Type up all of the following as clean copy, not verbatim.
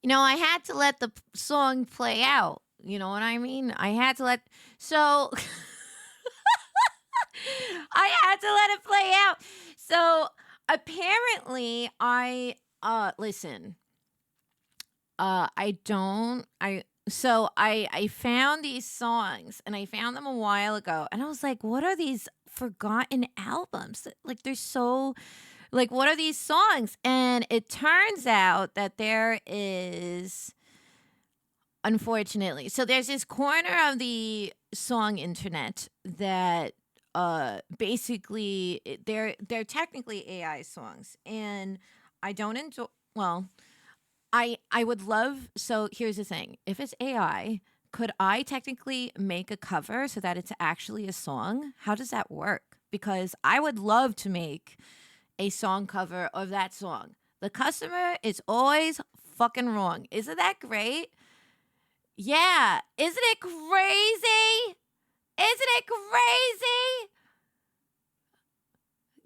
I had to let the song play out. You know what I mean? I had to let so I had to let it play out. So apparently listen, I don't I so I found these songs and I found them a while ago and I was like, what are these forgotten albums? Like they're so like what are these songs? And it turns out that there is, unfortunately, so there's this corner of the song internet that basically they're technically AI songs and I don't enjoy well, I would love, so here's the thing. If it's AI, could I technically make a cover so that it's actually a song? How does that work? Because I would love to make a song cover of that song. The customer is always fucking wrong. Isn't that great? Yeah. Isn't it crazy? Isn't it crazy?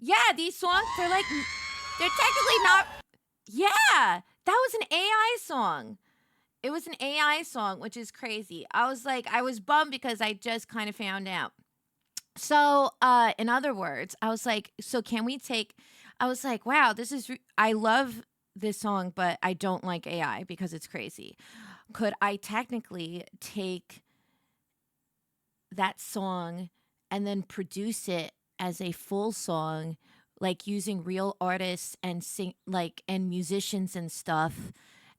Yeah, these songs, they're technically not. Yeah, that was an AI song. It was an AI song, which is crazy. I was bummed because I just kind of found out. So, in other words, I was like, so can we take, I was like, wow, I love this song, but I don't like AI because it's crazy. Could I technically take that song and then produce it as a full song, like using real artists and and musicians and stuff,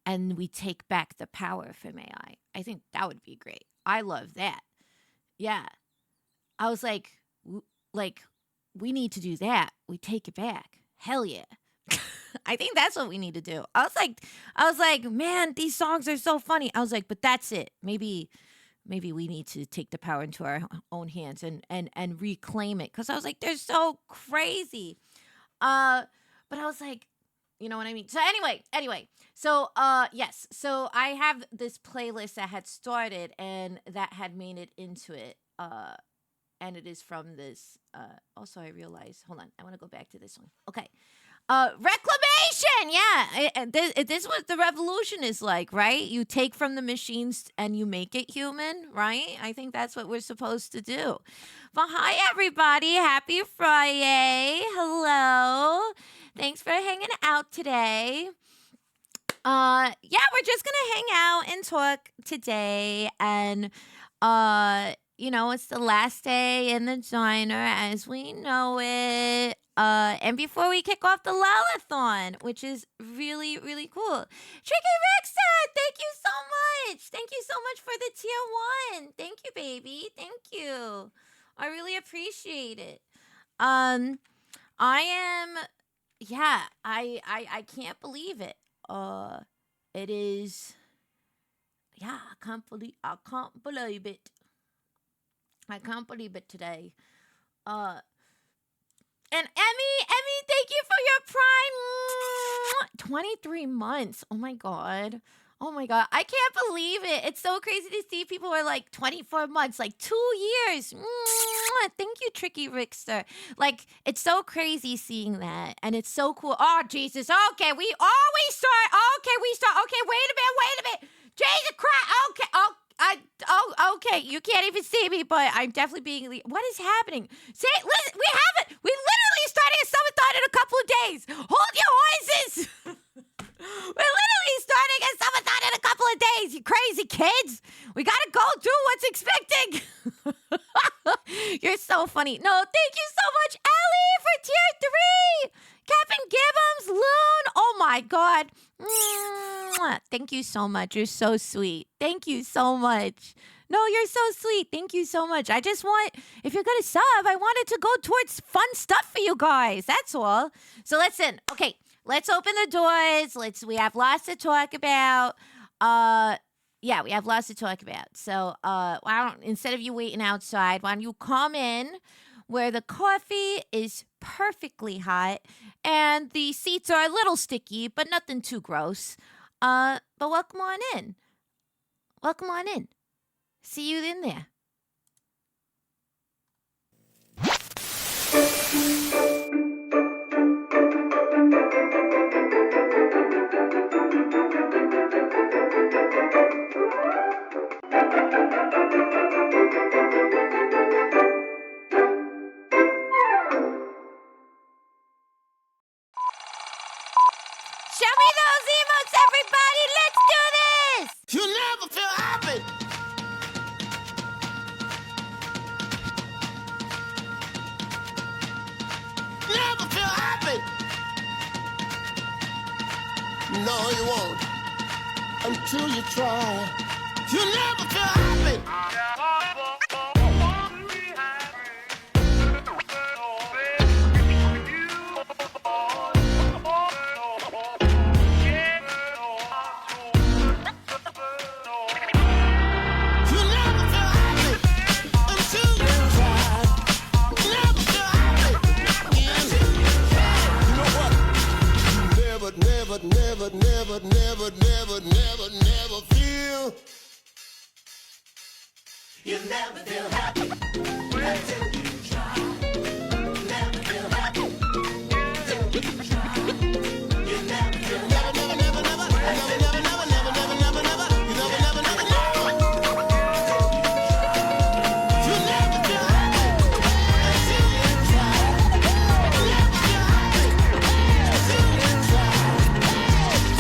and we take back the power from AI? I think that would be great. I love that. Yeah. I was like, we need to do that. We take it back. Hell yeah. I think that's what we need to do. I was like, man, these songs are so funny. I was like, but that's it. Maybe we need to take the power into our own hands and reclaim it. Cause I was like, they're so crazy. Uh, but I was like, you know what I mean? So anyway. So yes. So I have this playlist that had started and that had made it into it. And it is from this also I realized, hold on, I want to go back to this one. Okay. Reclamation. Yeah. This what the revolution is like, right? You take from the machines and you make it human, right? I think that's what we're supposed to do. Well, hi everybody. Happy Friday. Hello. Thanks for hanging out today. Yeah, we're just gonna hang out and talk today, and it's the last day in the diner as we know it. And before we kick off the Lalathon, which is really, really cool. Tricky Rickster, thank you so much. Thank you so much for the tier 1. Thank you, baby. Thank you. I really appreciate it. Um, I am, yeah, I can't believe it. Uh, it is, yeah, I can't believe it. I can't believe it today. Uh, and Emmy, thank you for your prime. 23 months. Oh my God. Oh my God. I can't believe it. It's so crazy to see people who are like 24 months, like 2 years. Thank you, Tricky Rickster. Like, it's so crazy seeing that. And it's so cool. Oh, Jesus. Okay. We start. Okay. Wait a minute. Jesus Christ. Okay. Okay. You can't even see me, but I'm definitely being. What is happening? Say, listen, we haven't. We literally starting a summit in a couple of days. Hold your horses. We're literally starting a summit in a couple of days. You crazy kids. We gotta go do what's expecting. You're so funny. No, thank you so much, Ellie, for tier 3. Captain Gibbons, Loon. Oh my God. Thank you so much. You're so sweet. Thank you so much. No, you're so sweet. Thank you so much. I just want, if you're gonna sub, I want it to go towards fun stuff for you guys. That's all. So listen. Okay, let's open the doors. We have lots to talk about. Yeah, we have lots to talk about. So why don't, instead of you waiting outside, why don't you come in where the coffee is perfectly hot and the seats are a little sticky, but nothing too gross. But welcome on in. Welcome on in. See you in there. know you won't until you try. You'll never feel happy. You'll never feel happy until you try. You'll never feel happy until you try. You know what? Never feel. You'll never feel happy until you try. Never feel happy until you try. You'll never feel happy. Never. You never You'll never feel happy until you try. Never feel happy until you try.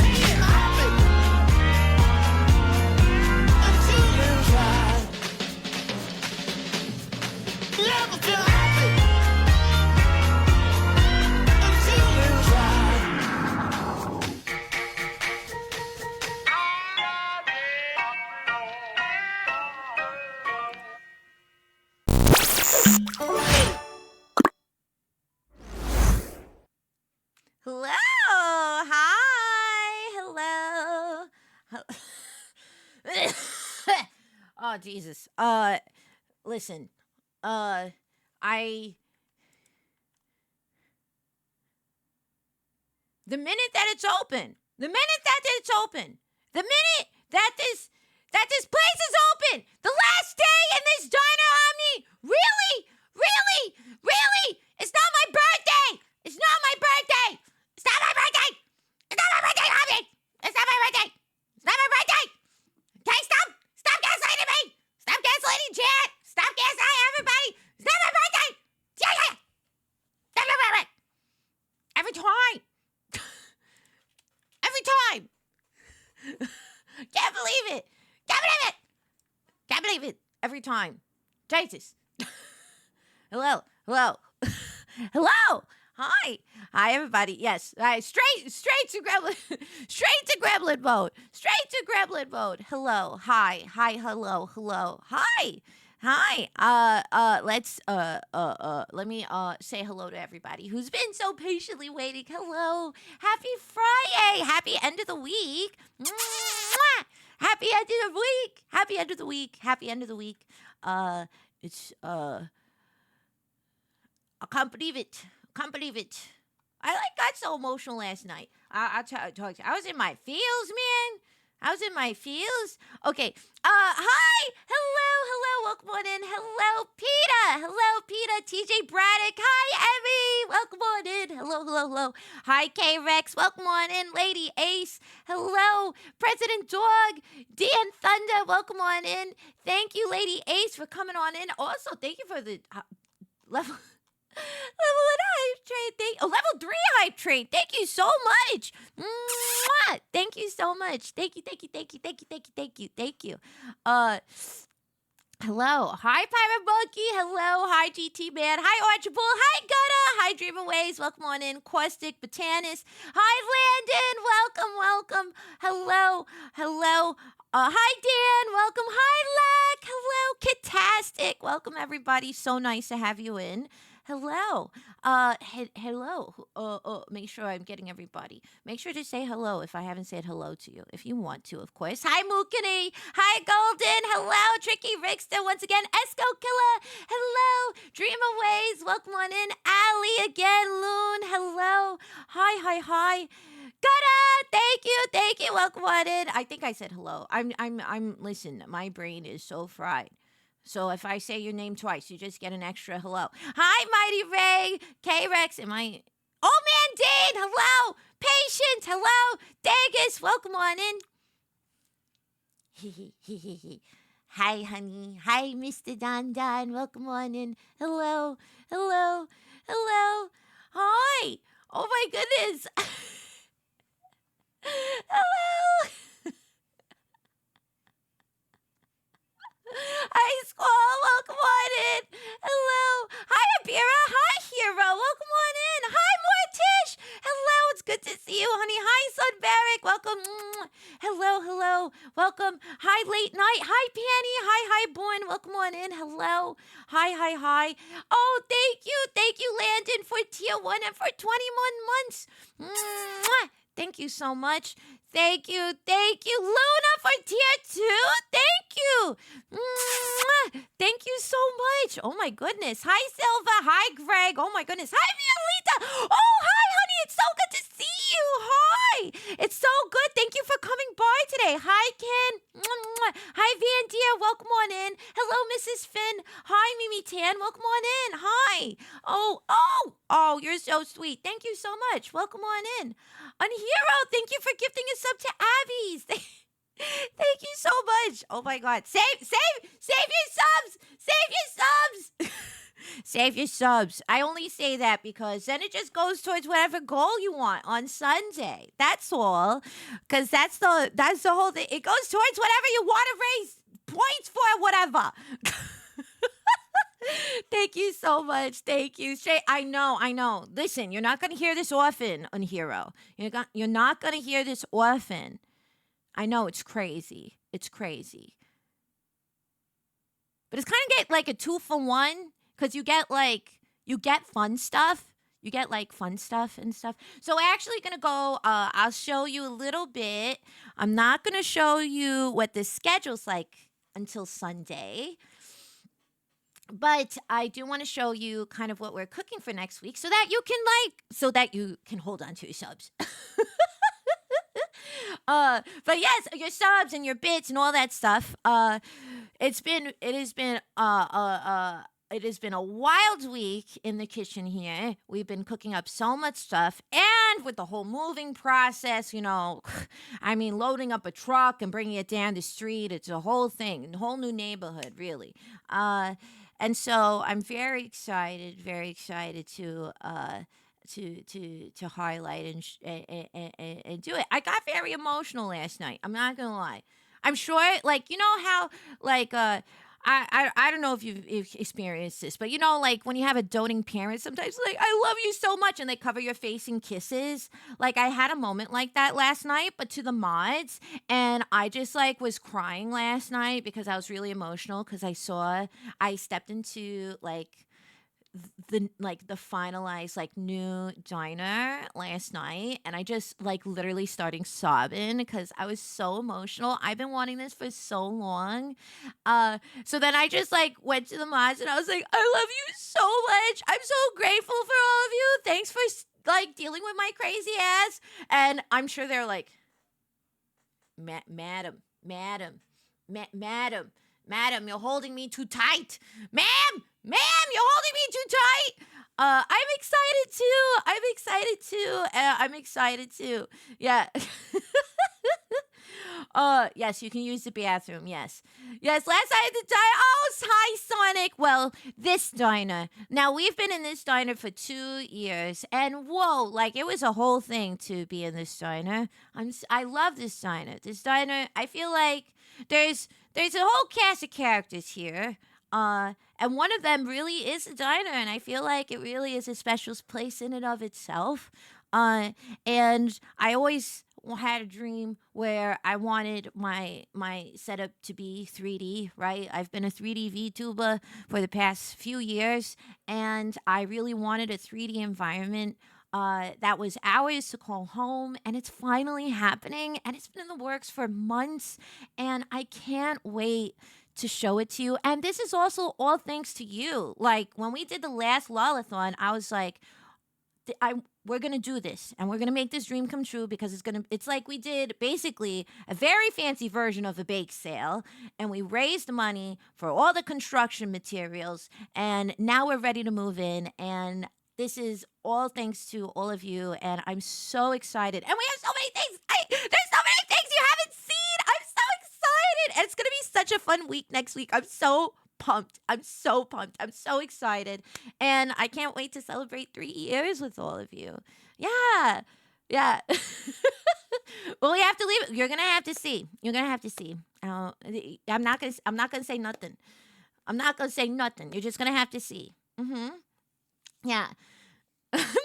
Feel happy until you try. Never feel happy until you try. Hello. Hi. Hello. Oh, Jesus. Listen. The minute that it's open, the minute that this place is open, the last day in this Diner Omni, really? It's not my birthday! It's not my birthday! It's not my birthday! It's not my birthday, Omni! It's not my birthday! It's not my birthday! Okay, stop gaslighting me! Stop gaslighting chat! Stop gaslighting everybody! It's not my birthday! Yeah! Every time! Every time! Can't believe it! Can't believe it! Every time. Jesus. Hello. Hello. Hi, everybody. Yes, straight to Gremlin, straight to Gremlin mode. Hello. Hi. Hello. Hi. Let me say hello to everybody who's been so patiently waiting. Hello. Happy Friday. Happy end of the week. Mwah! Happy end of the week. It's I can't believe it. I got so emotional last night. I'll talk to you. I was in my feels, man. Okay. Hi. Hello. Welcome on in. Hello, Peter. TJ Braddock. Hi, Emmy. Welcome on in. Hello. Hi, K-Rex. Welcome on in. Lady Ace. Hello. President Dog. Dan Thunder. Welcome on in. Thank you, Lady Ace, for coming on in. Also, thank you for the level 1 hype train. Level 3 hype train. Thank you so much. Mwah! Thank you so much. Thank you. Hello. Hi, Pirate Monkey. Hello. Hi, GT Man. Hi, Archibald. Hi, Gutta. Hi, Dreamaways. Welcome on in. Caustic Botanist. Hi, Landon. Welcome. Hello. Hi, Dan. Welcome. Hi, Lack. Hello, Catastic. Welcome, everybody. So nice to have you in. Hello. Hello. Make sure I'm getting everybody. Make sure to say hello if I haven't said hello to you. If you want to, of course. Hi, Mookany. Hi, Golden. Hello, Tricky Rickster. Once again, Esco Killer. Hello, Dreamaways. Welcome on in. Ali again. Loon. Hello. Hi. Gutta. Thank you. Welcome on in. I think I said hello. Listen, my brain is so fried. So if I say your name twice, you just get an extra hello. Hi, Mighty Ray. K-Rex. Oh, man, Dean. Hello. Patient. Hello. Dagus. Welcome on in. Hi, honey. Hi, Mr. Don. Welcome on in. Hello. Hi. Oh, my goodness. Hello. Hi, Squall. Welcome on in. Hello. Hi, Abira. Hi, Hero. Welcome on in. Hi, Mortish. Hello. It's good to see you, honey. Hi, Son Barrick. Welcome hello. Welcome. Hi, late night. Hi, Penny. Hi, Born. Welcome on in. Hello. Hi. Oh, thank you, Landon, for tier 1 and for 21 months. Mwah. Thank you so much. Thank you, Luna, for tier 2. Thank you. Mwah. Thank you so much. Oh my goodness. Hi, Silva. Hi, Greg. Oh my goodness. Hi, Violeta. Oh, hi, honey. It's so good to see you. Hi. It's so good. Thank you for coming by today. Hi, Ken. Mwah. Hi, Van Deer. Welcome on in. Hello, Mrs. Finn. Hi, Mimi Tan. Welcome on in. Hi. Oh, you're so sweet. Thank you so much. Welcome on in. Unhero, thank you for gifting a sub to Abby's. Thank you so much. Oh my God. Save your subs. Save your subs. Save your subs. I only say that because then it just goes towards whatever goal you want on Sunday. That's all. Because that's the whole thing. It goes towards whatever you want to raise points for, whatever. Thank you so much. Thank you. I know. Listen, you're not going to hear this often on Hero. You're not going to hear this often. I know it's crazy. It's crazy. But it's kind of get like a 2-for-1 because you get fun stuff. You get like fun stuff and stuff. So we're actually going to go, I'll show you a little bit. I'm not going to show you what the schedule's like until Sunday. But I do want to show you kind of what we're cooking for next week so that you can hold on to your subs. But yes, your subs and your bits and all that stuff. It has been a wild week in the kitchen here. We've been cooking up so much stuff, and with the whole moving process, I mean, loading up a truck and bringing it down the street, it's a whole thing, a whole new neighborhood, really. And so I'm very excited to highlight and do it. I got very emotional last night. I'm not gonna lie. I'm sure, how, I don't know if you've experienced this, but when you have a doting parent, sometimes I love you so much, and they cover your face in kisses. Like I had a moment like that last night, but to the mods, and I just was crying last night because I was really emotional because I stepped into the finalized new diner last night, and I just literally starting sobbing because I was so emotional. I've been wanting this for so long. So then I just went to the mods and I was like, I love you so much. I'm so grateful for all of you. Thanks for dealing with my crazy ass. And I'm sure they're like, madam, you're holding me too tight. Ma'am, you're holding me too tight. I'm excited too. Yeah. Yes, you can use the bathroom. Yes. Last night at the diner. Oh, hi, Sonic. Well, this diner. Now, we've been in this diner for 2 years, and whoa, it was a whole thing to be in this diner. I love this diner. This diner, I feel like there's a whole cast of characters here. And one of them really is a diner, and I feel like it really is a special place in and of itself. And I always had a dream where I wanted my setup to be 3D, right? I've been a 3D VTuber for the past few years, and I really wanted a 3D environment that was ours to call home, and it's finally happening, and it's been in the works for months, and I can't wait to show it to you. And this is also all thanks to you. When we did the last Lolathon, I was like, we're gonna do this, and we're gonna make this dream come true because it's like we did basically a very fancy version of a bake sale, and we raised money for all the construction materials, and now we're ready to move in, and this is all thanks to all of you, and I'm so excited. And we have so many things. There's so many things you haven't seen. I'm so excited, and it's gonna be such a fun week next week. I'm so pumped. I'm so excited. And I can't wait to celebrate 3 years with all of you. Yeah. Well, we have to leave it. You're going to have to see. I'm not going to say nothing. You're just going to have to see. Yeah.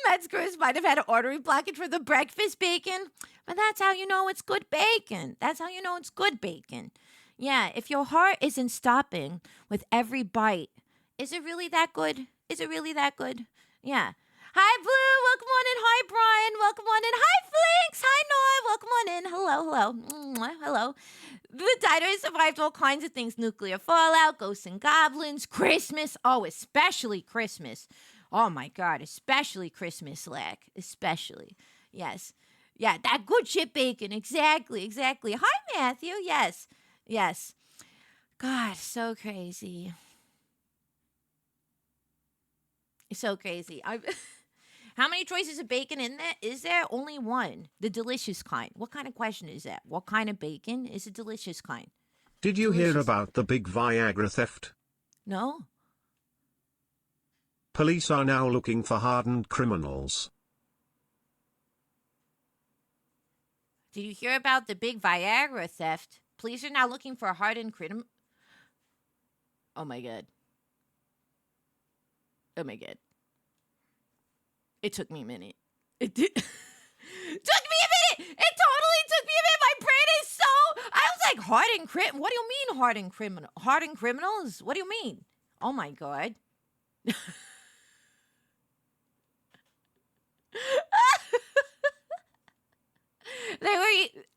Metzger's might have had an artery blockage for the breakfast bacon, but that's how you know it's good bacon. That's how you know it's good bacon. Yeah, if your heart isn't stopping with every bite, is it really that good? Is it really that good? Yeah. Hi, Blue. Welcome on in. Hi, Brian. Welcome on in. Hi, Flinks. Hi, Noah. Welcome on in. Hello, hello. Hello. The diner survived all kinds of things: nuclear fallout, ghosts and goblins, Christmas. Oh, especially Christmas. Oh, my God. Especially Christmas, Lack. Especially. Yes. Yeah, that good shit bacon. Exactly. Exactly. Hi, Matthew. Yes. Yes. God, so crazy. It's so crazy. How many choices of bacon in there? Is there only one? The delicious kind. What kind of question is that? What kind of bacon is a delicious kind? Did you hear Delicious. about the big Viagra theft? No? Police are now looking for hardened criminals. Did you hear about the big Viagra theft? Police are now looking for a hardened criminal. Oh my God. Oh my God. It took me a minute. It did. Took me a minute. It totally took me a minute. My brain is so. I was like, hardened criminal. What do you mean hardened criminal? Hardened criminals? What do you mean? Oh my God. They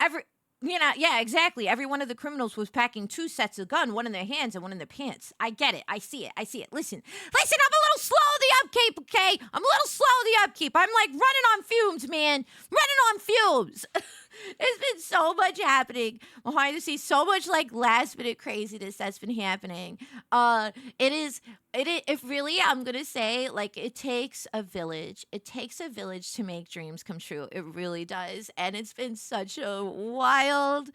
were yeah, exactly. Every one of the criminals was packing 2 sets of gun, one in their hands and one in their pants. I get it. I see it. Listen, I'm a little slow the upkeep, okay? I'm a little slow the upkeep. I'm like running on fumes, man. Running on fumes. There's been so much happening behind the scenes, so much like last minute craziness that's been happening. It really, I'm gonna say, like, it takes a village. It takes a village to make dreams come true. It really does. And it's been such a wild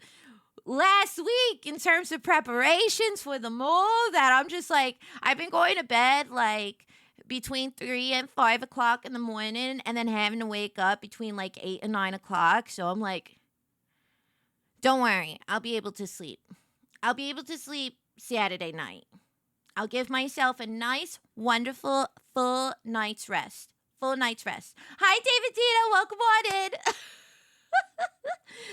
last week in terms of preparations for the move that I'm just like, I've been going to bed like between 3 and 5 o'clock in the morning and then having to wake up between like 8 and 9 o'clock. So I'm like, don't worry, I'll be able to sleep. I'll be able to sleep Saturday night. I'll give myself a nice, wonderful, full night's rest. Full night's rest. Hi, David Dino. Welcome on in.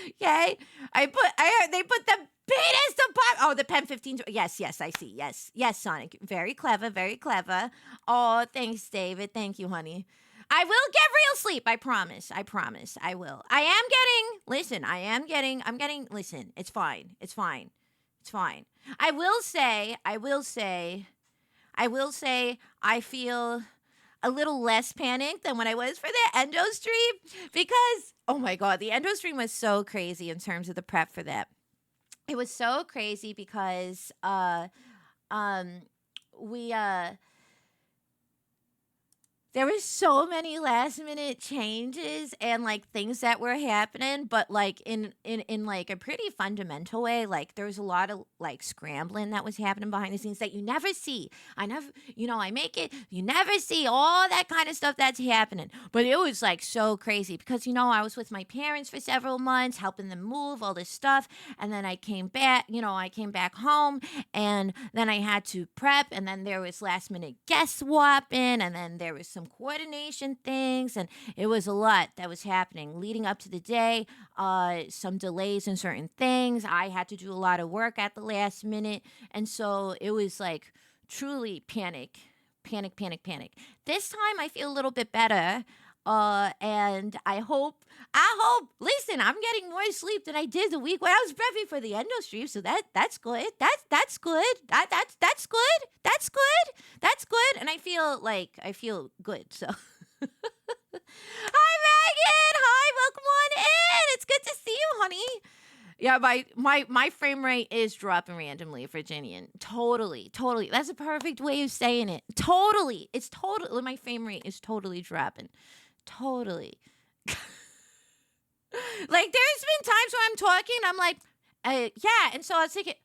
Okay. I heard they put the penis department. Oh, the Pen 15. Yes, I see. Yes, Sonic. Very clever, very clever. Oh, thanks, David. Thank you, honey. I will get real sleep. I promise. I will. Listen, it's fine. I will say, I feel a little less panicked than when I was for the endo stream because, oh my God, the endo stream was so crazy in terms of the prep for that. It was so crazy because, there was so many last minute changes and like things that were happening, but like in like a pretty fundamental way. Like there was a lot of like scrambling that was happening behind the scenes that you never see. I make it, you never see all that kind of stuff that's happening. But it was like so crazy because I was with my parents for several months, helping them move all this stuff. And then I came back home and then I had to prep, and then there was last minute guest swapping, and then there was some coordination things, and it was a lot that was happening leading up to the day. Some delays in certain things. I had to do a lot of work at the last minute, and so it was like truly panic. This time I feel a little bit better. And I hope, listen, I'm getting more sleep than I did the week when I was prepping for the endo stream. So that's good. That's good. That's good. And I feel good. So, hi, Megan. Hi, welcome on in. It's good to see you, honey. Yeah, my frame rate is dropping randomly, Virginian. Totally. That's a perfect way of saying it. Totally. My frame rate is totally dropping. Totally. Like, there's been times when I'm talking, I'm like, yeah, and so I was thinking,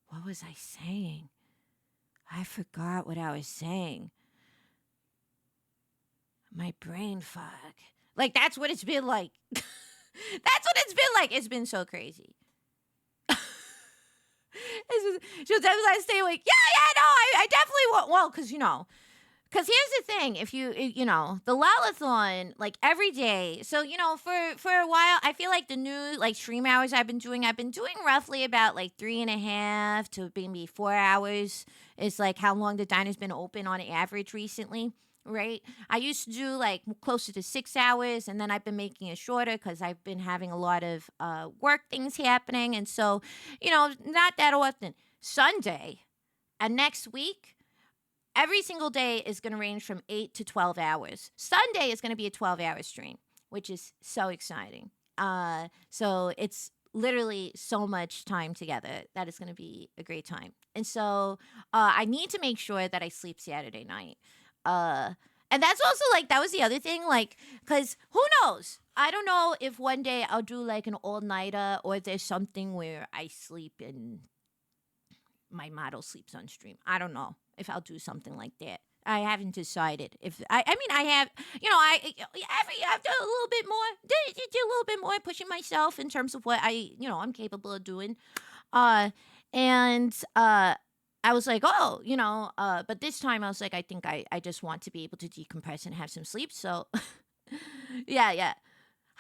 what was I saying? I forgot what I was saying. My brain fog. Like, that's what it's been like. It's been so crazy. She'll definitely stay awake. Yeah, no, I definitely won't. Well, because, because here's the thing, if the Lalathon, like every day. So, for a while, I feel like the new like stream hours I've been doing roughly about like 3.5 to maybe 4 hours is like how long the diner's been open on average recently. Right. I used to do like closer to 6 hours, and then I've been making it shorter because I've been having a lot of work things happening. And so, not that often. Sunday and next week, every single day is going to range from 8 to 12 hours. Sunday is going to be a 12-hour stream, which is so exciting. So it's literally so much time together that is going to be a great time. And so I need to make sure that I sleep Saturday night. And that's also like, that was the other thing, like, because who knows? I don't know if one day I'll do like an all-nighter, or there's something where I sleep and my model sleeps on stream. I don't know if I'll do something like that. I haven't decided if I mean, I have, I've done a little bit more, did a little bit more pushing myself in terms of what I'm capable of doing. And I was like, but this time I was like, I think I just want to be able to decompress and have some sleep. So, yeah.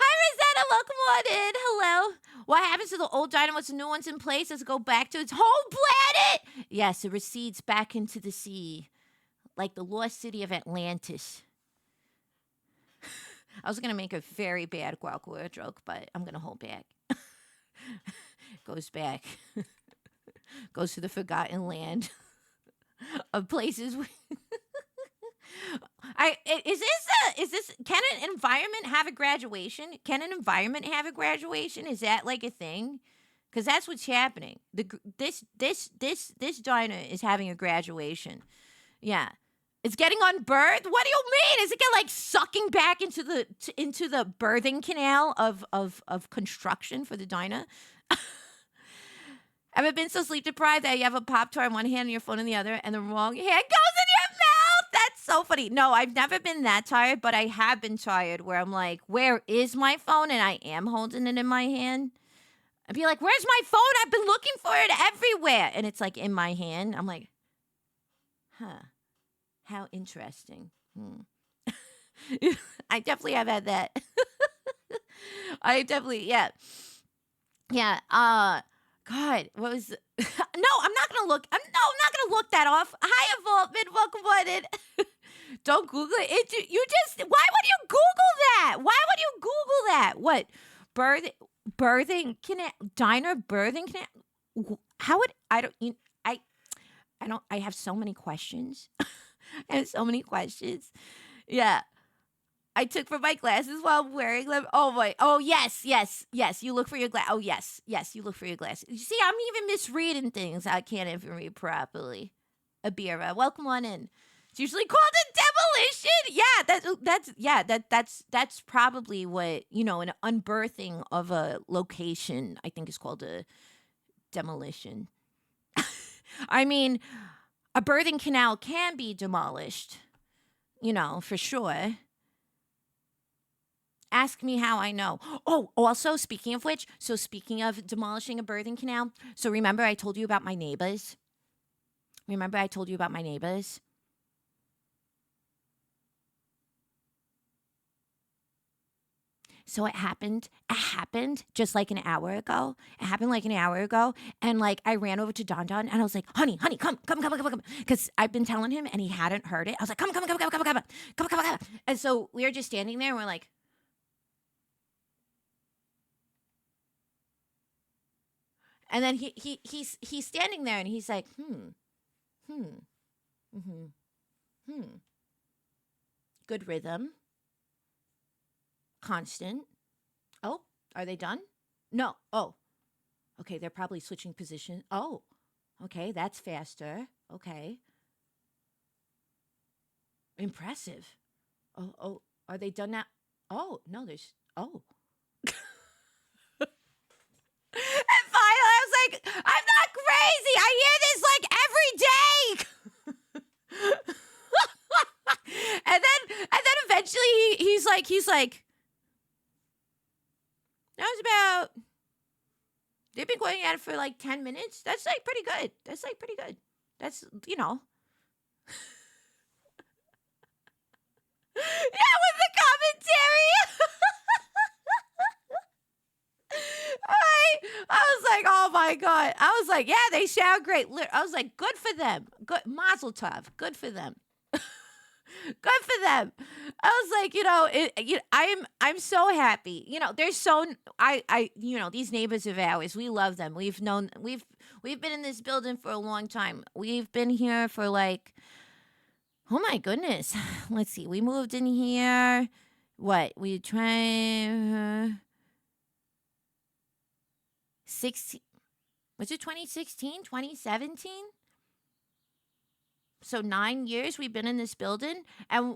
Hi, Rosetta. Welcome on in. Hello. What happens to the old dino once the new one's in place? Does it go back to its home planet? Yes, it recedes back into the sea, like the lost city of Atlantis. I was going to make a very bad Guacua joke, but I'm going to hold back. Goes back. Goes to the forgotten land of places. Can an environment have a graduation? Is that like a thing? Because that's what's happening. This diner is having a graduation. Yeah. It's getting unbirthed? What do you mean? Is it getting like sucking back into the birthing canal of construction for the diner? Ever been so sleep deprived that you have a Pop-Tart in one hand and your phone in the other, and the wrong hand goes in your mouth? That's so funny. No, I've never been that tired, but I have been tired where I'm like, where is my phone? And I am holding it in my hand. I'd be like, where's my phone? I've been looking for it everywhere. And it's like in my hand. I'm like, how interesting. I definitely have had that. Yeah. God, what was? No, I'm not gonna look. I'm not gonna look that off. Hi, Evolvement. Welcome on in. Don't Google it. Why would you Google that? Why would you Google that? What? Birthing canal, diner birthing canal. How would I don't. I have so many questions. I have so many questions. Yeah. I took for my glasses while I'm wearing them. Oh my! Oh yes. You look for your glass. Oh yes. You look for your glasses. You see, I'm even misreading things. I can't even read properly. Abira, welcome on in. It's usually called a demolition. That's probably what an unbirthing of a location. I think is called a demolition. I mean, a birthing canal can be demolished. For sure. Ask me how I know. Oh, also, speaking of which, speaking of demolishing a birthing canal, so remember I told you about my neighbors? So it happened just like an hour ago. And like I ran over to Don and I was like, honey, come. Because I've been telling him and he hadn't heard it. I was like, come. And so we were just standing there and we're like, and then he's standing there and he's like, good rhythm. Constant. Oh, are they done? No. Oh, okay. They're probably switching position. Oh, okay. That's faster. Okay. Impressive. Oh, are they done now? Oh, no, oh. And finally, I was like, I'm not crazy. I hear this like every day. and then eventually he's like, that was about They've been going at it for like 10 minutes. That's like pretty good. That's like pretty good. That's, you know. Yeah, with the commentary. I was like, oh my God. I was like, yeah, they sound great. I was like, good for them. Good. Mazel tov. Good for them. Good for them. I was like, I'm so happy. They're so these neighbors of ours, we love them. We've been in this building for a long time. We've been here for like, oh my goodness. Let's see. We moved in here. What? We tried 16. Was it 2016? 2017? So 9 years we've been in this building, and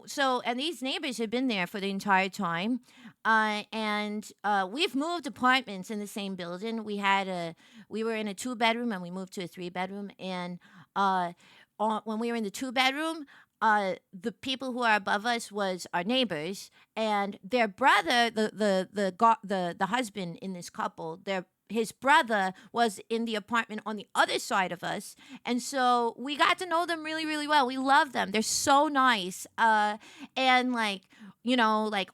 these neighbors have been there for the entire time, and we've moved apartments in the same building. We were in a 2-bedroom and we moved to a 3-bedroom, and when we were in the 2-bedroom, the people who are above us was our neighbors, and their brother, the husband in this couple, his brother was in the apartment on the other side of us. And so we got to know them really, really well. We love them. They're so nice. And like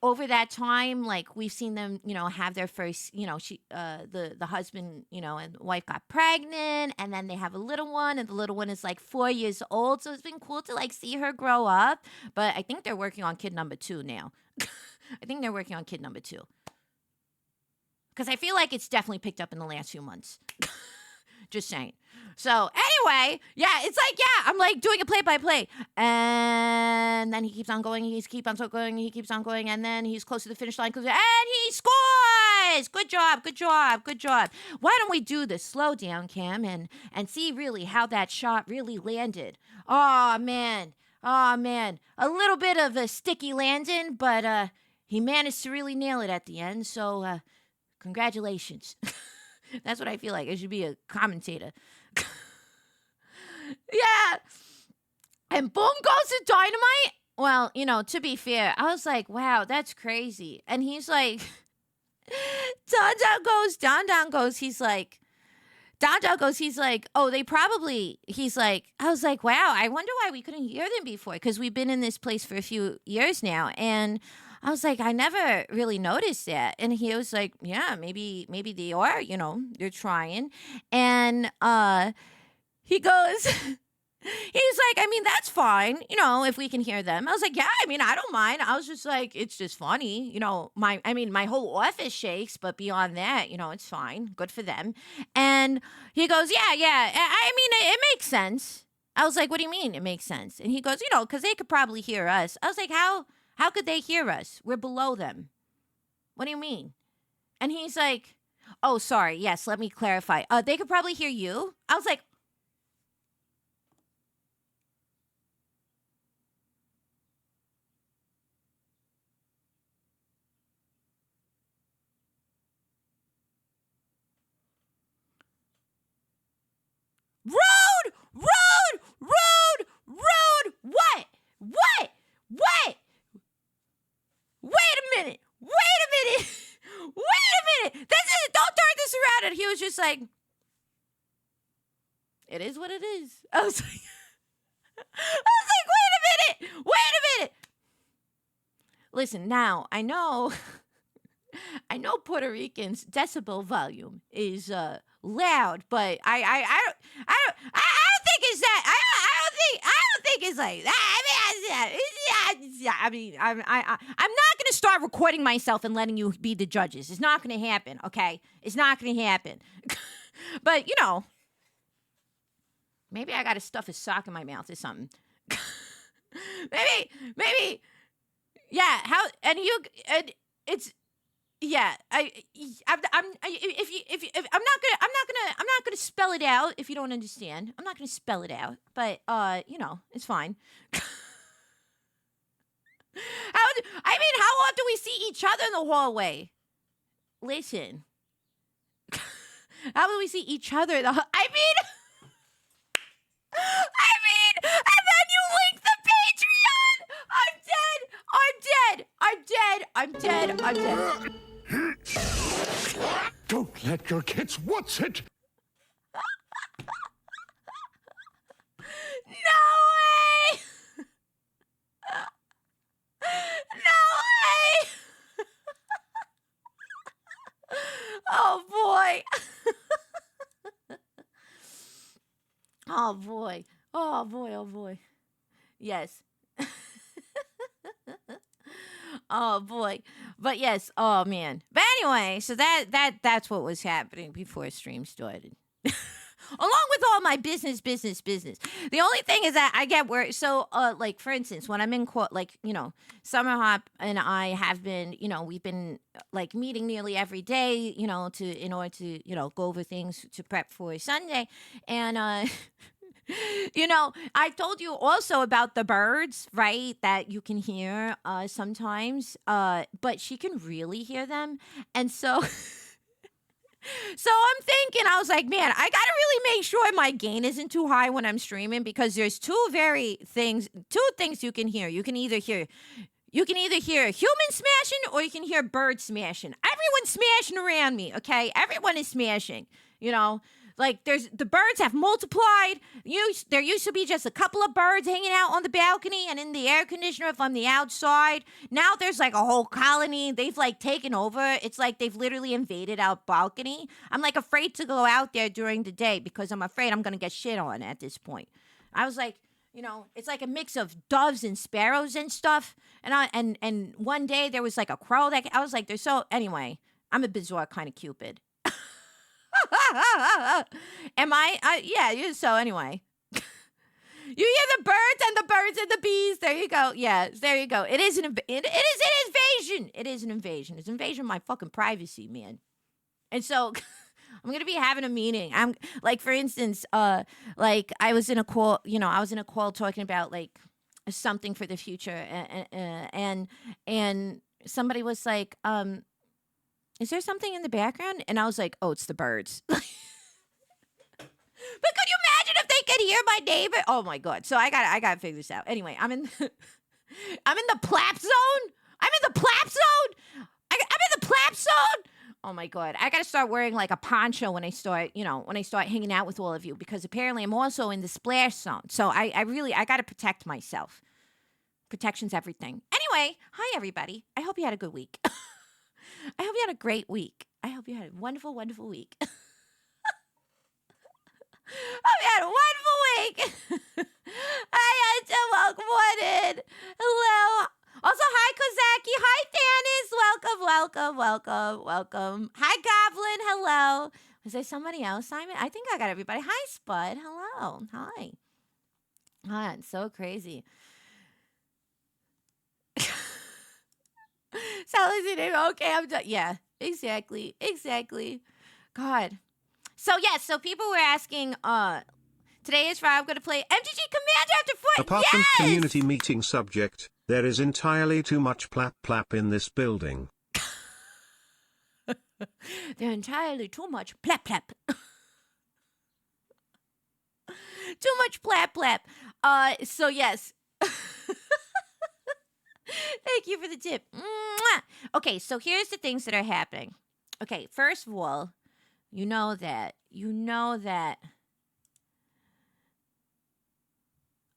over that time, like we've seen them, have their first, the husband, and wife got pregnant, and then they have a little one, and the little one is like 4 years old. So it's been cool to like see her grow up. But I think they're working on kid number 2 now. I think they're working on kid number 2. Because I feel like it's definitely picked up in the last few months. Just saying. So anyway, yeah, it's like, yeah, I'm like doing a play-by-play. And then he keeps on going, he keeps on going, and then he's close to the finish line, and he scores! Good job. Why don't we do the slow down cam and see really how that shot really landed? Oh, man. A little bit of a sticky landing, but he managed to really nail it at the end, so... congratulations. That's what I feel like. I should be a commentator. Yeah. And boom goes the dynamite. Well, to be fair, I was like, wow, that's crazy. And he's like, Don goes, he's like, oh, I was like, wow, I wonder why we couldn't hear them before. Because we've been in this place for a few years now. And I was like, I never really noticed that. And he was like, yeah, maybe they are, they're trying. And he goes, he's like, I mean, that's fine, if we can hear them. I was like, yeah, I mean, I don't mind. I was just like, it's just funny. My whole office shakes, but beyond that, it's fine. Good for them. And he goes, yeah, I mean, it makes sense. I was like, what do you mean it makes sense? And he goes, because they could probably hear us. I was like, How could they hear us? We're below them. What do you mean? And he's like, oh, sorry. Yes, let me clarify. They could probably hear you. I was like, rude. What? Wait a minute. Don't turn this around. And he was just like, it is what it is. I was like, wait a minute. Listen, now I know Puerto Ricans' decibel volume is loud, but I don't think it's that. I don't think it's like that. I'm not gonna start recording myself and letting you be the judges. It's not gonna happen. Okay, it's not gonna happen. But maybe I gotta stuff a sock in my mouth or something. maybe. Yeah. How and you? And it's. Yeah, I'm not gonna spell it out if you don't understand. I'm not gonna spell it out, but it's fine. How often do we see each other in the hallway? Listen, how do we see each other in the? I mean, and then you link the Patreon. I'm dead. Don't let your kids watch it. No way! No way! Oh boy. Oh boy. Oh boy. Oh boy. Yes. Oh boy. But yes, oh man. But anyway, so that's what was happening before stream started. Along with all my business. The only thing is that I get worried. So, like for instance, when I'm in court, like Summer Hop and I have been, we've been like meeting nearly every day, in order to, go over things to prep for Sunday, and I told you also about the birds, right? That you can hear sometimes, but she can really hear them, and so. So I'm thinking, I was like, man, I gotta really make sure my gain isn't too high when I'm streaming because there's two things you can hear. You can either hear human smashing or you can hear bird smashing. Everyone's smashing around me, okay? Everyone is smashing, Like the birds have multiplied. There used to be just a couple of birds hanging out on the balcony and in the air conditioner from the outside. Now there's like a whole colony. They've like taken over. It's like they've literally invaded our balcony. I'm like afraid to go out there during the day because I'm afraid I'm gonna get shit on at this point. I was like, it's like a mix of doves and sparrows and stuff. And one day there was like a crow that I was like, anyway. I'm a bizarre kind of Cupid. Am I? Yeah. So anyway, you hear the birds and the bees. There you go. Yeah, there you go. It is an invasion. It is an invasion. It's an invasion of my fucking privacy, man. And so I'm gonna be having a meeting. I'm like, for instance, like I was in a call. I was in a call talking about like something for the future, and somebody was like, is there something in the background? And I was like, oh, it's the birds. But could you imagine if they could hear my neighbor? Oh my god! So I got to figure this out. Anyway, I'm in the plap zone. I'm in the plap zone. I'm in the plap zone. Oh my god! I got to start wearing like a poncho when I start, hanging out with all of you because apparently I'm also in the splash zone. So I got to protect myself. Protection's everything. Anyway, hi everybody. I hope you had a good week. I hope you had a great week. I hope you had a wonderful, wonderful week. Hope you had a wonderful week. Hi, welcome on in. Hello. Also, hi, Kozaki. Hi, Thanis. Welcome. Hi, Goblin. Hello. Was there somebody else, Simon? I think I got everybody. Hi, Spud. Hello. Hi. Hi, it's so crazy. Sally's name. Okay, I'm done. Yeah, exactly. God. So yes, so people were asking. Today is Friday. I'm going to play MTG Commander after 4. Apartment Yes. community meeting subject. There is entirely too much plap in this building. They're entirely too much plap. Too much plap. So yes. Thank you for the tip. Mwah! Okay, so here's the things that are happening. Okay, first of all, you know that.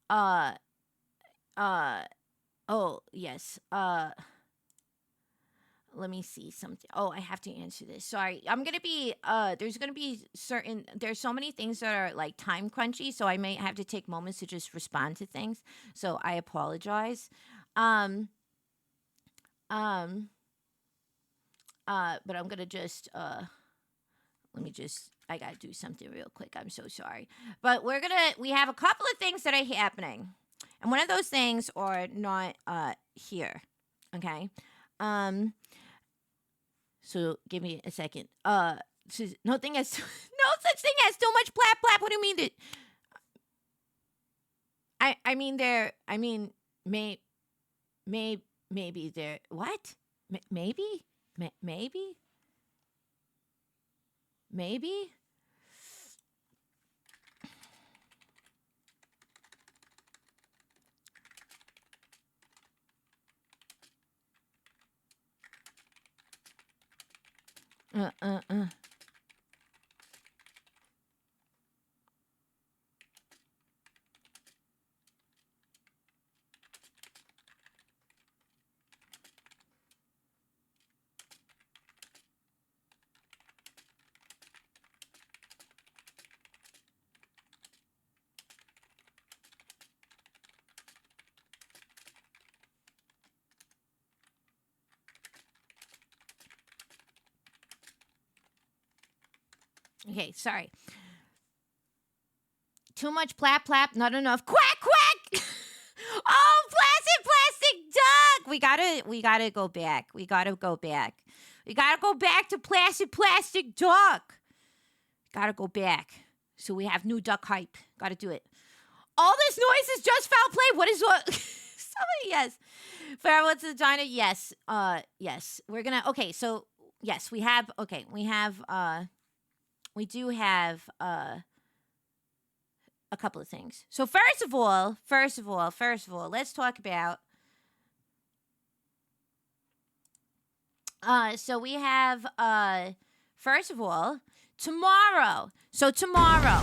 Oh, yes. Let me see something. Oh, I have to answer this. Sorry. I'm going to be, there's so many things that are like time crunchy, so I may have to take moments to just respond to things. So I apologize. But I'm gonna just I gotta do something real quick. I'm so sorry. But we have a couple of things that are happening. And one of those things are not here. Okay. So give me a second. No such thing as too much plap. What do you mean that maybe there. What? Maybe? Okay, sorry. Too much plap plap, not enough quack quack. Oh, plastic duck. We gotta go back. We gotta go back. We gotta go back to plastic duck. Gotta go back. So we have new duck hype. Gotta do it. All this noise is just foul play. What is what? Somebody, yes. Farrah, what's the vagina? Yes. Yes. We're gonna. Okay. So yes, we have. Okay, we have. We do have. A couple of things. So first of all, let's talk about. So we have. First of all, tomorrow. So tomorrow.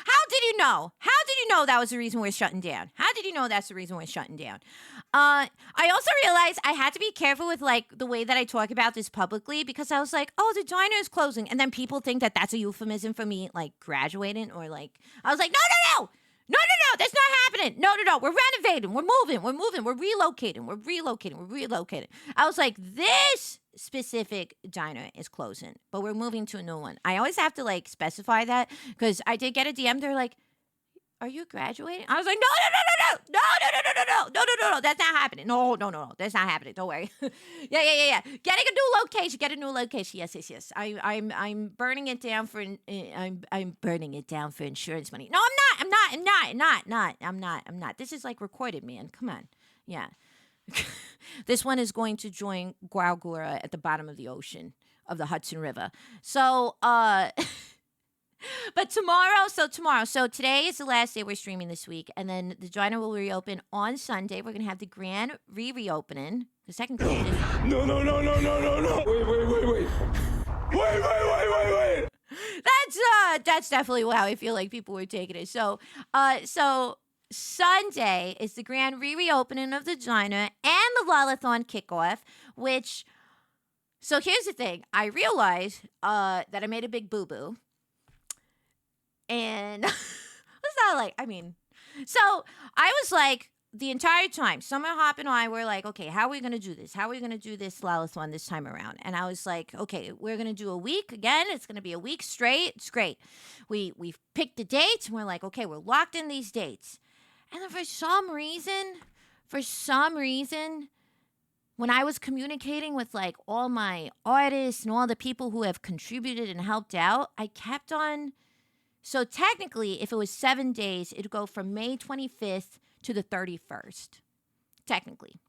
How did you know? How did you know that was the reason we're shutting down? How did you know that's the reason we're shutting down? I also realized I had to be careful with like the way that I talk about this publicly because I was like, oh, the diner is closing. And then people think that that's a euphemism for me like graduating or like, I was like, no, that's not happening. No, we're renovating. We're moving. We're relocating. I was like, this specific diner is closing, but we're moving to a new one. I always have to like specify that because I did get a DM. They're like, are you graduating? I was like, no, that's not happening. No, that's not happening. Don't worry. Yeah. Getting a new location. Yes. I'm burning it down for I'm burning it down for insurance money. No, I'm not. This is like recorded, man. Come on. Yeah. This one is going to join Guargura at the bottom of the ocean of the Hudson River. So, but tomorrow, so today is the last day we're streaming this week, and then the diner will reopen on Sunday. We're going to have the grand reopening. The second COVID is... No. Wait. That's definitely how I feel like people were taking it. So Sunday is the grand reopening of the diner and the Lalathon kickoff, which... So here's the thing. I realized that I made a big boo-boo. And it's not like, so I was like, the entire time, Summer Hop and I were like, okay, how are we going to do this? How are we going to do this Lalathon this time around? And I was like, okay, we're going to do a week again. It's going to be a week straight. It's great. We've picked the dates and we're like, okay, we're locked in these dates. And then for some reason, when I was communicating with like all my artists and all the people who have contributed and helped out, I kept on. So technically, if it was 7 days, it'd go from May 25th to the 31st. Technically.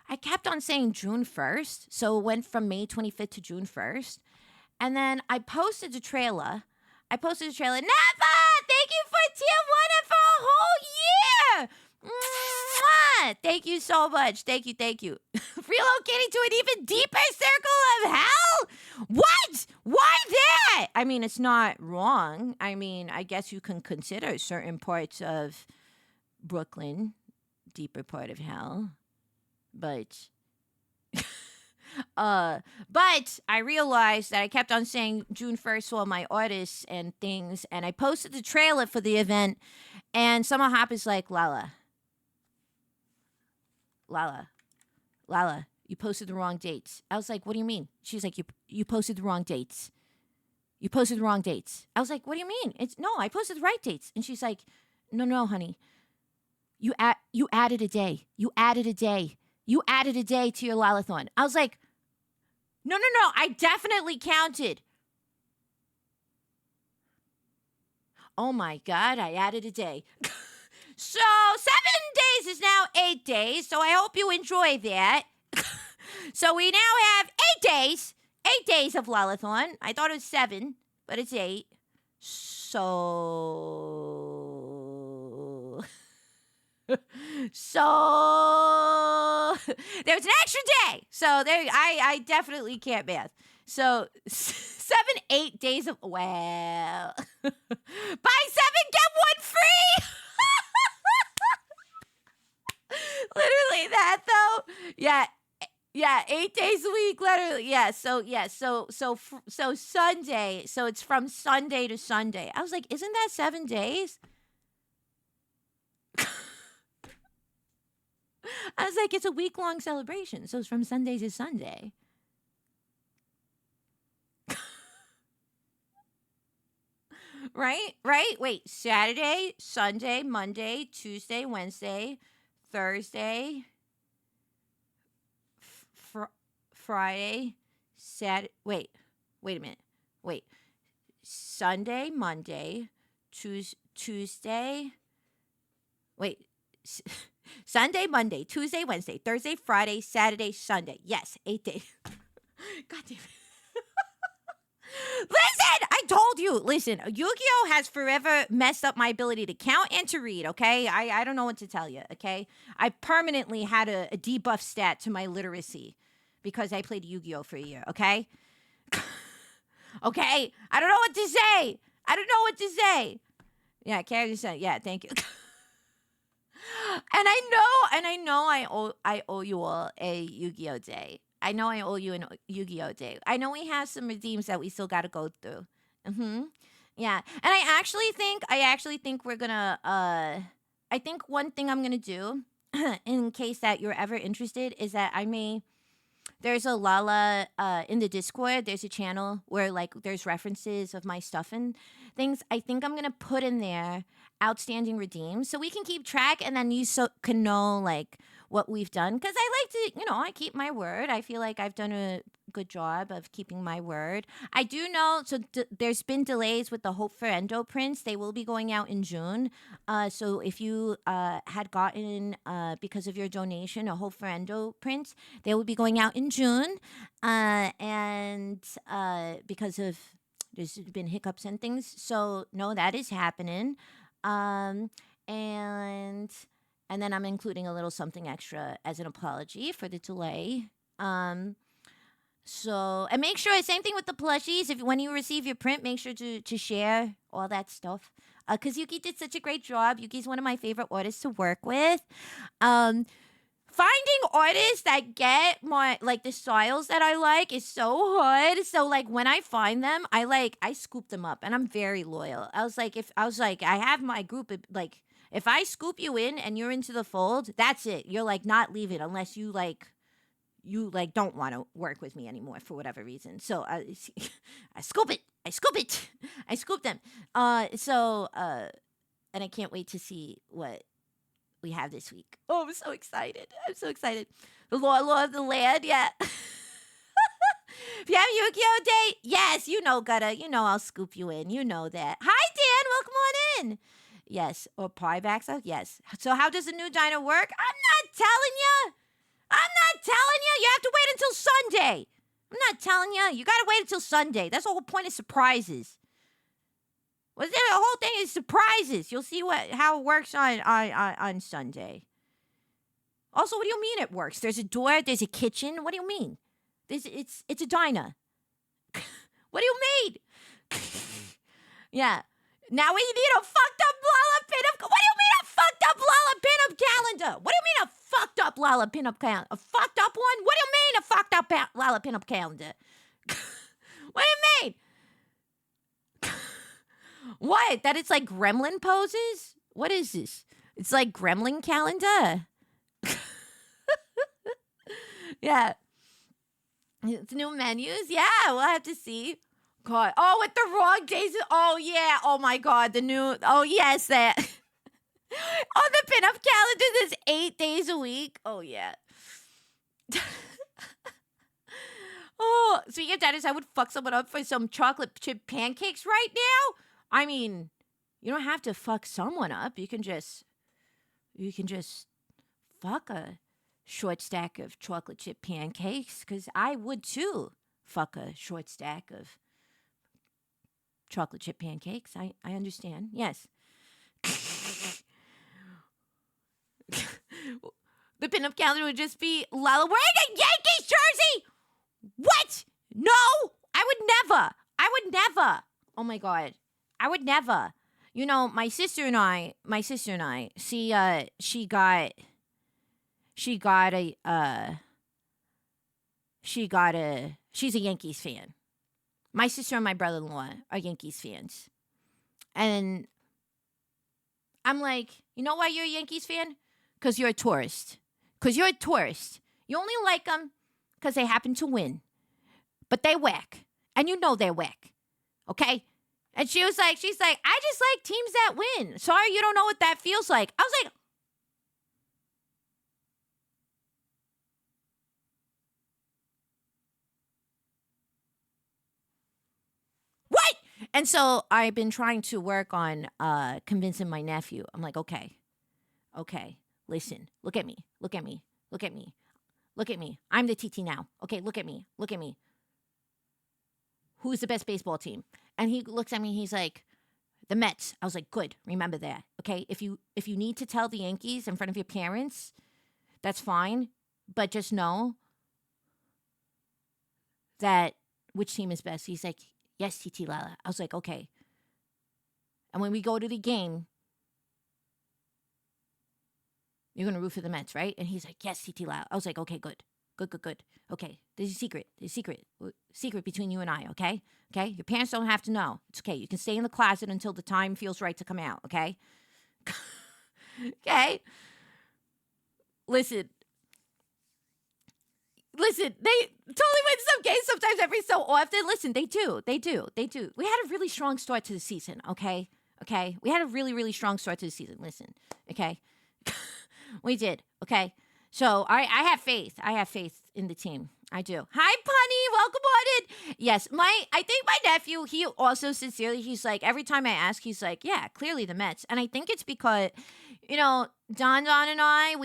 I kept on saying June 1st, so it went from May 25th to June 1st. And then I posted the trailer. Napa! Thank you for tier 1 and for a whole year! Mwah! Thank you so much. Thank you. Relocating to an even deeper circle of hell? What? Why that? It's not wrong. I guess you can consider certain parts of Brooklyn deeper part of hell. But but I realized that I kept on saying June 1st to all my artists and things, and I posted the trailer for the event, and Summer Hop is like, Lala, you posted the wrong dates. I was like, what do you mean? She's like, you posted the wrong dates. You posted the wrong dates. I was like, what do you mean? No, I posted the right dates. And she's like, no, honey. You added a day. You added a day to your Lalathon. I was like, no, I definitely counted. Oh my God, I added a day. So 7 days is now 8 days, so I hope you enjoy that. So we now have 8 days of Lalathon. I thought it was 7, but it's 8. So there's an extra day. So there, I definitely can't math. So 8 days of, well, buy 7, get 1 free. Literally that though. Yeah, 8 days a week, literally. So Sunday. So it's from Sunday to Sunday. I was like, isn't that 7 days? I was like, it's a week-long celebration. So it's from Sunday to Sunday. Right? Right? Wait, Saturday, Sunday, Monday, Tuesday, Wednesday, Thursday, Friday, Saturday. Wait a minute. Wait. Sunday, Monday, Tuesday. Wait. Sunday, Monday, Tuesday, Wednesday, Thursday, Friday, Saturday, Sunday. Yes, 8 days. God damn it. Listen, I told you. Listen, Yu-Gi-Oh has forever messed up my ability to count and to read, okay? I don't know what to tell you, okay? I permanently had a debuff stat to my literacy because I played Yu-Gi-Oh for a year, okay? Okay? I don't know what to say. I don't know what to say. Yeah, Carrie said, yeah, thank you. And I know I owe you all a Yu-Gi-Oh day. I know I owe you a Yu-Gi-Oh day. I know we have some redeems that we still got to go through. Yeah. And I actually think we're going to I think one thing I'm going to do in case that you're ever interested is that there's a Lala in the Discord. There's a channel where like there's references of my stuff and things. I think I'm gonna put in there outstanding redeems so we can keep track and then you can know like what we've done. Because I like to, I keep my word. I feel like I've done a good job of keeping my word. I do know. So there's been delays with the Hope for Endo prints. They will be going out in June. So if you had gotten because of your donation a Hope for Endo print, they will be going out in June. And because of there's been hiccups and things, so no, that is happening. And then I'm including a little something extra as an apology for the delay. So, and make sure, same thing with the plushies. If when you receive your print, make sure to share all that stuff. Because Yuki did such a great job. Yuki's one of my favorite artists to work with. Finding artists that get the styles that I like is so hard. So like when I find them, I scoop them up, and I'm very loyal. I was like, I have my group like. If I scoop you in and you're into the fold, that's it. You're like not leaving unless you don't want to work with me anymore for whatever reason. So I scoop it. I scoop them. And I can't wait to see what we have this week. Oh, I'm so excited. The law of the land, yeah. If you have Yu-Gi-Oh day, yes, Gutta. I'll scoop you in. You know that. Hi, Dan. Welcome on in. Yes, or piebacks. Yes. So how does the new dino work? I'm not telling you. You have to wait until Sunday. I'm not telling you. You got to wait until Sunday. That's the whole point of surprises. The whole thing is surprises. You'll see how it works on Sunday. Also, what do you mean it works? There's a door. There's a kitchen. What do you mean? It's a diner. What do you mean? Yeah. Now we need a fucked up Lala pinup. What do you mean a fucked up Lala pinup calendar? What do you mean a fucked up Lala pinup calendar? A fucked up one? What do you mean a fucked up Lala pinup calendar? What do you mean? What? That it's like gremlin poses? What is this? It's like gremlin calendar. Yeah. It's new menus. Yeah, we'll have to see. God. Oh, with the wrong days. Oh, yeah. Oh, my God. The new. Oh, yes. That. On the pinup calendar, there's 8 days a week. Oh, yeah. Oh, speaking of that, I would fuck someone up for some chocolate chip pancakes right now. I mean, you don't have to fuck someone up. You can just fuck a short stack of chocolate chip pancakes, because I would too fuck a short stack of chocolate chip pancakes. I understand. Yes. The pinup calendar would just be Lala wearing a Yankees jersey. What? No, I would never. Oh my God. I would never. My sister and I, she's a Yankees fan. My sister and my brother-in-law are Yankees fans. And I'm like, you know why you're a Yankees fan? Because you're a tourist. You only like them because they happen to win. But they whack. And you know they're whack. Okay? And she's like, I just like teams that win. Sorry, you don't know what that feels like. I was like, what? And so I've been trying to work on convincing my nephew. I'm like, okay, listen, look at me. I'm the TT now. Okay, look at me. Who's the best baseball team? And he looks at me, he's like, the Mets. I was like, good, remember that. Okay, if you need to tell the Yankees in front of your parents, that's fine. But just know that which team is best. He's like, yes, TT Lala. I was like, okay. And when we go to the game, you're going to root for the Mets, right? And he's like, yes, TT Lala. I was like, okay, good. Okay, there's a secret. Secret between you and I, okay? Okay? Your parents don't have to know. It's okay. You can stay in the closet until the time feels right to come out, okay? Okay? Listen, they totally win some games sometimes every so often. Listen, they do. We had a really strong start to the season, okay? We had a really, really strong start to the season. Listen, okay? We did, okay? So I have faith. I have faith in the team. I do. Hi, Punny. Welcome on in. Yes, I think my nephew, he also sincerely, he's like, every time I ask, he's like, yeah, clearly the Mets. And I think it's because, Don and I,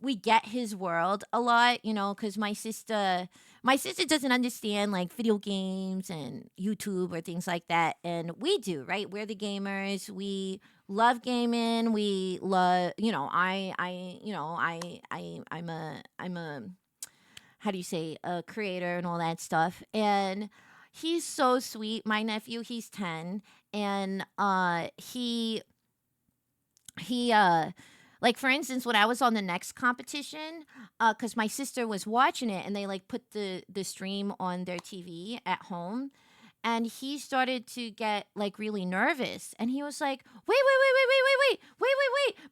we get his world a lot, because my sister doesn't understand like video games and YouTube or things like that, and we do, right? We're the gamers. We love gaming. We love, I'm a how do you say, a creator and all that stuff, and he's so sweet. My nephew, he's 10, and he like, for instance, when I was on the next competition, because my sister was watching it, and they like put the stream on their TV at home, and he started to get like really nervous, and he was like, wait,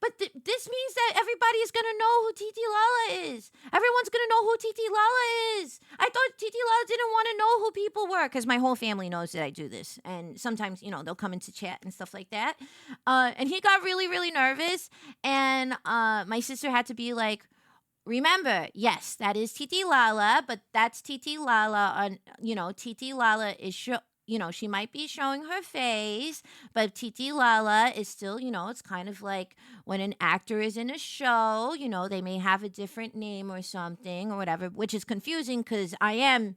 but this means that everybody's gonna know who TT Lala is. Everyone's gonna know who TT Lala is. I thought TT Lala didn't want to know who people were, because my whole family knows that I do this, and sometimes they'll come into chat and stuff like that. And he got really, really nervous, and my sister had to be like, remember, yes, that is TT Lala, but that's TT Lala on, TT Lala is she might be showing her face, but TT Lala is still, it's kind of like when an actor is in a show, they may have a different name or something or whatever, which is confusing because I am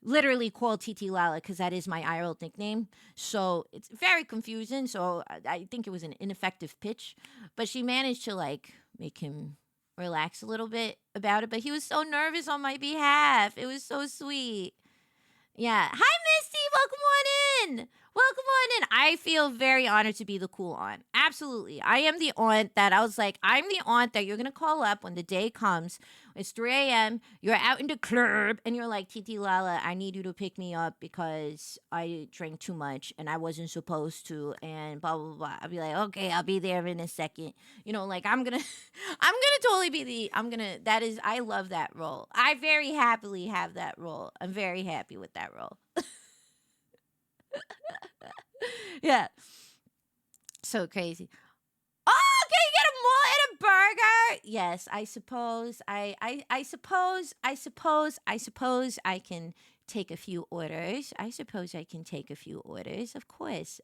literally called TT Lala because that is my IRL nickname. So it's very confusing. So I think it was an ineffective pitch, but she managed to like make him relax a little bit about it. But he was so nervous on my behalf. It was so sweet. Yeah. Hi, Misty. Welcome on in. I feel very honored to be the cool aunt. Absolutely. I am the aunt that I was like, I'm the aunt that you're going to call up when the day comes. It's 3 a.m. You're out in the club and you're like, TT Lala, I need you to pick me up because I drank too much and I wasn't supposed to, and blah, blah, blah. I'll be like, okay, I'll be there in a second. Like I'm going to totally be I love that role. I very happily have that role. I'm very happy with that role. Yeah. So crazy. Oh, can you get a malt and a burger? Yes, I suppose. I suppose I can take a few orders. Of course.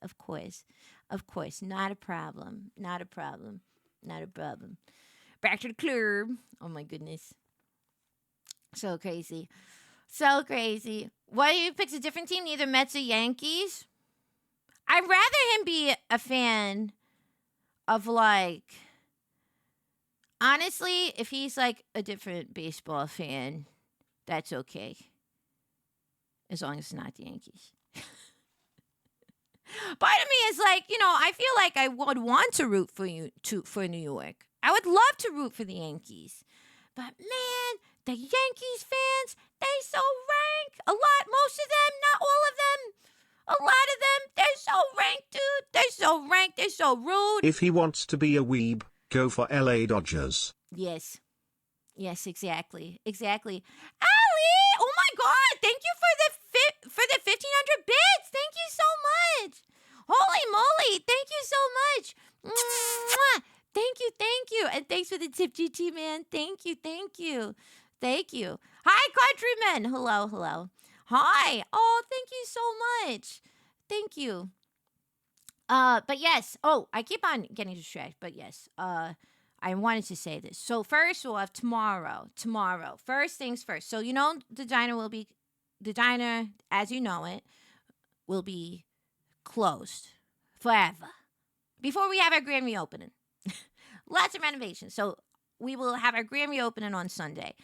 Not a problem. Back to the club. Oh my goodness. So crazy. Why do you pick a different team? Neither Mets or Yankees? I'd rather him be a fan of like, honestly, if he's like a different baseball fan, that's okay. As long as it's not the Yankees. Part of me is like, I feel like I would want to root for New York. I would love to root for the Yankees. But man, the Yankees fans, they so rank. Most of them, not all of them. A lot of them, they're so ranked, dude. They're so rude. If he wants to be a weeb, go for LA Dodgers. Yes, exactly. Allie, oh my God, thank you for the 1,500 bits. Thank you so much. Holy moly! Thank you so much. Mwah! Thank you, and thanks for the tip, GT man. Thank you. Thank you. Hi, countrymen. Hello. Hi. Oh, thank you so much. Thank you. But yes. Oh, I keep on getting distracted. But yes. I wanted to say this. So first we'll have tomorrow. First things first. So the diner as you know it will be closed forever before we have our grand reopening. Lots of renovations. So we will have our grand reopening on Sunday.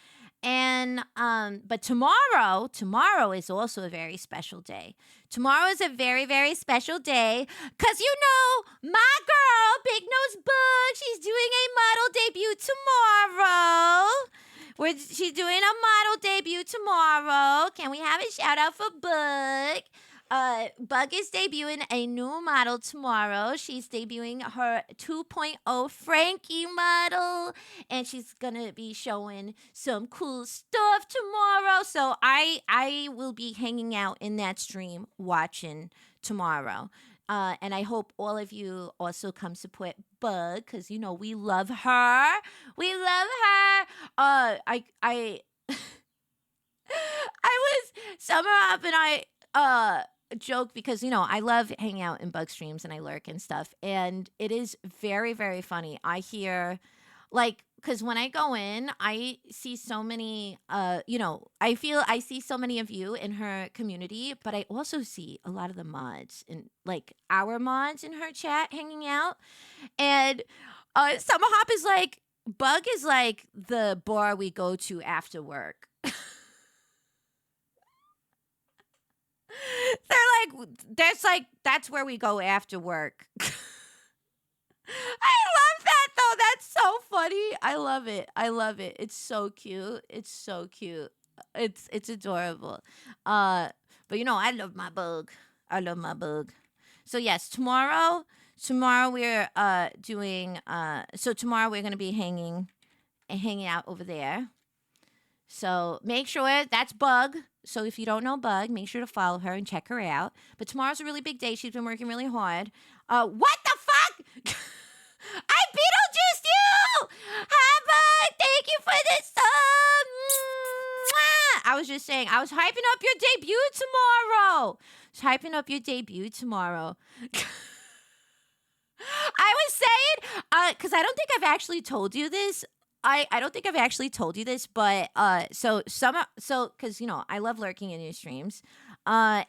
And but tomorrow is also a very special day. Tomorrow is a very, very special day because my girl, Big Nose Bug, she's doing a model debut tomorrow. She's doing a model debut tomorrow. Can we have a shout out for Bug? Bug is debuting a new model tomorrow. She's debuting her 2.0 Frankie model, and she's gonna be showing some cool stuff tomorrow. So I will be hanging out in that stream watching tomorrow. And I hope all of you also come support Bug because we love her. We love her. I was Summer Up and I joke because I love hanging out in Bug streams and I lurk and stuff, and it is very, very funny. I hear because when I go in, I see so many I see so many of you in her community, but I also see a lot of the mods and our mods in her chat hanging out. And Summer Hop is Bug is the bar we go to after work. That's where we go after work. I love that though. That's so funny. I love it. It's so cute. It's adorable. But I love my Bug. So yes, tomorrow we're doing tomorrow we're gonna be hanging out over there. So make sure that's Bug. So if you don't know Bug, make sure to follow her and check her out. But tomorrow's a really big day. She's been working really hard. What the fuck? I Beetlejuiced you! Hi, Bug! Thank you for this I was just saying, I was hyping up your debut tomorrow. I was saying, because I don't think I've actually told you this. I don't think I've actually told you this, but because I love lurking in your streams, but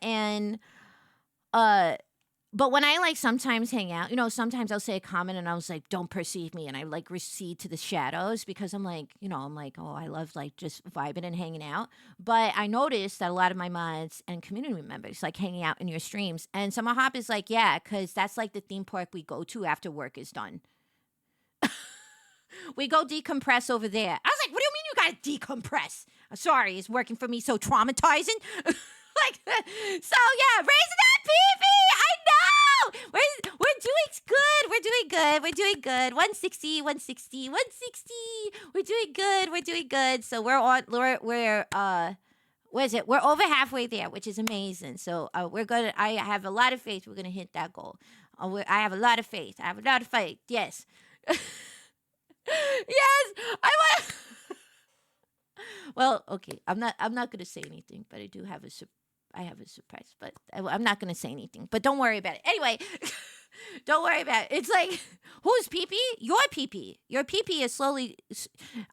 when I sometimes hang out, sometimes I'll say a comment and I was like, "Don't perceive me," and I recede to the shadows because I'm oh, I love just vibing and hanging out. But I noticed that a lot of my mods and community members hanging out in your streams, and Summer Hop is yeah, because that's the theme park we go to after work is done. We go decompress over there. I was like, what do you mean you gotta decompress? Sorry, it's working for me so traumatizing. So yeah, raising that PV. I know. We're doing good. 160. We're doing good. So we're we're over halfway there, which is amazing. So I have a lot of faith we're gonna hit that goal. I have a lot of faith. Yes. Yes, I want. Well, okay. I'm not going to say anything, but I have a surprise. But I'm not going to say anything. But don't worry about it. Anyway, don't worry about it. It's who's PP? Your PP. Your PP is slowly.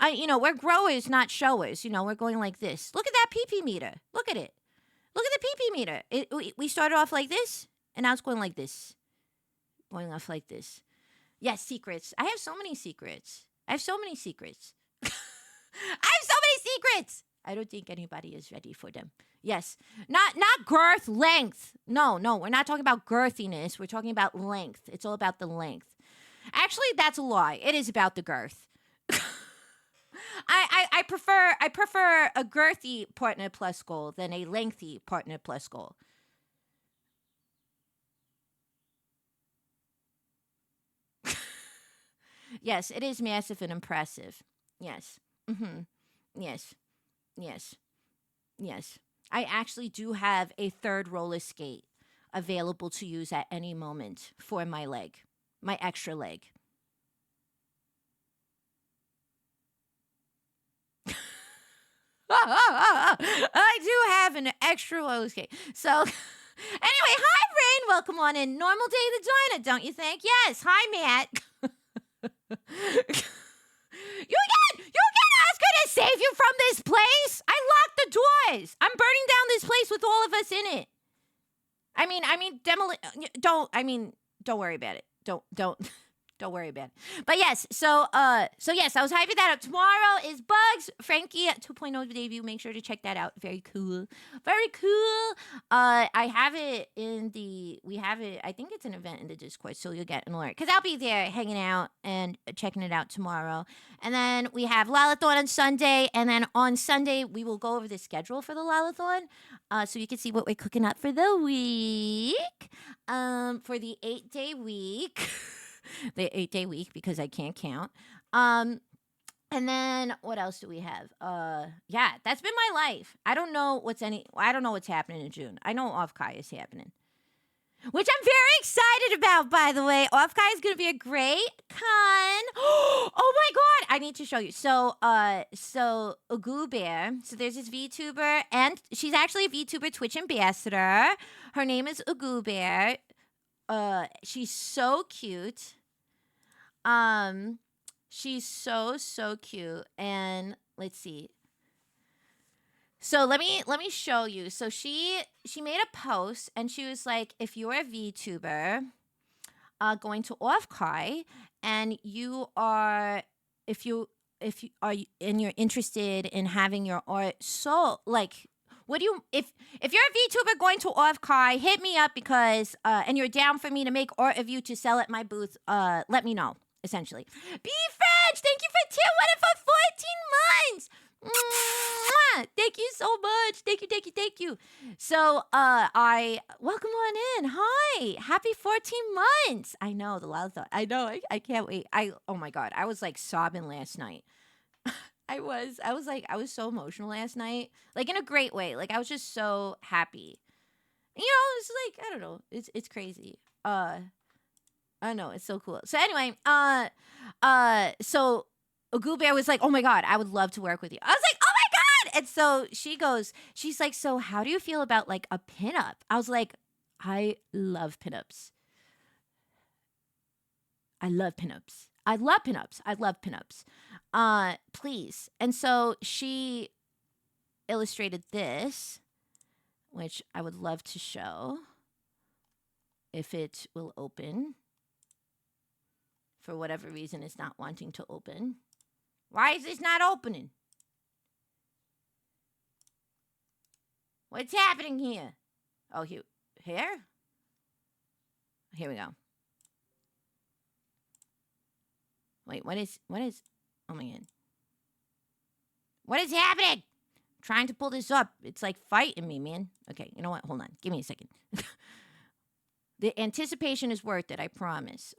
We're growers, not showers. We're going like this. Look at that PP meter. Look at it. Look at the PP meter. We started off like this, and now it's going like this. Going off like this. Yes, secrets. I have so many secrets. I have so many secrets. I don't think anybody is ready for them. Yes. Not girth, length. No, we're not talking about girthiness. We're talking about length. It's all about the length. Actually, that's a lie. It is about the girth. I prefer a girthy partner plus goal than a lengthy partner plus goal. Yes, it is massive and impressive. Yes. Yes. I actually do have a third roller skate. available to use at any moment for my leg, my extra leg. I do have an extra. Okay. So, anyway, hi, Rain. Welcome on in. Normal day to join it, don't you think? Yes. Hi, Matt. You again ask her to save you from this place? I locked the doors. I'm burning down this place with all of us in it. Don't worry about it. Don't worry about it. But yes, so yes, I was hyping that up. Tomorrow is Bugs Frankie at 2.0 debut. Make sure to check that out. Very cool. Very cool. I have it I think it's an event in the Discord, so you'll get an alert. Because I'll be there hanging out and checking it out tomorrow. And then we have Lalathon on Sunday. And then on Sunday, we will go over the schedule for the Lalathon. So you can see what we're cooking up for the week. For the 8-day week. The 8-day week, because I can't count. And then what else do we have? Yeah, that's been my life. I don't know what's happening in June. I know Off-Kai is happening, which I'm very excited about, by the way. Off-Kai is going to be a great con. Oh my god, I need to show you. So Ugu Bear. So there's this VTuber, and she's actually a VTuber Twitch ambassador. Her name is Ugu Bear. She's so cute. She's so cute. And let's see. So let me show you. So she made a post, and she was like, if you're a VTuber going to Off-Kai, and you're interested in having your art sold, like, if you're a VTuber going to Off-Kai, hit me up, because and you're down for me to make art of you to sell at my booth, let me know, essentially. B French, thank you for tier 1 and for 14 months. Mwah! Thank you so much. Thank you. So I welcome on in. Hi. Happy 14 months. I know the loud thought. I know. I can't wait. Oh my god. I was like sobbing last night. I was so emotional last night, like in a great way. Like I was just so happy. You know, it's like, I don't know. It's crazy. I know, it's so cool. So anyway, so Ugu Bear was like, "Oh my god, I would love to work with you." I was like, "Oh my god!" And so she's like, "So how do you feel about like a pinup?" I was like, "I love pinups. I love pinups. Please." And so she illustrated this, which I would love to show if it will open. For whatever reason, it's not wanting to open. Why is this not opening? What's happening here? Oh, here? Here we go. Wait, what is, oh my god. What is happening? I'm trying to pull this up. It's like fighting me, man. Okay, you know what? Hold on. Give me a second. The anticipation is worth it. I promise.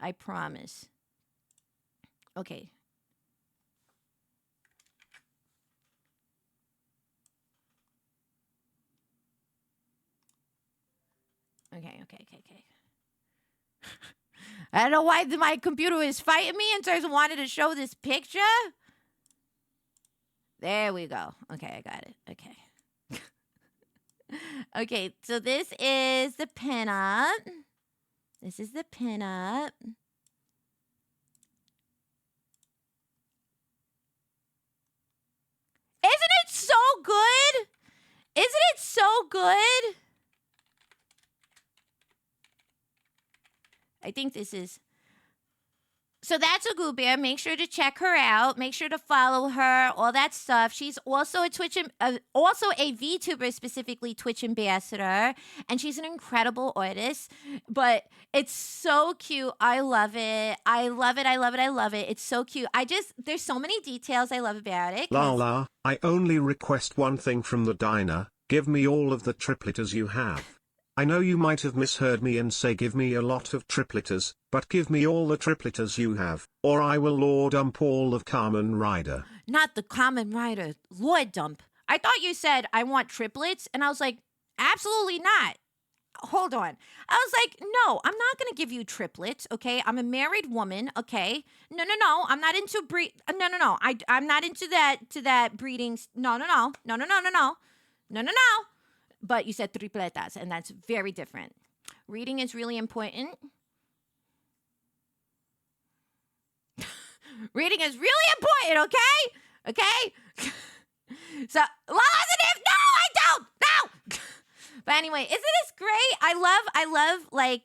Okay. Okay. I don't know why my computer is fighting me in terms of wanting to show this picture. There we go. Okay, I got it. Okay. Okay, so this is the pinup. Isn't it so good? I think this is... So that's Ugu Bear. Make sure to check her out. Make sure to follow her, all that stuff. She's also also a VTuber, specifically Twitch ambassador, and she's an incredible artist. But it's so cute. I love it. It's so cute. There's so many details I love about it. La, I only request one thing from the diner. Give me all of the tripleters you have. I know you might have misheard me and say give me a lot of tripleters, but give me all the tripleters you have, or I will lord dump all of Kamen Rider. Not the Kamen Rider, lord dump. I thought you said I want triplets, and I was like, absolutely not. hold on. I was like, no, I'm not gonna give you triplets. Okay, I'm a married woman. Okay, no, I'm not into breed. No. I'm not into that breeding. No. But you said tripletas, and that's very different. Reading is really important. Reading is really important, okay? Okay? So, positive. No, I don't. No. But anyway, isn't this great? I love the way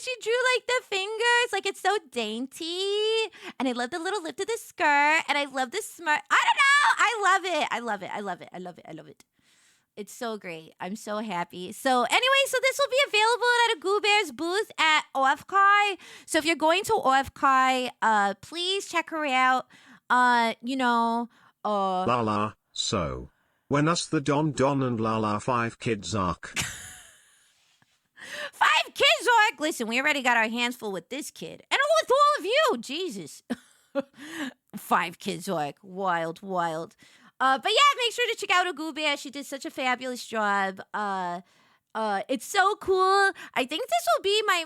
she drew like the fingers. Like it's so dainty. And I love the little lift of the skirt. And I love the smart. I don't know. I love it. It's so great. I'm so happy. So anyway, so this will be available at a Goo Bears booth at OFCAI. So if you're going to OFCAI, please check her out. Lala, so. When us the Don and Lala 5 kids arc. 5 kids arc. Listen, we already got our hands full with this kid. And with all of you. Jesus. 5 kids arc. Wild. But yeah, make sure to check out Goo Bear. She did such a fabulous job. It's so cool. I think this will be my...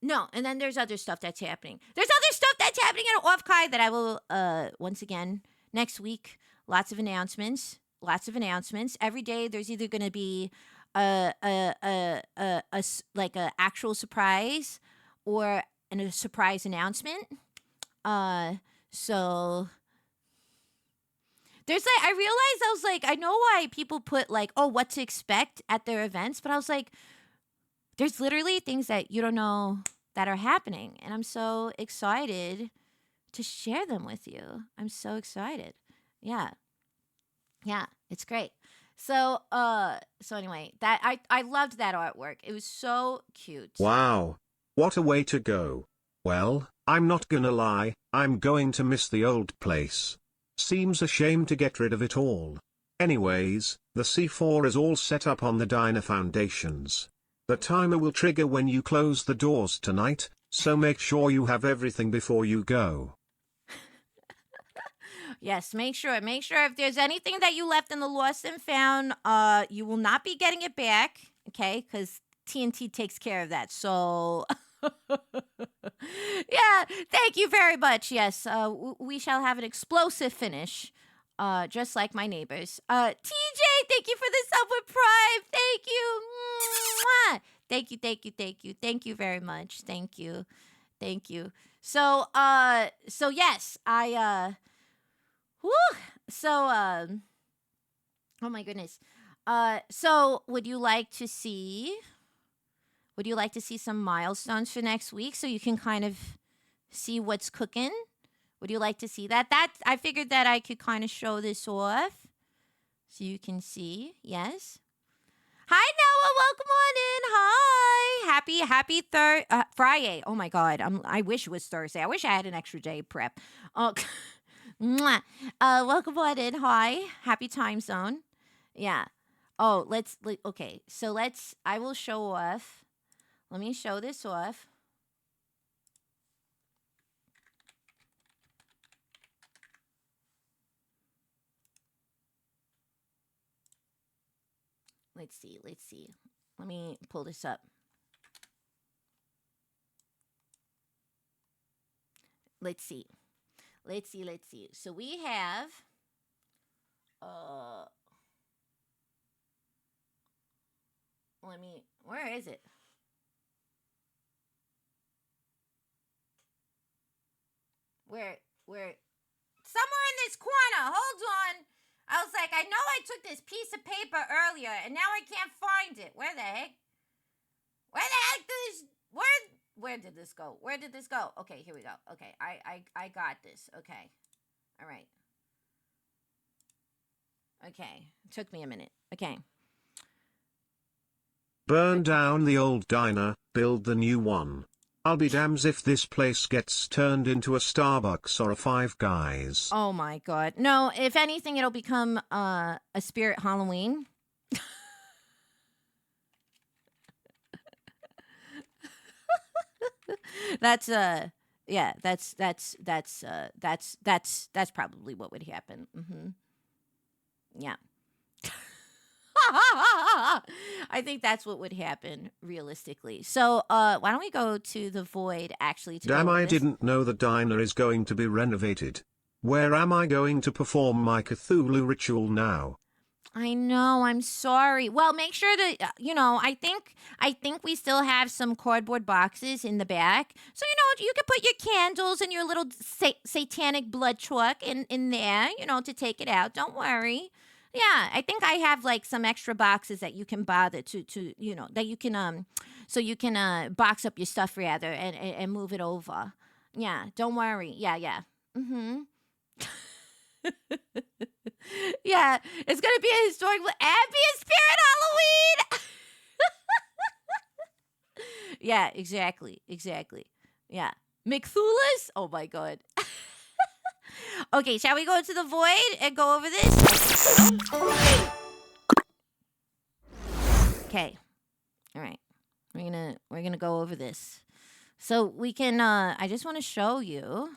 No, and then there's other stuff that's happening. There's other stuff that's happening at OFCAI that I will, once again, next week. Lots of announcements. Every day there's either going to be a actual surprise or a surprise announcement. So there's I realized I was like, I know why people put what to expect at their events, but I was like, there's literally things that you don't know that are happening, and I'm so excited to share them with you. I'm so excited. Yeah, it's great. So anyway, that I loved that artwork. It was so cute. Wow. What a way to go. Well, I'm not gonna lie, I'm going to miss the old place. Seems a shame to get rid of it all. Anyways, the C4 is all set up on the diner foundations. The timer will trigger when you close the doors tonight, so make sure you have everything before you go. Yes, make sure if there's anything that you left in the lost and found, you will not be getting it back, okay? Because TNT takes care of that. So, yeah, thank you very much. Yes, we shall have an explosive finish, just like my neighbors. TJ, thank you for the sub with Prime. Thank you. Mwah. Thank you. Thank you very much. Thank you. So yes, oh my goodness. So would you like to see some milestones for next week so you can kind of see what's cooking? Would you like to see that? I figured that I could kind of show this off so you can see. Yes. Hi Noah, welcome on in. Hi. Happy Friday. Oh my God. I wish it was Thursday. I wish I had an extra day prep. Mwah. Welcome on in. Hi. Happy time zone. Yeah. Oh, okay. So I will show off. Let me show this off. Let's see. Let me pull this up. Let's see. So we have where is it? Where somewhere in this corner. Hold on. I was like, I know I took this piece of paper earlier and now I can't find it. Where the heck where did this go? Okay, here we go. Okay, I got this. Okay. All right. Okay. It took me a minute. Okay. Burn down the old diner, build the new one. I'll be damned if this place gets turned into a Starbucks or a Five Guys. Oh my God. No, if anything, it'll become a Spirit Halloween. That's probably what would happen. Yeah. I think that's what would happen realistically. So, why don't we go to the void actually to Damn, go over I this? didn't know the diner is going to be renovated. Where am I going to perform my Cthulhu ritual now? I know. I'm sorry. Well, make sure that I think we still have some cardboard boxes in the back, so you can put your candles and your little satanic blood chalk in there, to take it out. Don't worry. Yeah, I think I have like some extra boxes that you can bother to that you can so you can box up your stuff rather and move it over. Yeah, don't worry. Yeah. Mhm. Yeah, it's gonna be a historic and be a spirit Halloween. Yeah, exactly. Yeah, McThulas. Oh my god. Okay, shall we go to the void and go over this? Okay. All right. We're gonna go over this. So we can. I just want to show you.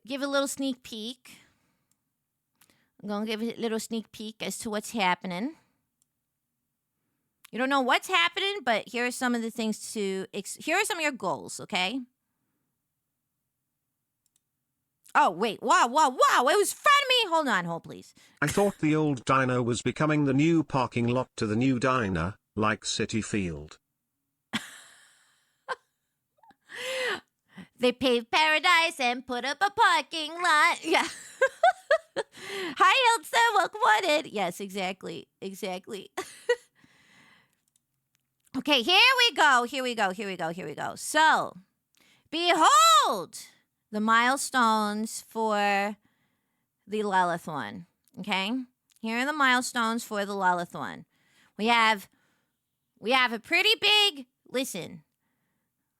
Give a little sneak peek. I'm going to give a little sneak peek as to what's happening. You don't know what's happening, but here are some of the things here are some of your goals, okay? Oh, wait. Wow. It was in front of me. Hold, please. I thought the old diner was becoming the new parking lot to the new diner, like City Field. They paved paradise and put up a parking lot. Yeah. Hi, Elsa. Welcome on in. Yes, exactly. Okay, here we go. So, behold the milestones for the Lilithorn. Okay? Here are the milestones for the Lilithorn. We have a pretty big, listen,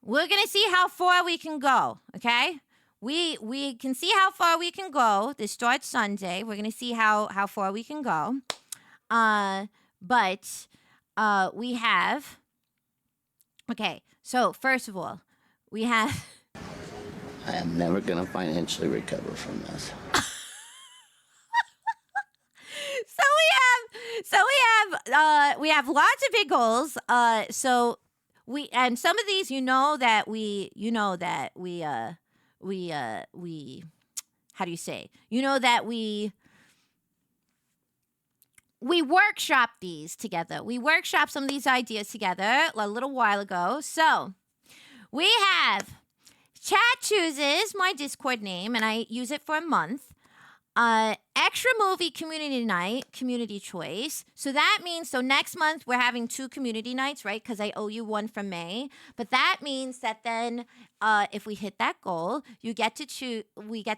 we're going to see how far we can go, okay? We can see how far we can go. This starts Sunday. We're going to see how far we can go. But we have, okay, so first of all, we have... I am never going to financially recover from this. we have lots of big goals. So and some of these, how do you say? We workshop these together. We workshop some of these ideas together a little while ago. So we have Chat chooses my Discord name, and I use it for a month. Extra movie community night, community choice. So that means, next month we're having 2 community nights, right? Because I owe you one from May. But that means that then if we hit that goal, we get to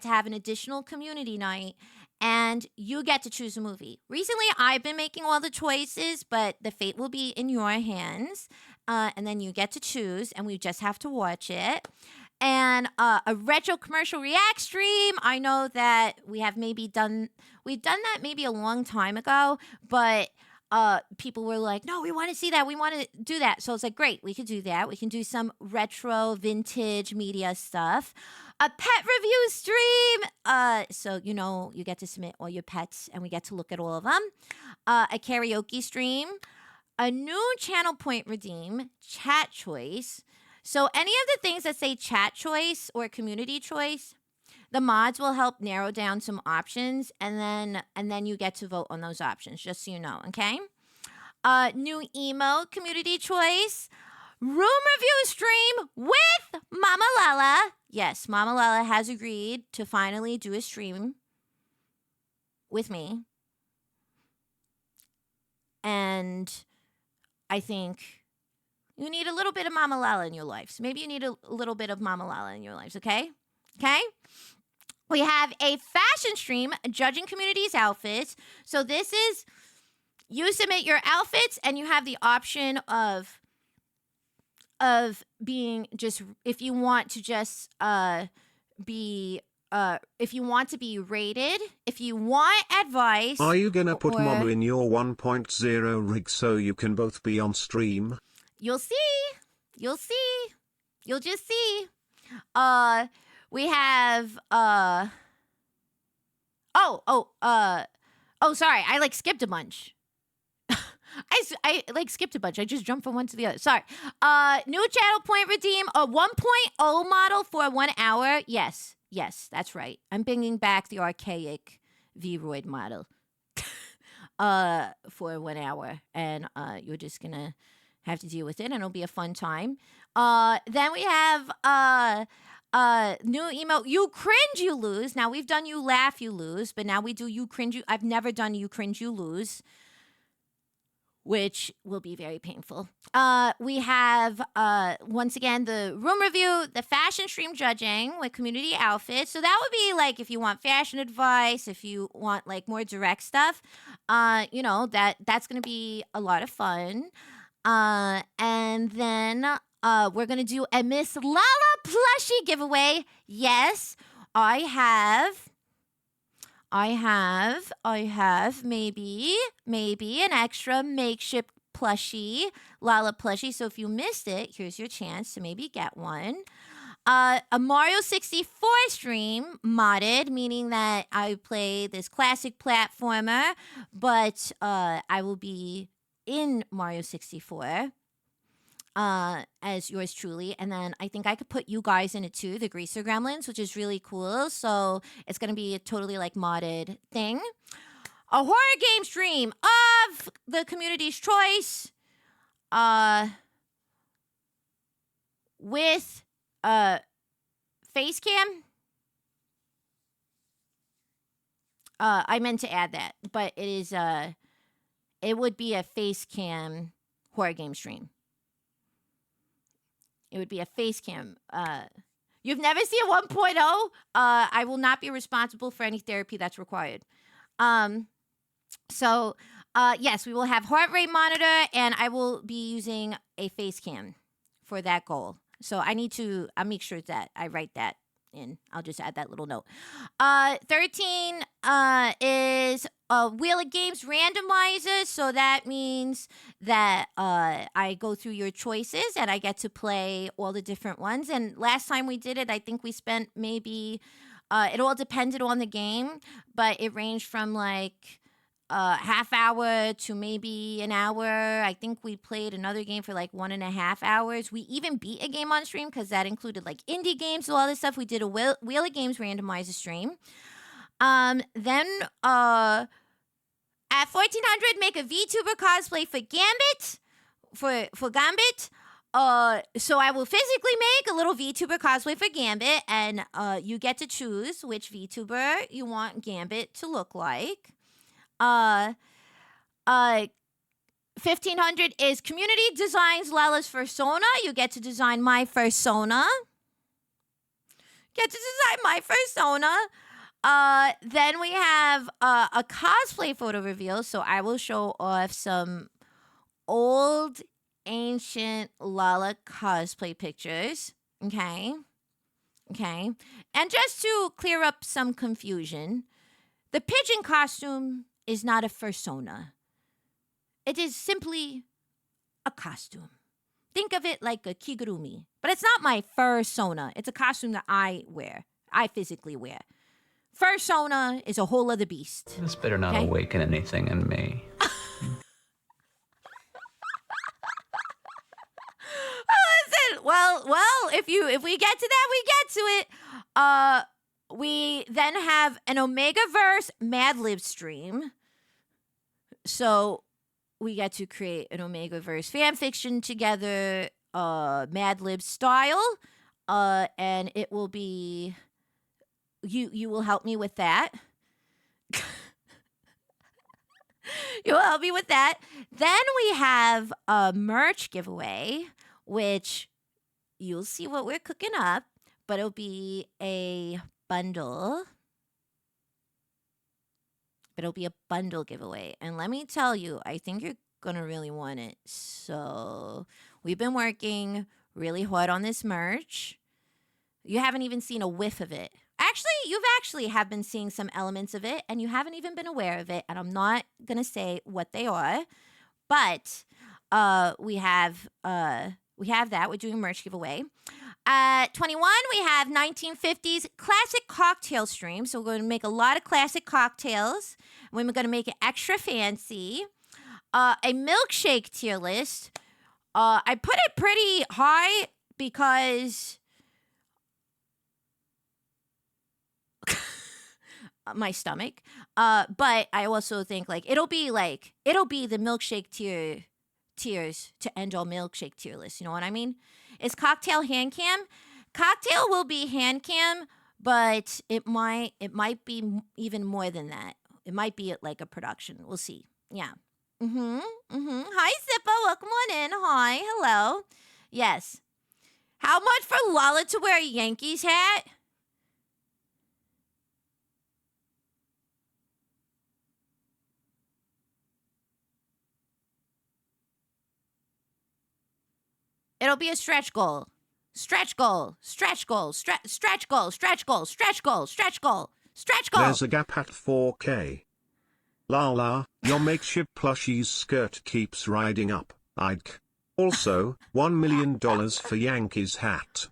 have an additional community night, and you get to choose a movie. Recently, I've been making all the choices, but the fate will be in your hands. And then you get to choose, and we just have to watch it. And a retro commercial react stream. I know that we've done that maybe a long time ago, but people were like, no, we want to see that. We want to do that. So it's like, great, we could do that. We can do some retro vintage media stuff. A pet review stream. So, you get to submit all your pets and we get to look at all of them. A karaoke stream. A new channel point redeem. Chat choice. So any of the things that say chat choice or community choice, the mods will help narrow down some options, and then you get to vote on those options, just so you know, okay? New emo community choice, room review stream with Mama Lala. Yes, Mama Lala has agreed to finally do a stream with me. And I think you need a little bit of Mama Lala in your lives. Maybe you need a little bit of Mama Lala in your lives, okay? Okay? We have a fashion stream judging communities' outfits. So this is, you submit your outfits and you have the option of being just, if you want to just be, if you want to be rated, if you want advice. Are you gonna put or- Mama in your 1.0 rig so you can both be on stream? You'll see. You'll just see. We have Oh, sorry. I like skipped a bunch. I like skipped a bunch. I just jumped from one to the other. Sorry. New channel point redeem a 1.0 model for 1 hour. Yes, that's right. I'm bringing back the archaic Vroid model for 1 hour, and you're just gonna have to deal with it, and it'll be a fun time. Then we have new emote. You cringe, you lose. Now we've done you laugh, you lose, but now we do you cringe. I've never done you cringe, you lose, which will be very painful. We have, once again, the room review, the fashion stream judging with community outfits. So that would be like if you want fashion advice, if you want like more direct stuff, that's going to be a lot of fun. And then we're going to do a Miss Lala plushie giveaway. Yes, I have maybe an extra makeshift plushie, Lala plushie. So if you missed it, here's your chance to maybe get one. A Mario 64 stream modded, meaning that I play this classic platformer, but I will be in Mario 64. As yours truly, and then I think I could put you guys in it too, the Greaser Gremlins, which is really cool. So it's gonna be a totally like modded thing. A horror game stream of the community's choice, with face cam. I meant to add that, but it would be a face cam horror game stream. It would be a face cam. You've never seen a 1.0? I will not be responsible for any therapy that's required. So, yes, we will have heart rate monitor, and I will be using a face cam for that goal. So I'll make sure that I write that in. I'll just add that little note. 13 is Wheel of Games randomizer. So that means that I go through your choices and I get to play all the different ones. And last time we did it, I think we spent maybe, it all depended on the game, but it ranged from like half hour to maybe an hour. I think we played another game for like 1.5 hours. We even beat a game on stream because that included like indie games and all this stuff. We did a Wheel of Games randomizer stream. Then at 1400, make a VTuber cosplay for Gambit. For Gambit. So I will physically make a little VTuber cosplay for Gambit, and you get to choose which VTuber you want Gambit to look like. 1500 is community designs Lala's fursona. You get to design my fursona. Then we have a cosplay photo reveal. So I will show off some old, ancient Lala cosplay pictures. Okay. And just to clear up some confusion, the pigeon costume is not a fursona. It is simply a costume. Think of it like a kigurumi. But it's not my fursona. It's a costume that I wear. I physically wear. Fursona is a whole other beast. This better not awaken anything in me. Listen, well, if we get to that, we get to it. We then have an Omegaverse Mad Lib stream. So we get to create an Omegaverse fan fiction together, Mad Lib style, and it will be. You will help me with that. You will help me with that. Then we have a merch giveaway, which you'll see what we're cooking up, but it'll be a bundle. But it'll be a bundle giveaway. And let me tell you, I think you're going to really want it. So we've been working really hard on this merch. You haven't even seen a whiff of it. Actually, you've have been seeing some elements of it, and you haven't even been aware of it. And I'm not going to say what they are. But we have that. We're doing a merch giveaway. At 21, we have 1950s classic cocktail stream. So we're going to make a lot of classic cocktails. We're going to make it extra fancy. A milkshake tier list. I put it pretty high because my stomach. But I also think it'll be the milkshake tiers to end all milkshake tier lists. You know what I mean? Is cocktail hand cam? Cocktail will be hand cam, but it might be even more than that. It might be like a production. We'll see. Yeah. Hi, Zippo. Welcome on in. Hi. Hello. Yes. How much for Lala to wear a Yankees hat? It'll be a stretch goal. Stretch goal. Stretch goal. Stretch goal. Stretch goal. Stretch goal. Stretch goal. Stretch goal. There's a gap at 4K. Lala, your makeshift plushie's skirt keeps riding up. Ike. Also, $1 million for Yankees hat.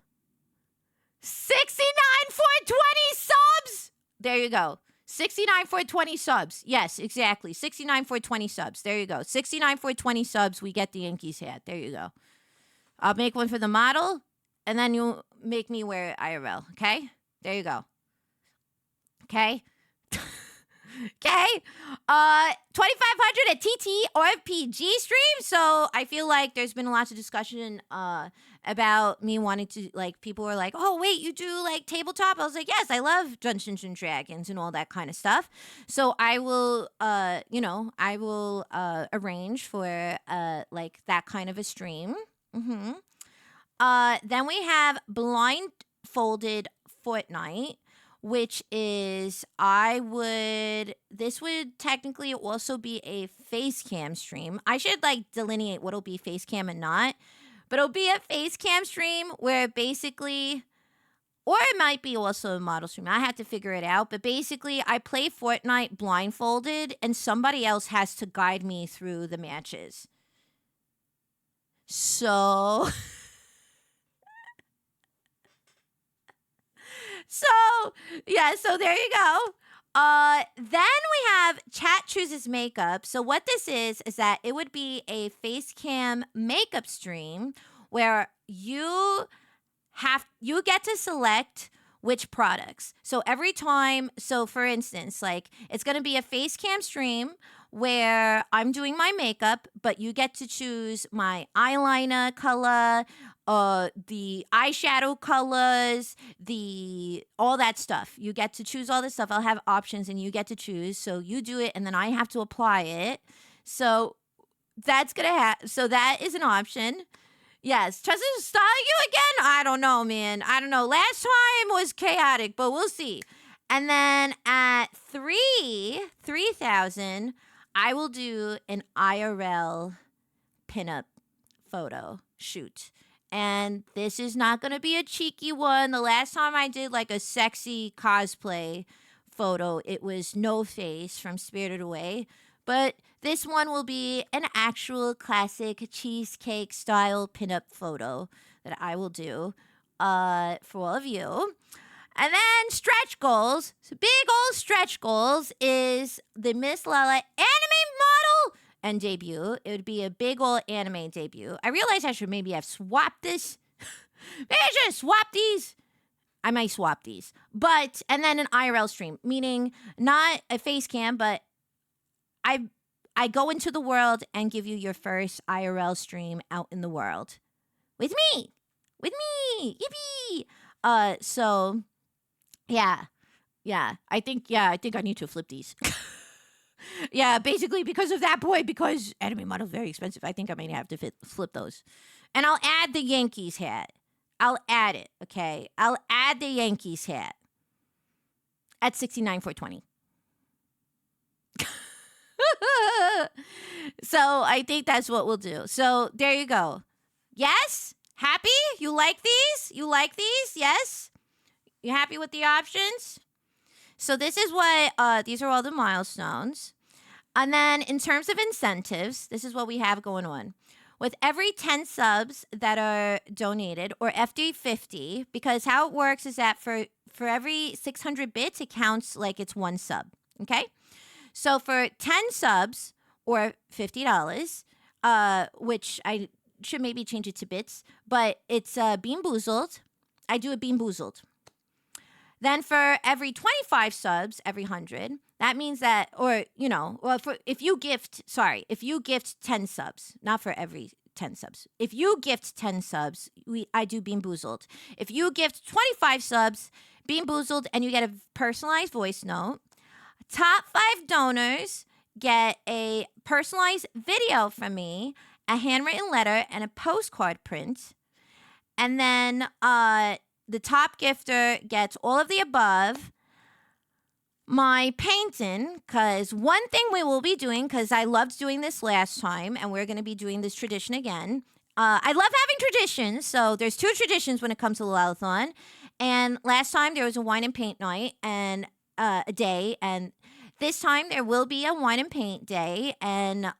69 for 20 subs. There you go. 69 for 20 subs. Yes, exactly. 69 for 20 subs. There you go. 69 for 20 subs. We get the Yankees hat. There you go. I'll make one for the model, and then you make me wear it IRL, okay? There you go. Okay? Okay? 2,500 at TT or PG stream, so I feel like there's been lots of discussion about me wanting to, people were like, oh, wait, you do, tabletop? I was like, yes, I love Dungeons and Dragons and all that kind of stuff. So I will, arrange for, that kind of a stream. Then we have blindfolded Fortnite, which is this would technically also be a face cam stream. I should delineate what'll be face cam and not, but it'll be a face cam stream where basically, or it might be also a model stream. I have to figure it out, but basically I play Fortnite blindfolded and somebody else has to guide me through the matches. So, so there you go. Then we have chat chooses makeup. So what this is that it would be a face cam makeup stream where you get to select which products. So every time, for instance, it's going to be a face cam stream where I'm doing my makeup, but you get to choose my eyeliner color, the eyeshadow colors, all that stuff. You get to choose all this stuff. I'll have options and you get to choose. So you do it and then I have to apply it. So that's going to so that is an option. Yes. Trust is styling you again? I don't know, man. I don't know. Last time was chaotic, but we'll see. And then at 3,000, I will do an IRL pinup photo shoot. And this is not going to be a cheeky one. The last time I did a sexy cosplay photo, it was No Face from Spirited Away. But this one will be an actual classic cheesecake style pinup photo that I will do for all of you. And then stretch goals. So big old stretch goals is the Miss Lala anime model and debut. It would be a big old anime debut. I realize I should maybe have swapped this. Maybe I should have swapped these. I might swap these. And then an IRL stream, meaning not a face cam, but I go into the world and give you your first IRL stream out in the world. With me. Yippee. So... Yeah. I think I need to flip these. Yeah, basically because of that boy, because anime model is very expensive. I think I may have to flip those. And I'll add the Yankees hat. I'll add it, okay? I'll add the Yankees hat at 69 for 20. So I think that's what we'll do. So there you go. Yes? Happy? You like these? Yes? You happy with the options? So this is what, these are all the milestones. And then in terms of incentives, this is what we have going on. with every 10 subs that are donated, or FD50, because how it works is that for every 600 bits, it counts like it's one sub. Okay? So for 10 subs or $50, which I should maybe change it to bits, but it's Bean Boozled. I do a Bean Boozled. Then for every 25 subs, every 100, that means that, or, if you gift 10 subs, not for every 10 subs. If you gift 10 subs, I do Bean Boozled. If you gift 25 subs, Bean Boozled, and you get a personalized voice note, top 5 donors get a personalized video from me, a handwritten letter, and a postcard print. And then the top gifter gets all of the above, my painting, because one thing we will be doing, because I loved doing this last time, and we're going to be doing this tradition again. I love having traditions, so there's 2 traditions when it comes to the Lalathon. And last time there was a wine and paint night and a day, and this time there will be a wine and paint day, and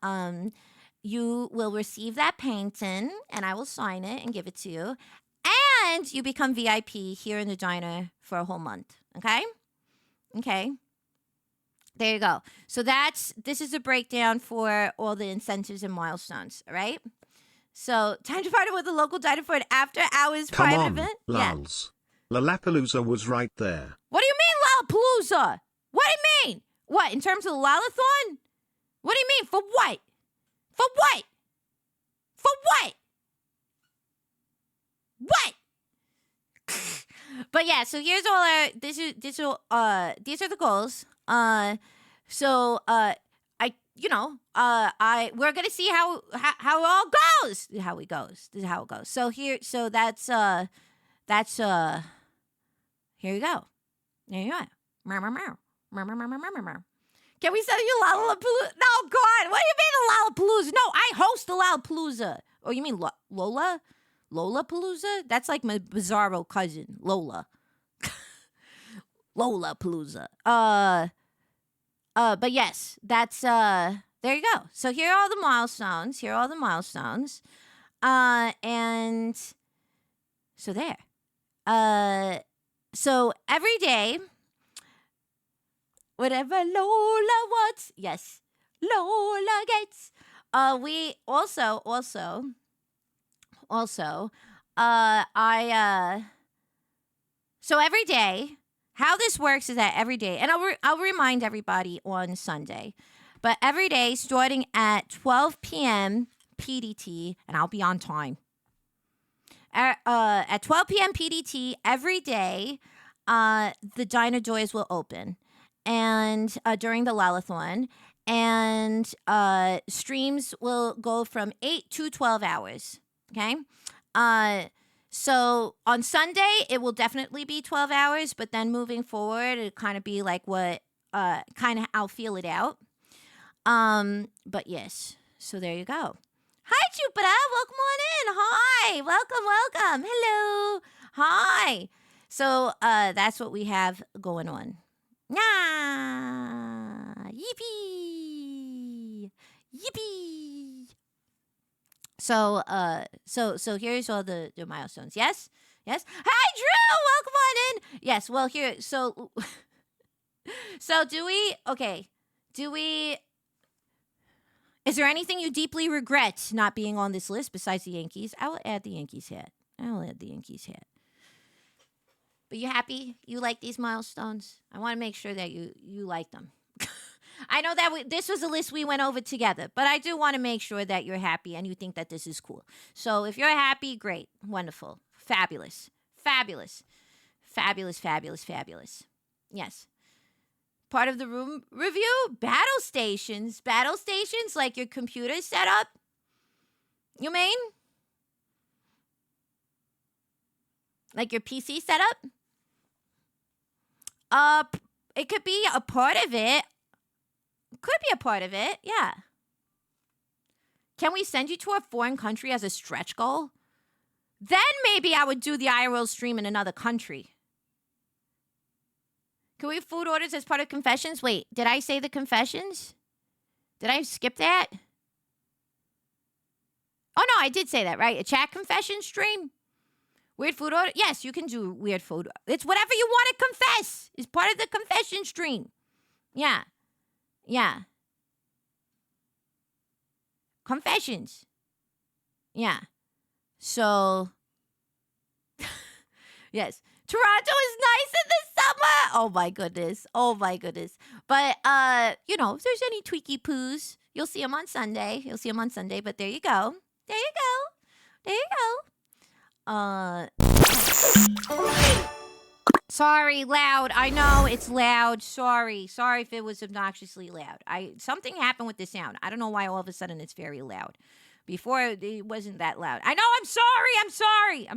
you will receive that painting, and I will sign it and give it to you. And you become VIP here in the diner for a whole month. Okay? Okay. There you go. So this is a breakdown for all the incentives and milestones. All right? So time to partner with the local diner for an after-hours Come private on, event. Lals. Lollapalooza was right there. What do you mean, Lollapalooza? What do you mean? What, in terms of the Lalathon? What do you mean? For what? For what? For what? What? But yeah, so here's all our these are the goals. We're gonna see how it all goes. This is how it goes. So that's here you go. There you go. Meow, meow, meow. Meow, meow, meow, meow, meow, meow. Can we send you Lollapalooza? No, God, what do you mean Lollapalooza? No, I host the Lollapalooza. Oh, you mean Lola? Lollapalooza? That's like my bizarro cousin, Lola. Lollapalooza. But yes, that's there you go. So here are all the milestones. And so there. So every day, whatever Lola wants, yes, Lola gets. We also, so every day, how this works is that every day, and I'll remind everybody on Sunday, but every day starting at 12 p.m. PDT, and I'll be on time. At 12 p.m. PDT every day, the diner doors will open, and during the Lalathon, and streams will go from 8 to 12 hours. Okay. So on Sunday, it will definitely be 12 hours, but then moving forward, it'll kind of be like what, I'll feel it out. But yes, so there you go. Hi, Jupiter. Welcome on in. Hi. Welcome. Hello. Hi. So, that's what we have going on. Yeah. Yippee. So here's all the milestones. Yes. Hi, Drew. Welcome on in. Yes. Well, here. So do we? Okay. Is there anything you deeply regret not being on this list besides the Yankees? I will add the Yankees hat. But you happy? You like these milestones? I want to make sure that you like them. I know that this was a list we went over together, but I do want to make sure that you're happy and you think that this is cool. So if you're happy, great, wonderful, fabulous. Yes. Part of the room review, battle stations like your computer setup. You mean? Like your PC setup? It could be a part of it. Yeah. Can we send you to a foreign country as a stretch goal? Then maybe I would do the IRL stream in another country. Can we have food orders as part of confessions? Wait, did I say the confessions? Did I skip that? Oh, no, I did say that, right? A chat confession stream? Weird food order? Yes, you can do weird food. It's whatever you want to confess. It's part of the confession stream. Yeah. Yeah. Confessions. Yeah. So, yes. Toronto is nice in the summer. Oh my goodness. Oh my goodness. But you know, if there's any tweaky poos, you'll see them on Sunday. You'll see them on Sunday, but there you go. There you go. There you go. Sorry, loud. I know it's loud. Sorry. Sorry if it was obnoxiously loud. Something happened with the sound. I don't know why all of a sudden it's very loud. Before it wasn't that loud. I know. I'm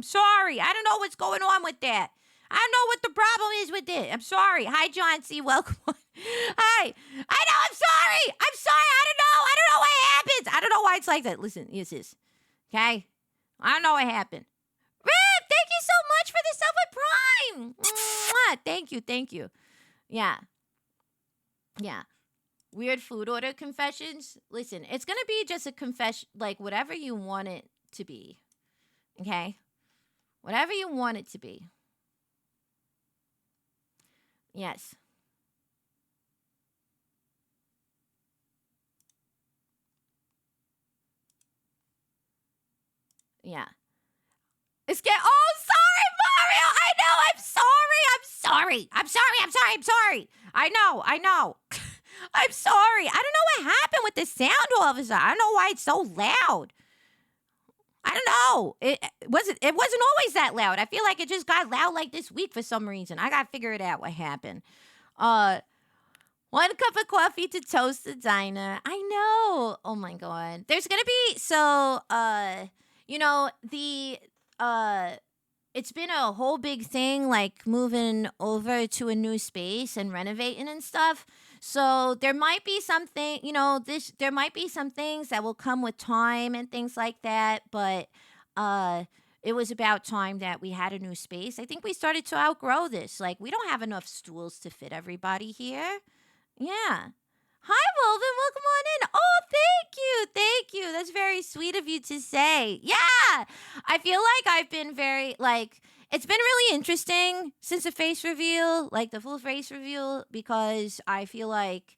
sorry. I don't know what's going on with that. I don't know what the problem is with it. I'm sorry. Hi, John C. Welcome. Hi. I know. I'm sorry. I don't know what happens. I don't know why it's like that. Listen, this. Okay? I don't know what happened. Rip, thank you so much for the sub with Prime. Mwah. Thank you. Yeah. Weird food order confessions. Listen, it's going to be just a confession, like whatever you want it to be. Okay? Whatever you want it to be. Yes. Yeah. Sorry, Mario. I know. I'm sorry. I know. I'm sorry. I don't know what happened with the sound all of a sudden. I don't know why it's so loud. I don't know. It wasn't always that loud. I feel like it just got loud like this week for some reason. I gotta figure it out what happened. 1 cup of coffee to toast the diner. I know. Oh my god. There's gonna be it's been a whole big thing, like moving over to a new space and renovating and stuff. So there might be something, there might be some things that will come with time and things like that. But it was about time that we had a new space. I think we started to outgrow this. Like, we don't have enough stools to fit everybody here. Yeah. Hi, Wolven. Welcome on in. Oh, thank you. That's very sweet of you to say. Yeah. I feel like I've been it's been really interesting since the face reveal, like the full face reveal, because I feel like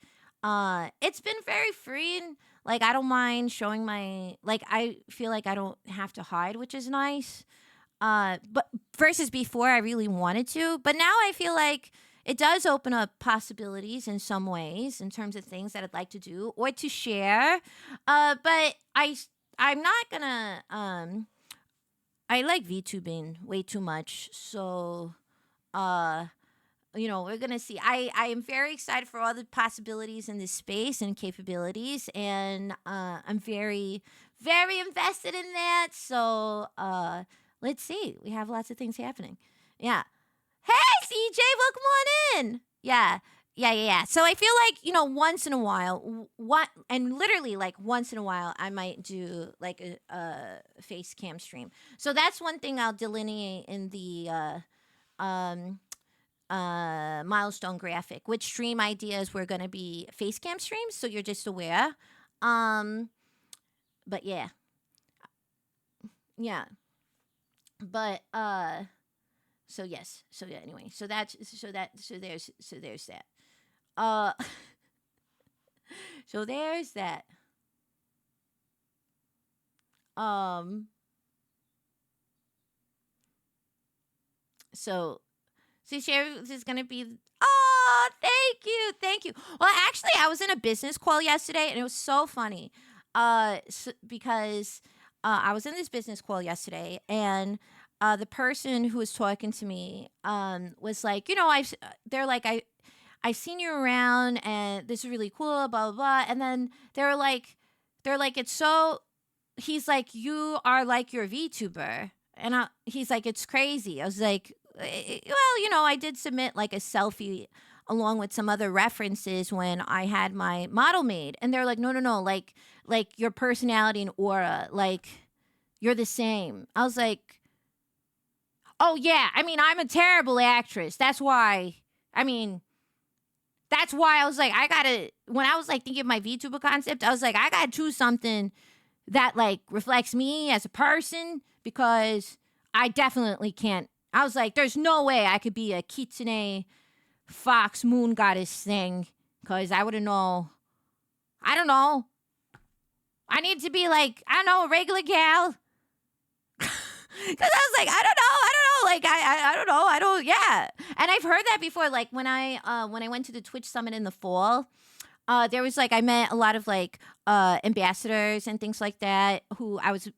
it's been very freeing. Like, I don't mind showing I feel like I don't have to hide, which is nice. But versus before, I really wanted to. But now I feel like it does open up possibilities in some ways in terms of things that I'd like to do or to share. But I'm not gonna I like VTubing way too much. So we're gonna see. I am very excited for all the possibilities in this space and capabilities, and I'm very, very invested in that. So let's see. We have lots of things happening. Yeah. Hey, CJ, welcome on in. Yeah. So I feel like, once in a while, literally like once in a while, I might do like a face cam stream. So that's one thing I'll delineate in the milestone graphic, which stream ideas were going to be face cam streams. So you're just aware. But yeah. But, so yes. So yeah, anyway. So there's that. So there's that. So Sheriff is gonna be. Oh, thank you. Well, actually, I was in a business call yesterday, and it was so funny. Because I was in this business call yesterday, and the person who was talking to me was like, I've seen you around, and this is really cool, blah blah blah. And then they're like, it's so. He's like, you are like your VTuber, and he's like, it's crazy. I was like, well, I did submit like a selfie along with some other references when I had my model made, and they're like, no, like your personality and aura, like you're the same. I was like, oh yeah, I mean, I'm a terrible actress. That's why I was like, when I was like thinking of my VTuber concept, I was like, I gotta choose something that like reflects me as a person, because I definitely can't. I was like, there's no way I could be a kitsune fox moon goddess thing, because I wouldn't know. I don't know. I need to be like, I don't know, a regular gal. Because I was like, I don't know. Like, I don't know. I don't, yeah. And I've heard that before. Like, when I went to the Twitch Summit in the fall, there was like, I met a lot of like ambassadors and things like that who I was,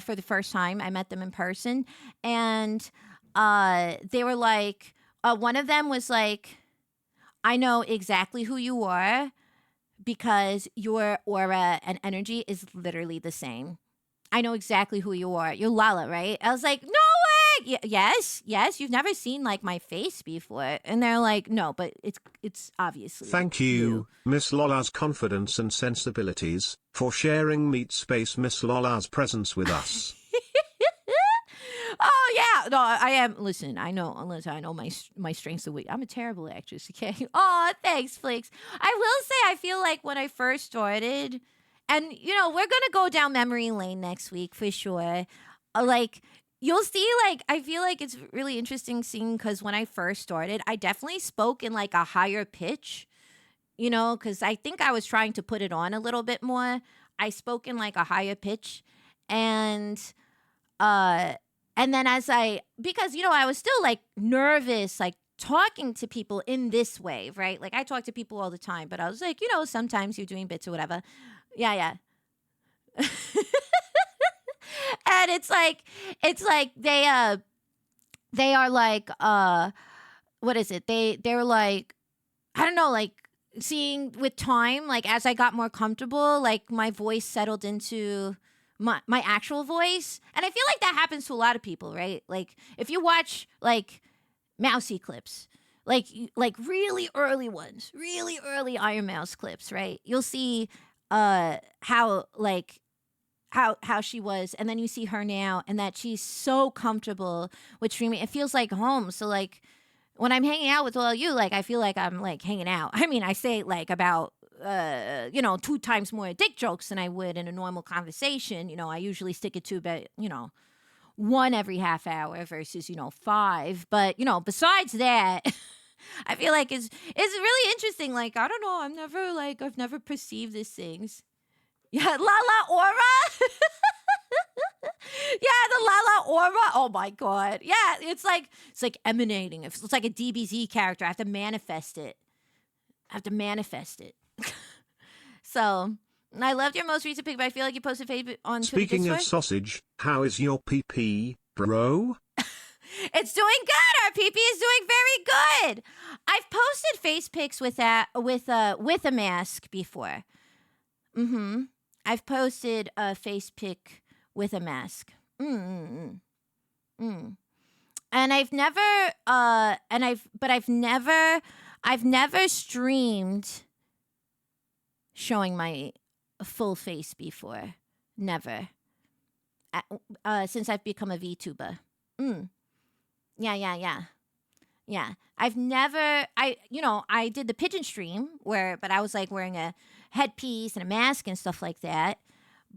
for the first time, I met them in person. And they were like, one of them was like, I know exactly who you are because your aura and energy is literally the same. I know exactly who you are. You're Lala, right? I was like, no way. Yes. You've never seen like my face before. And they're like, no, but it's obviously Thank you, Miss Lola's confidence and sensibilities, for sharing Meet Space Miss Lola's presence with us. Oh yeah, no, I am. Listen, I know my strengths are weak. I'm a terrible actress. Okay. Oh, thanks, Flakes. I will say, I feel like when I first started, and we're gonna go down memory lane next week for sure. Like, you'll see, like, I feel like it's really interesting seeing, because when I first started, I definitely spoke in like a higher pitch. Because I think I was trying to put it on a little bit more. I spoke in like a higher pitch, and then because I was still like nervous, like talking to people in this way, right? Like, I talk to people all the time, but I was like, sometimes you're doing bits or whatever. Yeah. And it's like they are like, what is it? They're like, I don't know, like, seeing with time, like, as I got more comfortable, like, my voice settled into my actual voice. And I feel like that happens to a lot of people, right? Like, if you watch like Mousy clips, like really early ones, really early Iron Mouse clips, right? You'll see how she was, and then you see her now, and that she's so comfortable with streaming. It feels like home. So like, when I'm hanging out with all you, like, I feel like I'm like hanging out. I mean, I say like about 2 times more dick jokes than I would in a normal conversation. I usually stick it to about 1 every half hour versus 5. But besides that, I feel like it's really interesting. Like, I don't know, I've never perceived these things. Yeah, Lala aura. Yeah, the Lala aura. Oh my god. Yeah, it's like emanating. It's like a DBZ character. I have to manifest it. So, I loved your most recent pic, but I feel like you posted Facebook on Twitter. Speaking of sausage, how is your PP, bro? It's doing good. Our PP is doing very good. I've posted face pics with a mask before. I've posted a face pic with a mask. And I've never streamed showing my full face before. Never. Since I've become a VTuber. Yeah. I've never, I did the pigeon stream but I was like wearing a headpiece and a mask and stuff like that.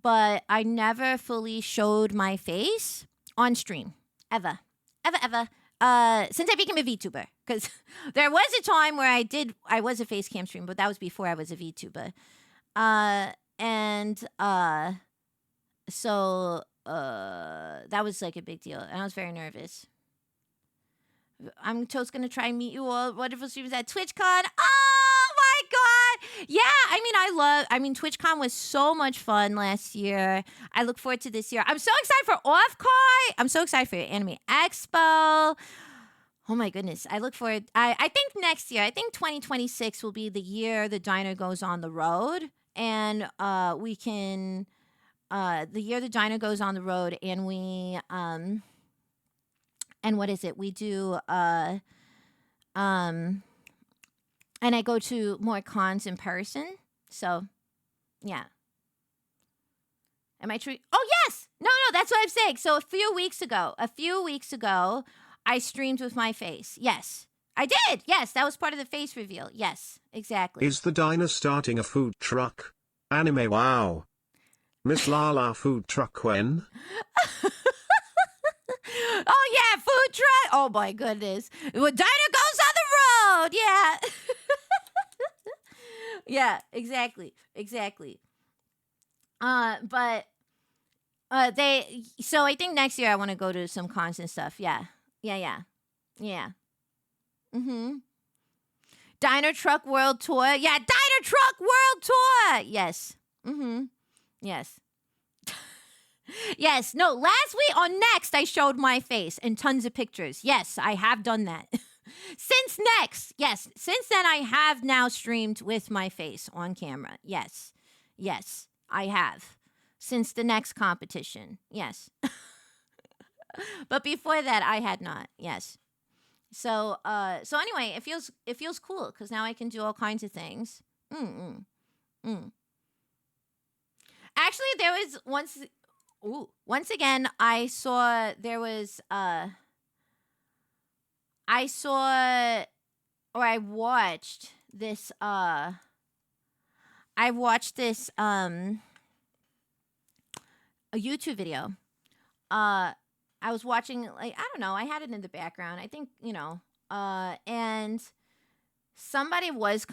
But I never fully showed my face on stream. Ever. Since I became a VTuber. Because there was a time where I was a face cam stream, but that was before I was a VTuber. So that was like a big deal. And I was very nervous. I'm just going to try and meet you all wonderful streamers at TwitchCon. Oh my God. Yeah. TwitchCon was so much fun last year. I look forward to this year. I'm so excited for Off-Kai. I'm so excited for Anime Expo. Oh my goodness. I look forward. I think next year, 2026 will be the year the diner goes on the road. And we can, the year the diner goes on the road, and we, and what is it? We do, and I go to more cons in person. So, yeah. Am I true? Oh, yes! No, that's what I'm saying. So a few weeks ago, I streamed with my face. Yes, I did. Yes, that was part of the face reveal. Yes, exactly. Is the diner starting a food truck? Anime wow. Miss Lala food truck when? Oh yeah, food truck. Oh my goodness. When Dinah goes on the road. Yeah. Yeah, exactly. Exactly. But they so I think next year I want to go to some cons and stuff. Yeah. Yeah, yeah. Yeah. Mhm. Diner Truck World Tour. Yeah, Diner Truck World Tour. Yes. Mhm. Yes. Yes. No, last week on Next I showed my face and tons of pictures. Yes, I have done that. Since Next. Yes. Since then I have now streamed with my face on camera. Yes. Yes, I have. Since the next competition. Yes. But before that I had not. Yes. So anyway, it feels cool cuz now I can do all kinds of things. Mm. Mm. Actually, there was once again I saw there was I saw or I watched this a YouTube video. I was watching, like, I don't know, I had it in the background. I think, and somebody was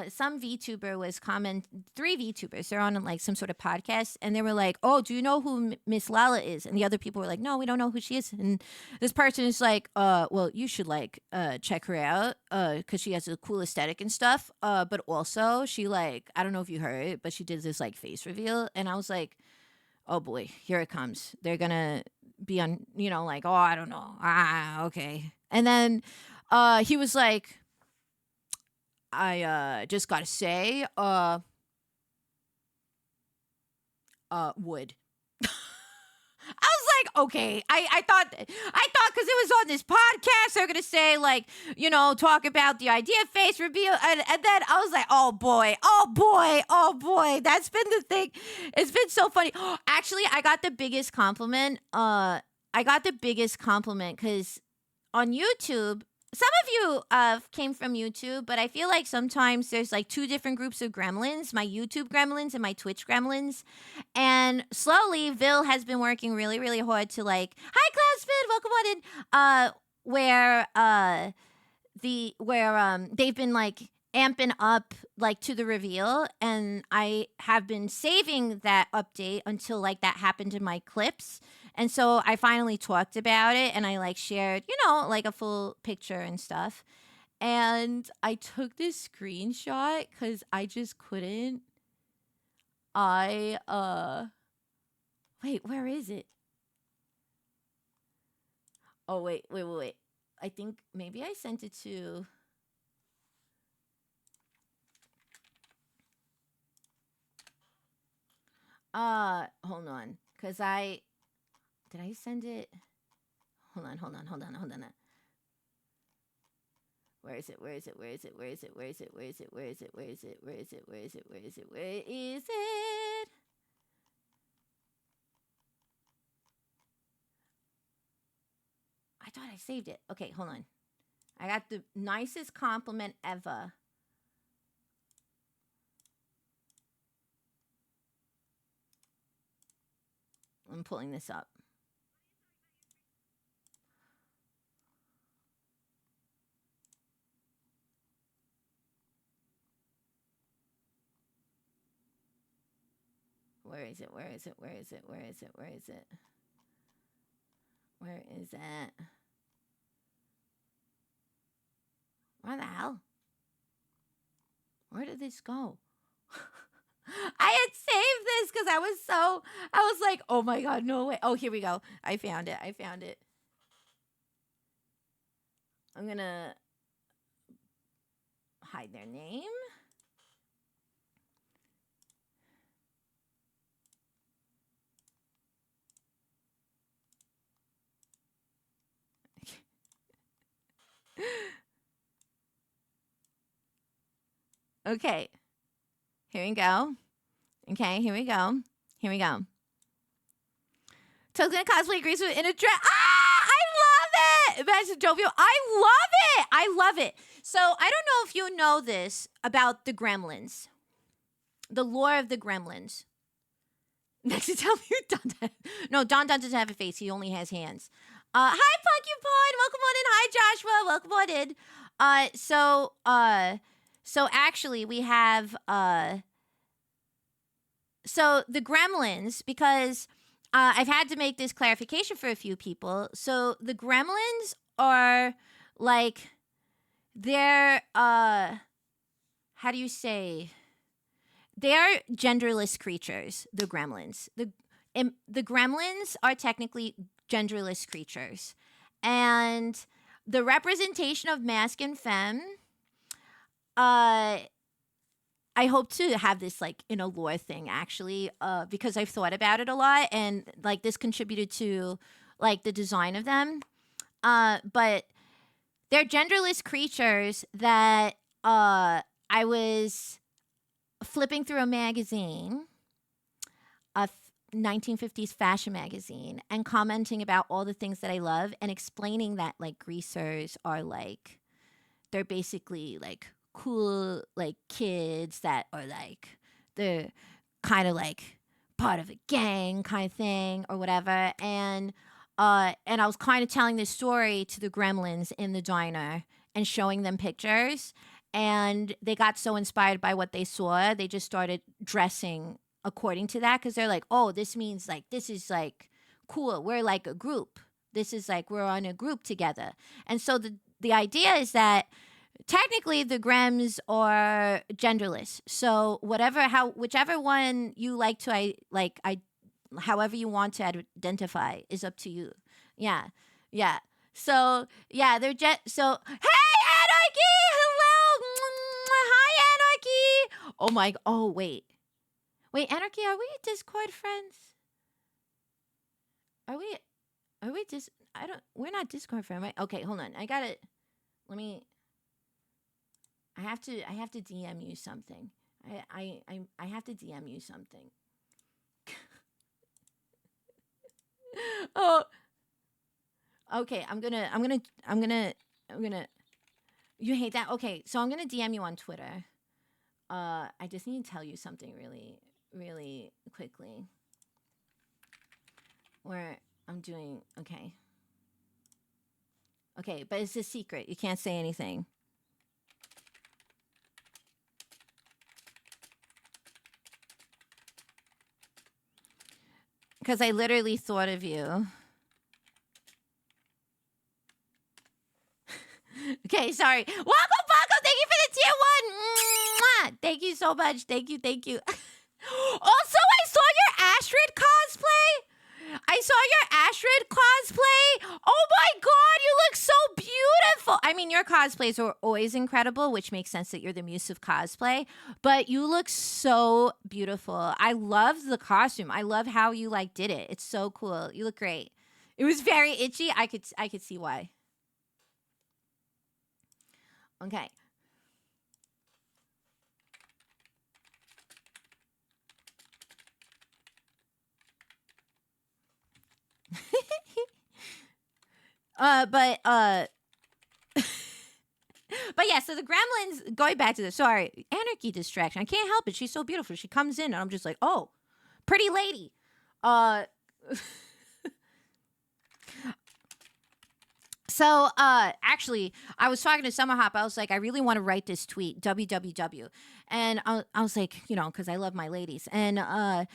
some VTuber was three VTubers. They're on like some sort of podcast, and they were like, "Oh, do you know who Miss Lala is?" And the other people were like, "No, we don't know who she is." And this person is like, well, you should like check her out, because she has a cool aesthetic and stuff. But also she like, I don't know if you heard, but she did this like face reveal, and I was like, oh boy, here it comes. They're gonna be on, like, oh, I don't know. Okay. And then he was like, I just gotta say, would. I was like, okay. I thought because it was on this podcast, they're gonna say like, talk about the idea face reveal, and then I was like, oh boy, that's been the thing. It's been so funny. Actually, I got the biggest compliment. Because on YouTube, some of you came from YouTube, but I feel like sometimes there's like two different groups of gremlins, my YouTube gremlins and my Twitch gremlins. And slowly, Vil has been working really, really hard to like, hi, Cloudspin, welcome on in. Where they've been like amping up like to the reveal, and I have been saving that update until like that happened in my clips. And so I finally talked about it, and I like shared, like a full picture and stuff. And I took this screenshot because I just couldn't. Wait, where is it? Oh, wait. I think maybe I sent it to. Hold on. Because did I send it? Hold on. Where is it? I thought I saved it. Okay, hold on. I got the nicest compliment ever. I'm pulling this up. Where is it? Where is it? Where the hell? Where did this go? I had saved this because I was like, oh my God, no way. Oh, here we go. I found it. I'm going to hide their name. Okay. Here we go. Okay, here we go. Token cosplay agrees with inner dress. I love it. Imagine Jovial. I love it. So I don't know if you know this about the gremlins. The lore of the gremlins. Next to tell me Don. No, Don doesn't have a face. He only has hands. Hi, Porcupine. Welcome on in. Hi, Joshua. Welcome on in. So actually, we have so the Gremlins, because I've had to make this clarification for a few people. So the Gremlins are like, they're how do you say? They are genderless creatures. The Gremlins. The Gremlins are technically genderless creatures, and the representation of masc and femme. I hope to have this like in a lore thing actually, because I've thought about it a lot, and like this contributed to like the design of them. But they're genderless creatures that I was flipping through a magazine, a 1950s fashion magazine, and commenting about all the things that I love and explaining that like greasers are like, they're basically like cool like kids that are like, they're kind of like part of a gang kind of thing or whatever. And I was kind of telling this story to the Gremlins in the diner and showing them pictures, and they got so inspired by what they saw, they just started dressing according to that, because they're like, oh, this means like, this is like cool, we're like a group, this is like we're on a group together. And so the idea is that technically the Grems are genderless, so whichever one you like to however you want to identify is up to you. Yeah. So yeah, they're so hey Anarchy, hello, hi Anarchy. Oh my, oh wait, Anarchy, are we Discord friends? Are we we're not Discord friends, right? Okay, hold on, I have to DM you something. I have to DM you something. Oh, okay. I'm gonna. You hate that? Okay, so I'm gonna DM you on Twitter. I just need to tell you something really, really quickly. Where I'm doing okay. Okay, but it's a secret. You can't say anything. Because I literally thought of you. Okay, sorry. Welcome, Paco. Thank you for the tier 1. Mwah! Thank you so much. Thank you. Also, I saw your Astrid cosplay. Oh my god, you look so beautiful. I mean, your cosplays are always incredible, which makes sense that you're the muse of cosplay, but you look so beautiful. I love the costume. I love how you like did it. It's so cool. You look great. It was very itchy. I could see why. Okay. But yeah, so the Gremlins, going back to the, sorry, Anarchy distraction. I can't help it. She's so beautiful. She comes in and I'm just like, oh, pretty lady. So, actually, I was talking to Summer Hop. I was like, I really want to write this tweet, www. And I was like, because I love my ladies. And I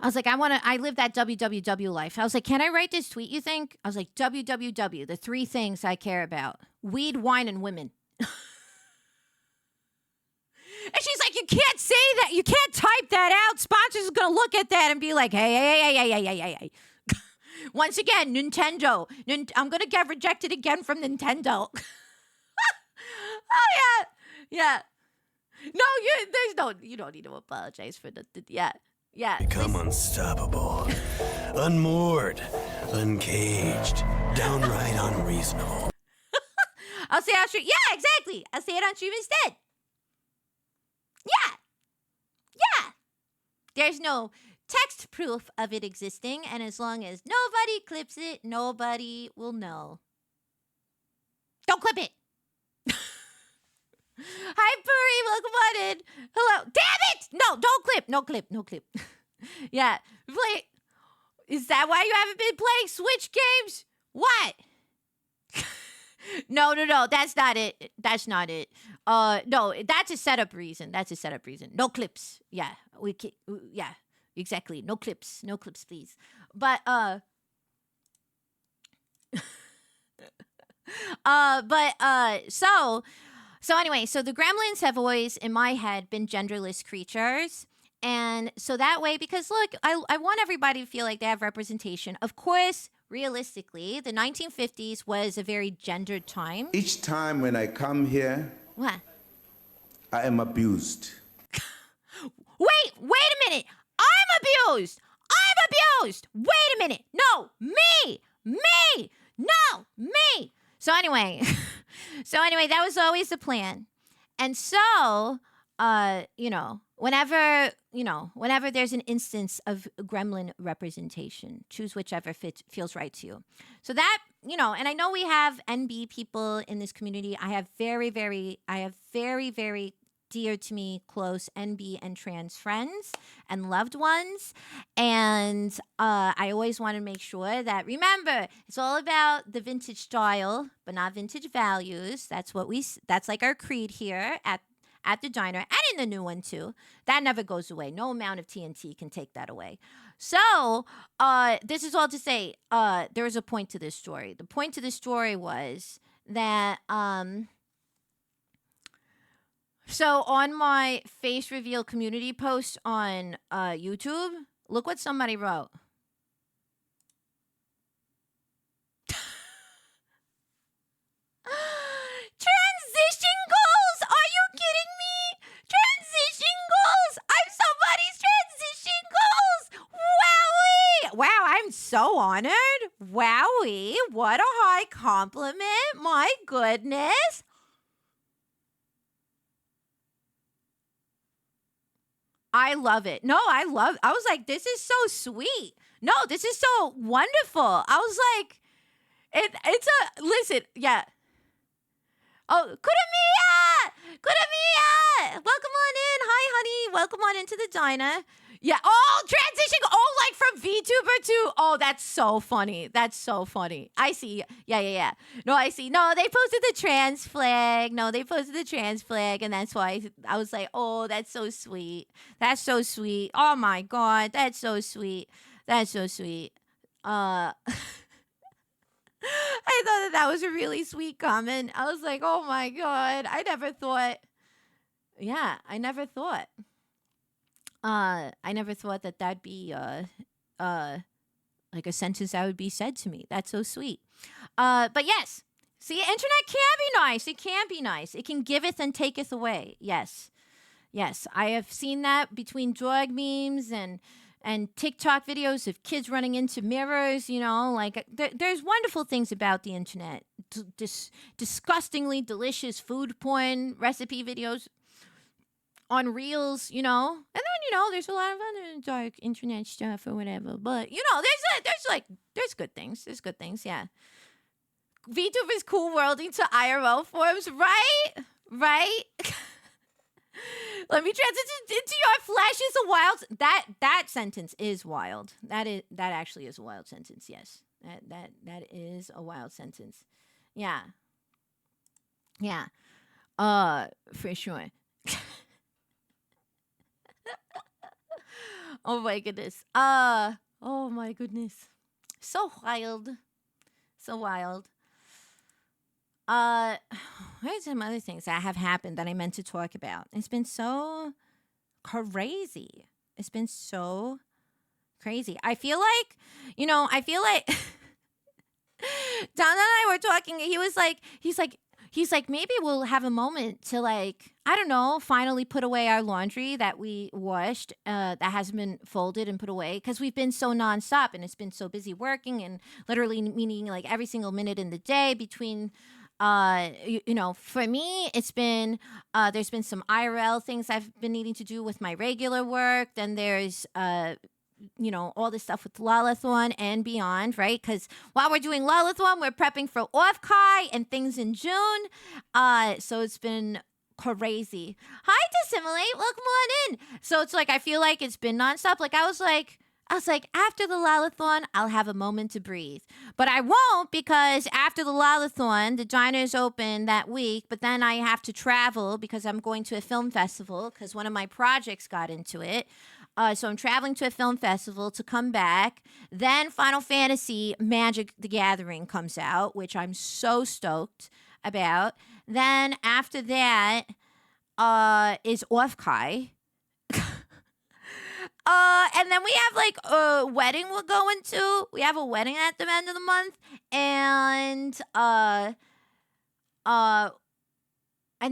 was like, I live that www life. I was like, can I write this tweet, you think? I was like, www, the 3 things I care about: weed, wine, and women. And she's like, you can't say that. You can't type that out. Sponsors are going to look at that and be like, hey. Once again, Nintendo. I'm going to get rejected again from Nintendo. Oh, yeah. No, you don't need to apologize for the yeah. Become unstoppable, unmoored, uncaged, downright unreasonable. I'll say it on stream. Yeah, exactly. I'll say it on stream instead. Yeah. There's no text proof of it existing, and as long as nobody clips it, nobody will know. Don't clip it. Hi, Puri. Welcome on in. Hello. Damn it! No, don't clip. No clip. Yeah. Play. Is that why you haven't been playing Switch games? What? No. That's not it. That's not it. No, that's a setup reason. That's a setup reason. No clips. Yeah. Yeah. Exactly. No clips. No clips, please. But so anyway, so the gremlins have always in my head been genderless creatures. And so that way, because look, I want everybody to feel like they have representation. Of course, realistically, the 1950s was a very gendered time. Each time when I come here, What? I am abused. Wait a minute. I'm abused. Wait a minute. No, me. No, me. So anyway, that was always the plan. And so, whenever there's an instance of gremlin representation, choose whichever feels right to you. So that, and I know we have NB people in this community. I have very, very dear to me, close NB and trans friends and loved ones. And I always want to make sure that, remember, it's all about the vintage style, but not vintage values. That's like our creed here at the diner and in the new one too. That never goes away. No amount of TNT can take that away. So this is all to say, there was a point to this story. The point to this story was that so on my face reveal community post on YouTube, look what somebody wrote. Transition goals? Are you kidding me? Transition goals? I'm somebody's transition goals. Wowee. Wow, I'm so honored. Wowee. What a high compliment. My goodness. I love it. No, I was like, this is so sweet. No, this is so wonderful. I was like, listen, yeah. Oh, Kuramiya! Welcome on in. Hi, honey. Welcome on into the diner. Yeah. Oh, transition. Oh, like from VTuber to. Oh, that's so funny. I see. Yeah. No, I see. No, they posted the trans flag. And that's why I was like, oh, that's so sweet. Oh my God. That's so sweet. I thought that was a really sweet comment. I was like, oh my God. I never thought that that'd be like a sentence that would be said to me. That's so sweet. But yes, see, internet can be nice. It can be nice. It can giveth and taketh away. Yes, I have seen that between drug memes and TikTok videos of kids running into mirrors, like there's wonderful things about the internet. Disgustingly delicious food porn recipe videos on Reels, and then, there's a lot of other dark internet stuff or whatever. But, there's good things. Yeah. VTuber's cool worlding to IRL forms, right? Let me transition into your flesh is a wild. That sentence is wild. That actually is a wild sentence. Yes, that is a wild sentence. Yeah. For sure. Oh my goodness. Oh my goodness. So wild. Here's some other things that have happened that I meant to talk about. It's been so crazy. I feel like Donna and I were talking. He's like, maybe we'll have a moment to I don't know, finally put away our laundry that we washed that hasn't been folded and put away because we've been so nonstop and it's been so busy working and literally meaning every single minute in the day between. For me, it's been, there's been some IRL things I've been needing to do with my regular work. Then there's, all this stuff with Lalathon and beyond, right? Because while we're doing Lalathon, we're prepping for Off-Kai and things in June. So it's been crazy. Hi, Dissimilate. Welcome on in. So it's like I feel like it's been nonstop. Like I was like after the Lalathon, I'll have a moment to breathe. But I won't because after the Lalathon, the diner's open that week. But then I have to travel because I'm going to a film festival because one of my projects got into it. So I'm traveling to a film festival to come back. Then Final Fantasy Magic the Gathering comes out, which I'm so stoked about. Then after that is Offkai. And then we have like a wedding we're going to. We have a wedding at the end of the month. And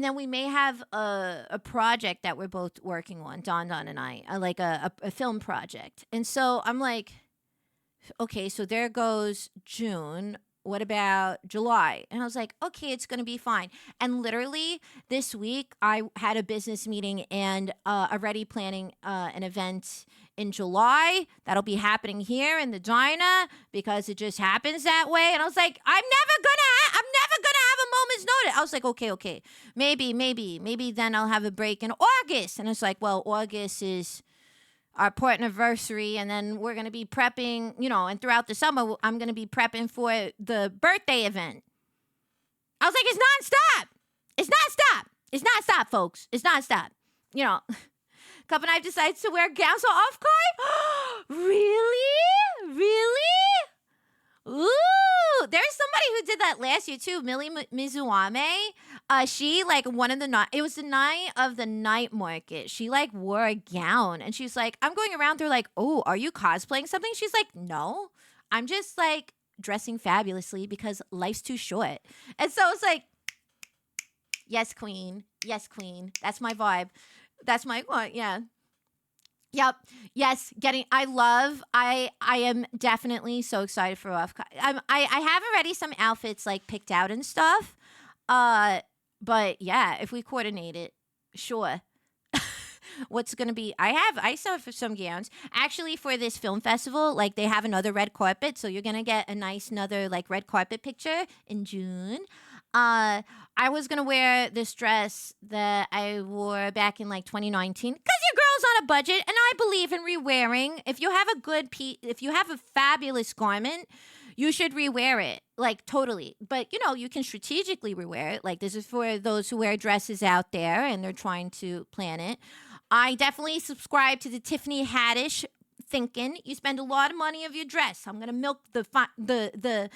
then we may have a project that we're both working on, Don and I, like a film project. And so I'm like, okay, so there goes June. What about July? And I was like, okay, it's going to be fine. And literally this week, I had a business meeting and already planning an event in July that'll be happening here in the diner because it just happens that way. And I was like, I'm never gonna have a moment's notice. I was like, okay, maybe then I'll have a break in August. And it's like, well, August is our port anniversary, and then we're going to be prepping, and throughout the summer, I'm going to be prepping for the birthday event. I was like, it's nonstop. It's nonstop, folks. It's nonstop. Cup and I decides to wear gowns for Offkai. Really? Ooh, there's somebody who did that last year too, Millie Mizuame. She one of the night. It was the night of the night market. She wore a gown, and she's like, I'm going around. They're like, oh, are you cosplaying something? She's like, no, I'm just dressing fabulously because life's too short. And so it's like, yes, queen. That's my vibe. That's my one. Yeah. Yep. Yes. I am definitely so excited for Offkai. I have already some outfits picked out and stuff. But yeah, if we coordinate it, sure. What's going to be, I still have some gowns. Actually, for this film festival, they have another red carpet. So you're going to get a nice another red carpet picture in June. I was going to wear this dress that I wore back in 2019 because your girl's on a budget and I believe in rewearing. If you have if you have a fabulous garment, you should rewear it, totally. But, you can strategically rewear it. This is for those who wear dresses out there and they're trying to plan it. I definitely subscribe to the Tiffany Haddish thinking. You spend a lot of money of your dress. I'm going to milk the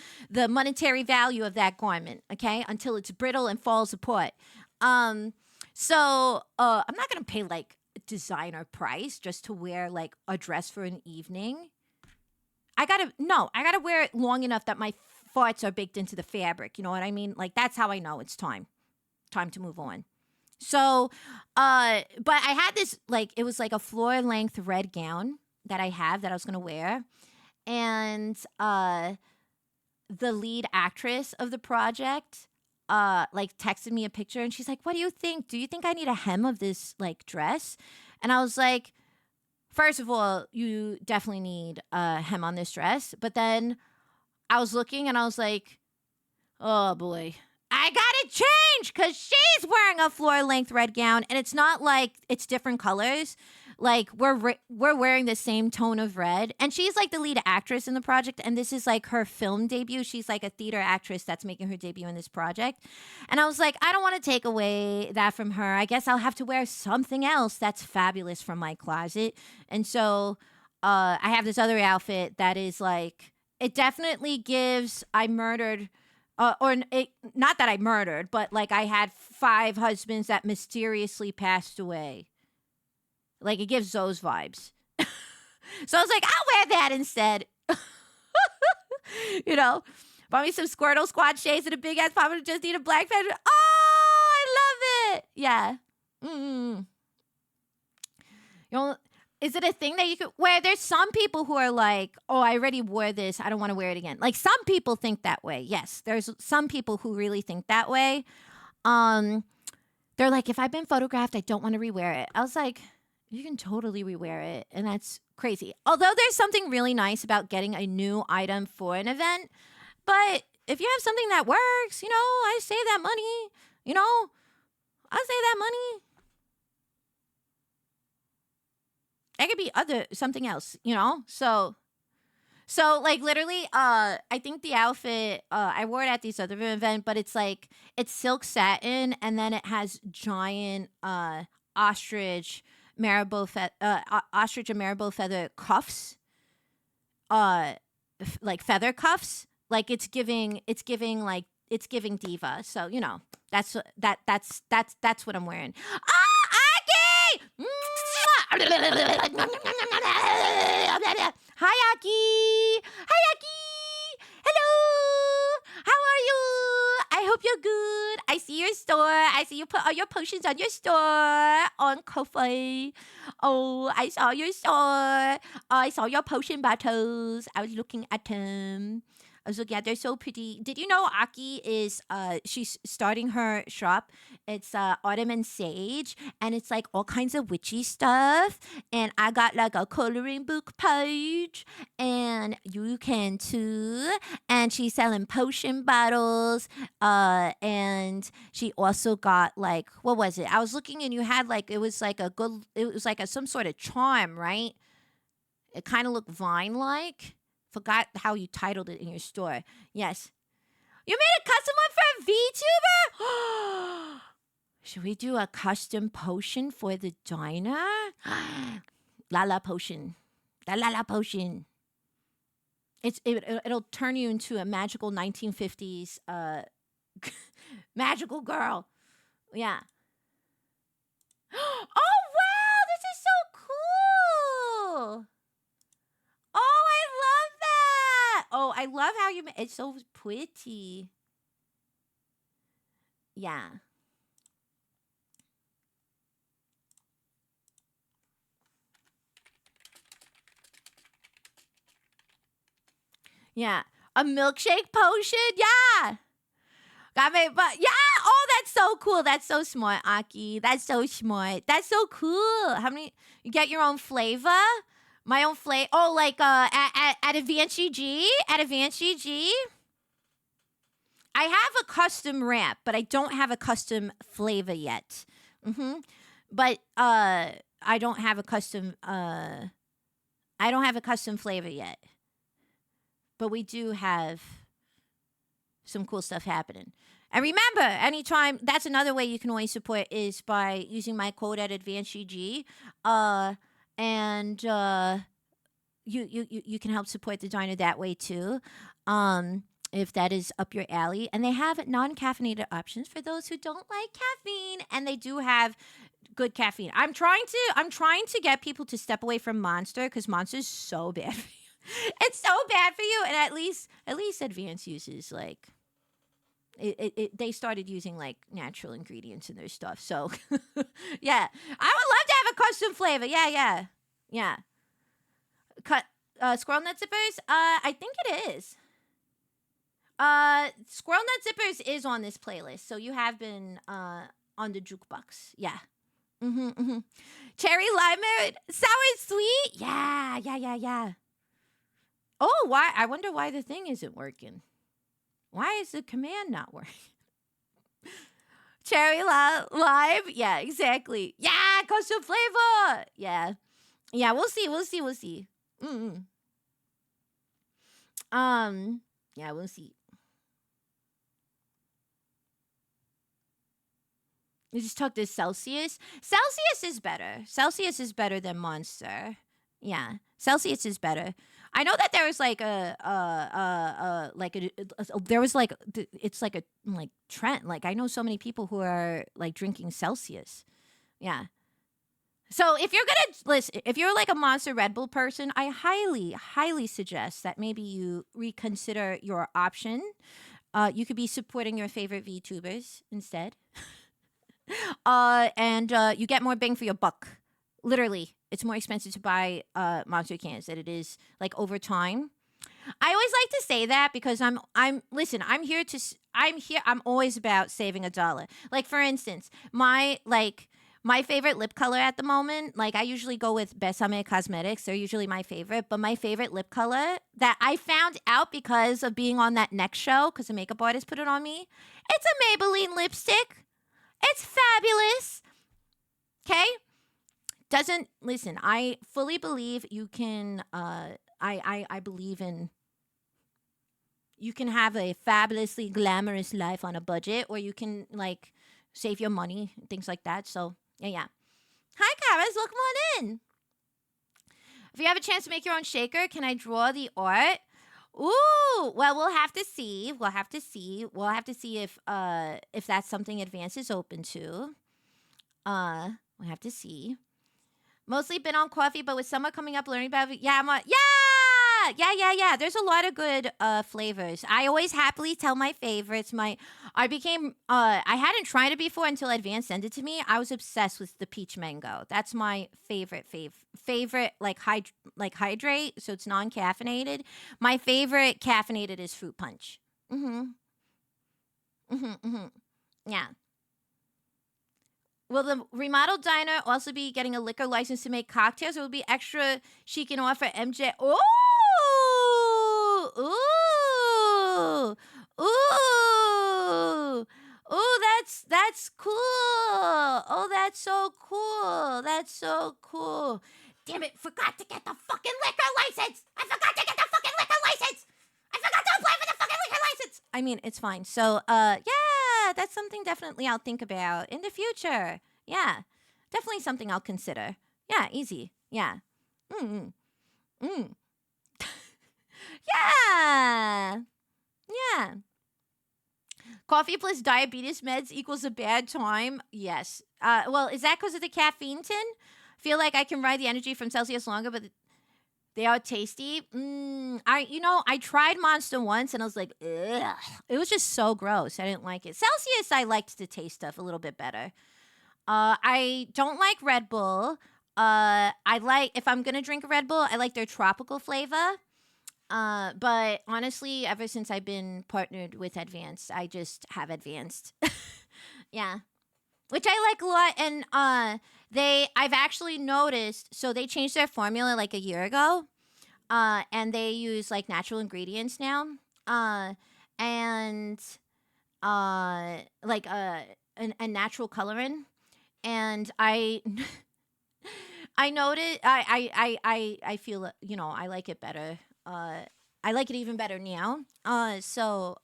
monetary value of that garment, okay, until it's brittle and falls apart. So I'm not going to pay designer price just to wear a dress for an evening. I gotta wear it long enough that my farts are baked into the fabric. You know what I mean? That's how I know it's time to move on. So, but I had this, it was a floor length red gown that I was going to wear. And, the lead actress of the project, texted me a picture and she's like, what do you think? Do you think I need a hem of this dress? And I was like, first of all, you definitely need a hem on this dress. But then I was looking and I was like, oh boy, I gotta change because she's wearing a floor-length red gown and it's not it's different colors. We're wearing the same tone of red, and she's the lead actress in the project, and this is her film debut. She's a theater actress that's making her debut in this project. And I was like, I don't want to take away that from her. I guess I'll have to wear something else that's fabulous from my closet. And so I have this other outfit that is it definitely gives I murdered not that I murdered, but I had 5 husbands that mysteriously passed away. It gives those vibes. So I was like, I'll wear that instead. Bought me some Squirtle Squad shades and a big ass pop and just need a black feather. Oh, I love it. Yeah. Is it a thing that you could wear? There's some people who are oh, I already wore this. I don't want to wear it again. Some people think that way. Yes, there's some people who really think that way. They're if I've been photographed, I don't want to rewear it. I was like, you can totally rewear it, and that's crazy. Although there's something really nice about getting a new item for an event, but if you have something that works, I save that money, I'll save that money. That could be something else, you know? So like literally, I think the outfit, I wore it at this other event, but it's like, it's silk satin and then it has giant, ostrich ostrich and marabou feather cuffs, like feather cuffs. Like it's giving diva. So, you know, that's what I'm wearing. Aki! Hi, Aki. Hi, Aki. Hello. How are you? I hope you're good. I see your store. I see you put all your potions on your store on Ko-fi. Oh, I saw your store. I saw your potion bottles. I was looking at them. They're so pretty. Did you know Aki is she's starting her shop? It's Autumn and Sage, and it's like all kinds of witchy stuff. And I got like a coloring book page, and you can too. And she's selling potion bottles. And she also got like, what was it? I was looking, and you had like, it was like some sort of charm, right? It kind of looked vine-like. Forgot how you titled it in your store. Yes. You made a custom one for a VTuber? Should we do a custom potion for the diner? Lala potion. The Lala potion. It'll turn you into a magical 1950s magical girl. Yeah. Oh, wow! This is so cool! Oh, I love that. Oh, I love how it's so pretty. Yeah. Yeah. A milkshake potion? Yeah. Got me, but yeah. Oh, that's so cool. That's so smart, Aki. That's so smart. That's so cool. How many? You get your own flavor? My own flavor. Oh, like at Avanci G. At Avanci G. I have a custom wrap, but I don't have a custom flavor yet. But I don't have a custom. I don't have a custom flavor yet. But we do have some cool stuff happening. And remember, anytime, that's another way you can always support is by using my code at AdvanceG. And you can help support the diner that way too, if that is up your alley. And they have non-caffeinated options for those who don't like caffeine, and they do have good caffeine. I'm trying to get people to step away from Monster because Monster's so bad for you. It's so bad for you, and at least Advance uses like they started using like natural ingredients in their stuff. So yeah, I would love to have a custom flavor. Yeah. Cut Squirrel Nut Zippers. I think it is. Squirrel Nut Zippers is on this playlist, so you have been on the jukebox. Yeah. Cherry limeade, sour sweet. Yeah. Oh, why? I wonder why the thing isn't working. Why is the command not working? Cherry lime. Yeah, exactly. Yeah, custom flavor. Yeah, we'll see. Yeah, we'll see. You just took this Celsius. Celsius is better. Celsius is better than Monster. Yeah, Celsius is better. I know that there was like it's like a trend. Like I know so many people who are like drinking Celsius. Yeah. So if you're gonna listen, if you're like a Monster Red Bull person, I highly suggest that maybe you reconsider your option. You could be supporting your favorite VTubers instead. And you get more bang for your buck. Literally, it's more expensive to buy Monster cans than it is like over time. I always like to say that because I'm always about saving $1. Like for instance, my favorite lip color at the moment, like I usually go with Besame Cosmetics. They're usually my favorite, but my favorite lip color that I found out because of being on that next show, because the makeup artist put it on me, it's a Maybelline lipstick. It's fabulous. Okay? Doesn't listen, I fully believe you can I believe in you can have a fabulously glamorous life on a budget, or you can like save your money, things like that. So yeah. Hi Karas, welcome on in. If you have a chance to make your own shaker, can I draw the art? Ooh, well, we'll have to see. We'll have to see if that's something Advance is open to. We'll have to see. Mostly been on coffee, but with summer coming up, learning about it. Yeah, yeah. There's a lot of good flavors. I always happily tell my favorites. I hadn't tried it before until Advance sent it to me. I was obsessed with the peach mango. That's my favorite like hydrate, so it's non-caffeinated. My favorite caffeinated is fruit punch. Yeah. Will the remodeled diner also be getting a liquor license to make cocktails? Or will it be extra she can offer MJ? Ooh! That's cool. Oh, that's so cool. That's so cool. Damn it, forgot to get the fucking liquor license. I forgot to get the fucking liquor license. I forgot to apply for the fucking liquor license. I mean, it's fine. So, yeah, that's something definitely I'll think about in the future. Yeah, definitely something I'll consider. Yeah, easy. Yeah. Yeah. Yeah. Coffee plus diabetes meds equals a bad time. Yes. Well, is that because of the caffeine tin? Feel like I can ride the energy from Celsius longer, but they are tasty. I tried Monster once and I was like, ugh. It was just so gross. I didn't like it. Celsius, I liked the taste of a little bit better. I don't like Red Bull. If I'm gonna drink a Red Bull, I like their tropical flavor. But honestly, ever since I've been partnered with Advanced, I just have Advanced. Yeah. Which I like a lot. And I've actually noticed, so they changed their formula like a year ago. And they use like natural ingredients now. And like a natural coloring. And I noticed I feel I like it better. I like it even better now. Yeah. So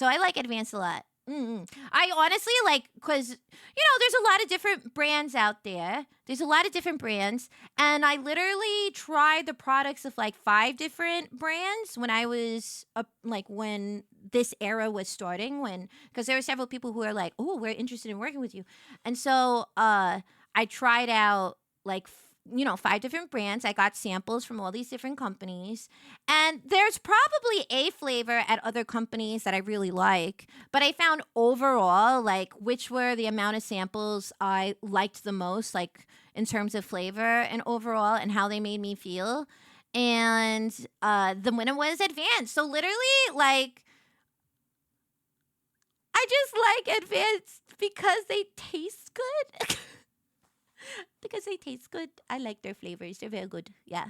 I like Advance a lot. I honestly like, because there's a lot of different brands out there. There's a lot of different brands, and I literally tried the products of like 5 different brands when I was when this era was starting. Because there were several people who are like, "Oh, we're interested in working with you," and so I tried out like 5 different brands. I got samples from all these different companies. And there's probably a flavor at other companies that I really like. But I found overall, like, which were the amount of samples I liked the most, like, in terms of flavor and overall and how they made me feel. And the winner was Advanced. So literally, like, I just like Advanced because they taste good. Because they taste good. I like their flavors. They're very good. Yeah.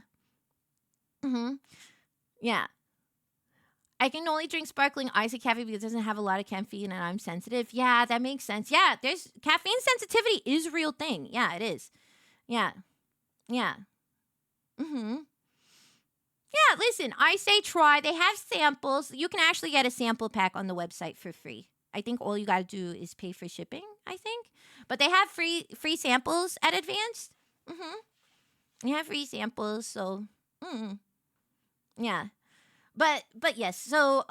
Yeah. I can only drink sparkling ice and caffeine because it doesn't have a lot of caffeine and I'm sensitive. Yeah, that makes sense. Yeah, there's caffeine sensitivity is a real thing. Yeah, it is. Yeah. Yeah. Yeah, listen, I say try. They have samples. You can actually get a sample pack on the website for free. I think all you got to do is pay for shipping, I think. But they have free samples at Advanced. They have free samples, so yeah. But yes, so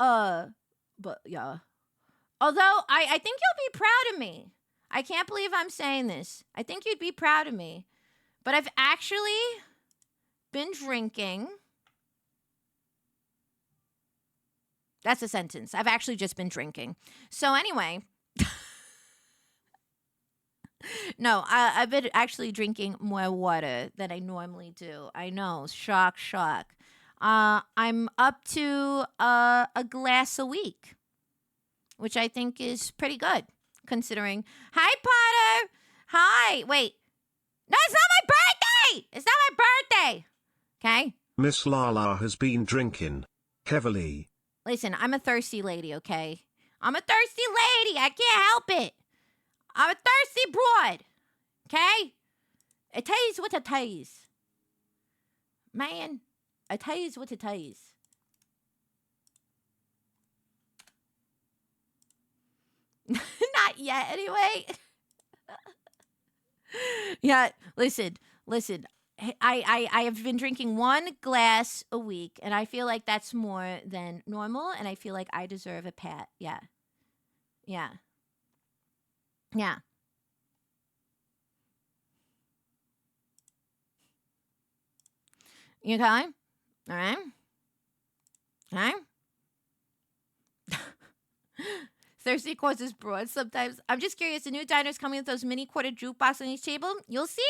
but yeah. Although I think you'll be proud of me. I can't believe I'm saying this. I think you'd be proud of me. But I've actually been drinking. That's a sentence. I've actually just been drinking. So anyway, no, I've been actually drinking more water than I normally do. I know, shock. I'm up to a glass a week, which I think is pretty good, considering. Hi, Potter. Hi. Wait. No, it's not my birthday. It's not my birthday. Okay? Miss Lala has been drinking heavily. Listen, I'm a thirsty lady, okay? I'm a thirsty lady. I can't help it. I'm a thirsty broad. Okay? It is what it is. Man, it is what it is. Not yet, anyway. Yeah, listen. I have been drinking 1 glass a week, and I feel like that's more than normal, and I feel like I deserve a pat. Yeah. Yeah. Yeah. You okay? All right. All right. Thirsty causes broad sometimes. I'm just curious. The new diner's coming with those mini quarter jukebox on each table. You'll see.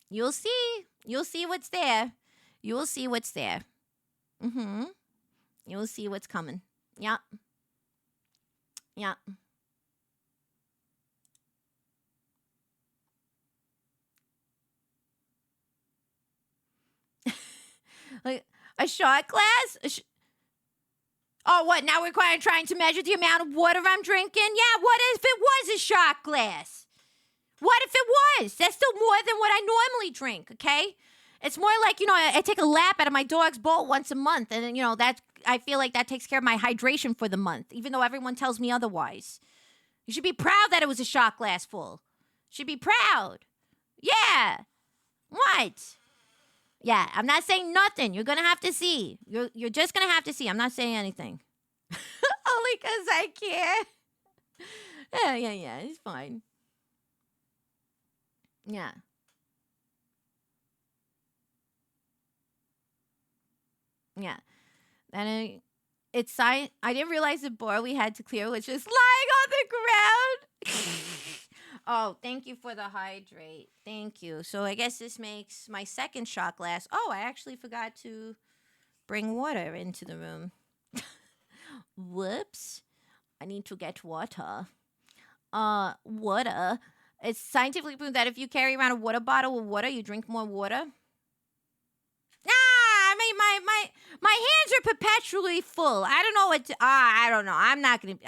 You'll see. You'll see what's there. You will see what's there. Mm-hmm. You will see what's coming. Yep. Yep. Like a shot glass? Oh, what? Now we're trying to measure the amount of water I'm drinking? Yeah, what if it was a shot glass? What if it was? That's still more than what I normally drink, okay? It's more like, I take a lap out of my dog's bowl once a month, and, that I feel like that takes care of my hydration for the month, even though everyone tells me otherwise. You should be proud that it was a shot glass full. Should be proud. Yeah. What? Yeah, I'm not saying nothing. You're going to have to see. You're just going to have to see. I'm not saying anything. Only because I care. Yeah. It's fine. Yeah. Yeah. And I didn't realize the bar we had to clear was just lying on the ground. Oh, thank you for the hydrate. Thank you. So I guess this makes my second shot glass. Oh, I actually forgot to bring water into the room. Whoops. I need to get water. Water. It's scientifically proven that if you carry around a water bottle with water, you drink more water. I mean, my hands are perpetually full. I don't know what I don't know. I'm not going to...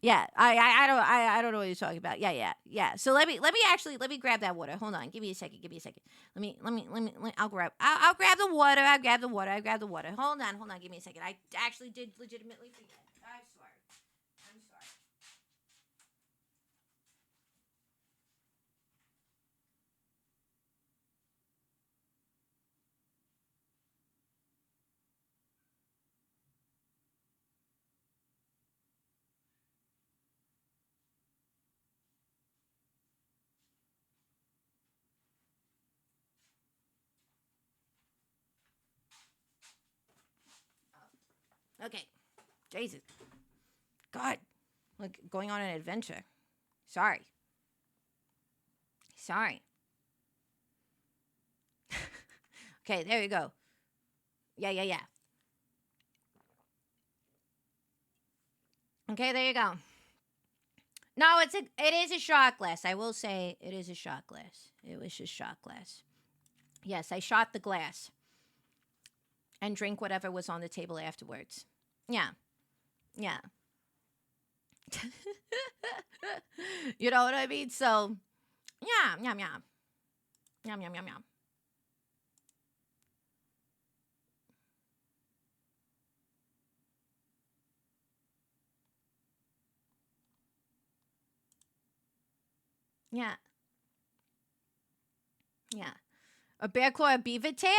Yeah, I don't know what you're talking about. Yeah. So let me grab that water. Hold on, give me a second. Let me. I'll grab the water. Hold on. Give me a second. I actually did legitimately forget. I'm sorry. Okay. Jesus. God. Look, going on an adventure. Sorry. Okay, there you go. Yeah. Okay, there you go. No, it is a shot glass. I will say it is a shot glass. It was just shot glass. Yes, I shot the glass. And drink whatever was on the table afterwards. Yeah. You know what I mean? So, yeah. Yum. Yeah. A bear claw, a beaver tail?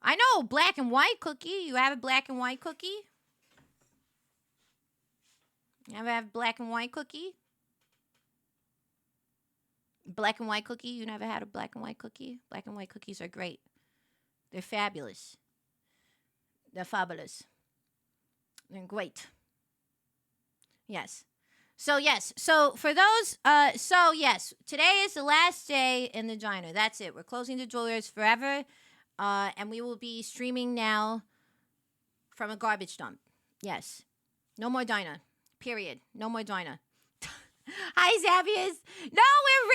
I know, black and white cookie. You have a black and white cookie? You ever have black and white cookie? Black and white cookie? You never had a black and white cookie? Black and white cookies are great. They're fabulous. They're fabulous. They're great. Yes. So for those, today is the last day in the diner. That's it. We're closing the doors forever. And we will be streaming now from a garbage dump. Yes. No more diner. Period. No more diner. Hi, Xavius. No, we're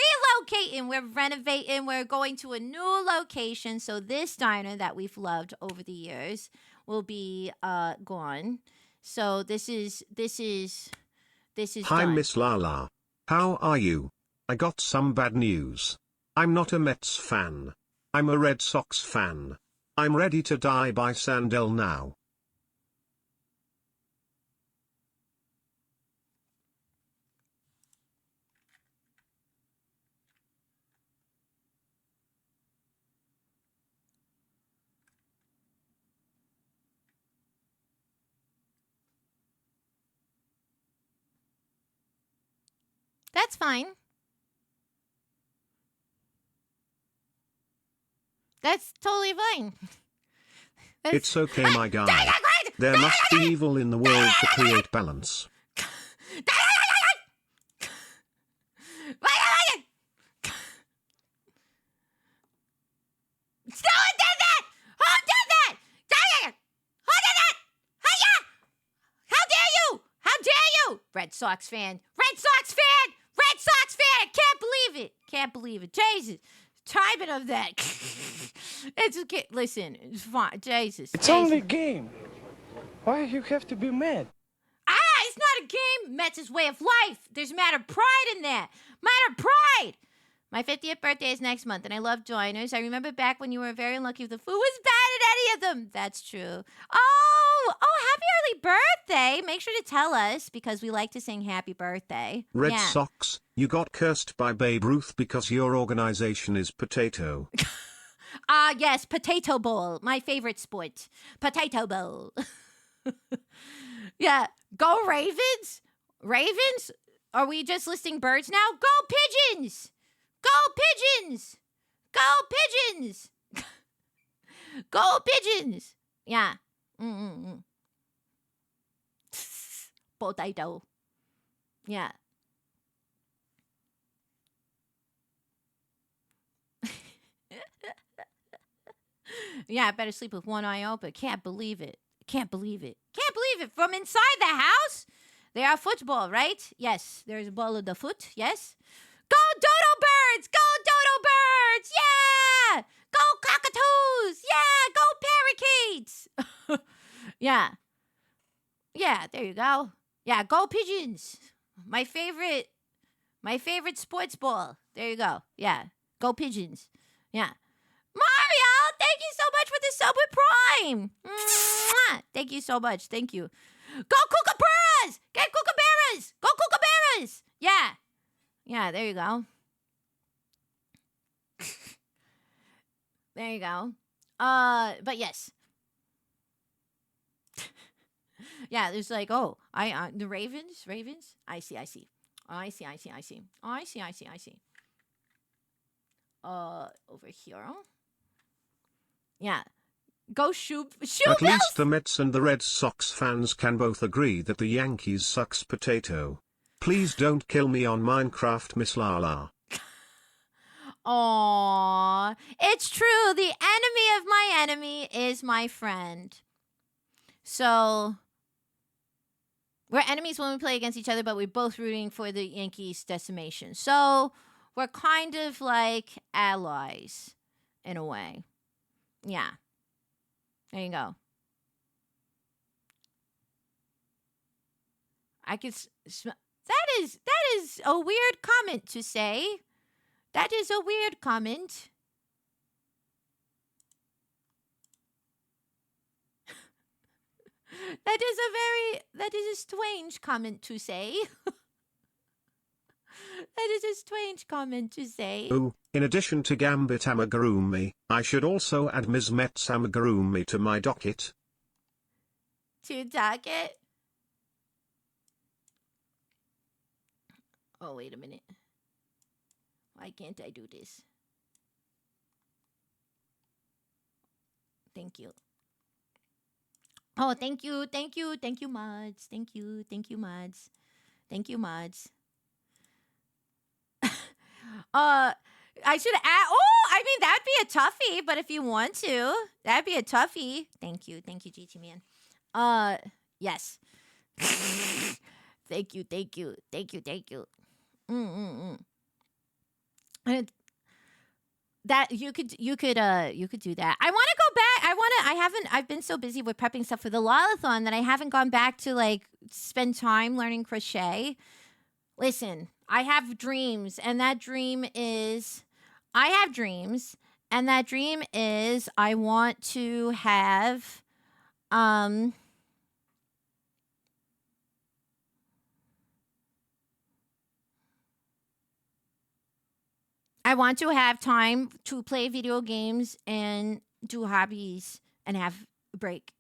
relocating. We're renovating. We're going to a new location. So this diner that we've loved over the years will be gone. So this is Hi, done. Miss Lala. How are you? I got some bad news. I'm not a Mets fan. I'm a Red Sox fan. I'm ready to die by Sandel now. That's fine. That's totally fine. It's okay, my guy. There must be evil in the world to create balance. Who did that? Who did that? Who did that? How dare you? How dare you? Red Sox fan. Red Sox fan. Red Sox fan. Can't believe it. Can't believe it. Jesus. Timing of that. It's okay. Listen, it's fine. Jesus. It's only a game. Why you have to be mad? It's not a game. Mets is way of life. There's a matter of pride in that. Matter of pride. My 50th birthday is next month, and I love joiners. I remember back when you were very unlucky if the food was bad at any of them. That's true. Oh, happy early birthday. Make sure to tell us, because we like to sing happy birthday. Red Yeah. Sox, you got cursed by Babe Ruth because your organization is potato. Yes, Potato Bowl. My favorite sport. Potato Bowl. Yeah. Go Ravens? Ravens? Are we just listing birds now? Go Pigeons! Go Pigeons! Go Pigeons! Go Pigeons! Yeah. Potato. Yeah. Yeah, I better sleep with one eye open. Can't believe it. Can't believe it. Can't believe it. From inside the house? They are football, right? Yes. There's a ball of the foot. Yes. Go dodo birds! Go dodo birds! Yeah! Go cockatoos! Yeah! Go parakeets! Yeah. Yeah, there you go. Yeah, go pigeons. My favorite sports ball. There you go. Yeah. Go pigeons. Yeah. Mario, thank you so much for the sub with Prime. Mwah! Thank you so much. Thank you. Go Kookaburras! Get Kookaburras! Go Kookaburras! Yeah. Yeah, there you go. There you go. But yes. Yeah, there's like, oh, the Ravens? I see. Oh, I see. Over here. Yeah. Go shoe At bills. least the Mets and the Red Sox fans can both agree that the Yankees sucks potato. Please don't kill me on Minecraft, Miss Lala. Aww. It's true. The enemy of my enemy is my friend. So, we're enemies when we play against each other, but we're both rooting for the Yankees' decimation. So, we're kind of like allies in a way. Yeah. There you go. I could smell. That is a weird comment to say. That is a weird comment. That is a strange comment to say. That is a strange comment to say. Oh, in addition to Gambit Amigurumi, I should also add Ms. Mets Amigurumi to my docket. To docket? Oh, wait a minute. Why can't I do this? Thank you. Oh, thank you, mods. Thank you, mods. Thank you, mods. I should add. Oh, I mean that'd be a toughie, but if you want to, that'd be a toughie. Thank you, GT man. Yes. Thank you. Mm-mm-mm. And that you could do that. I want to go back. I've been so busy with prepping stuff for the Lalathon that I haven't gone back to like spend time learning crochet. Listen, I have dreams, and that dream is I have dreams, and that dream is I want to have um I want to have time to play video games and do hobbies and have a break.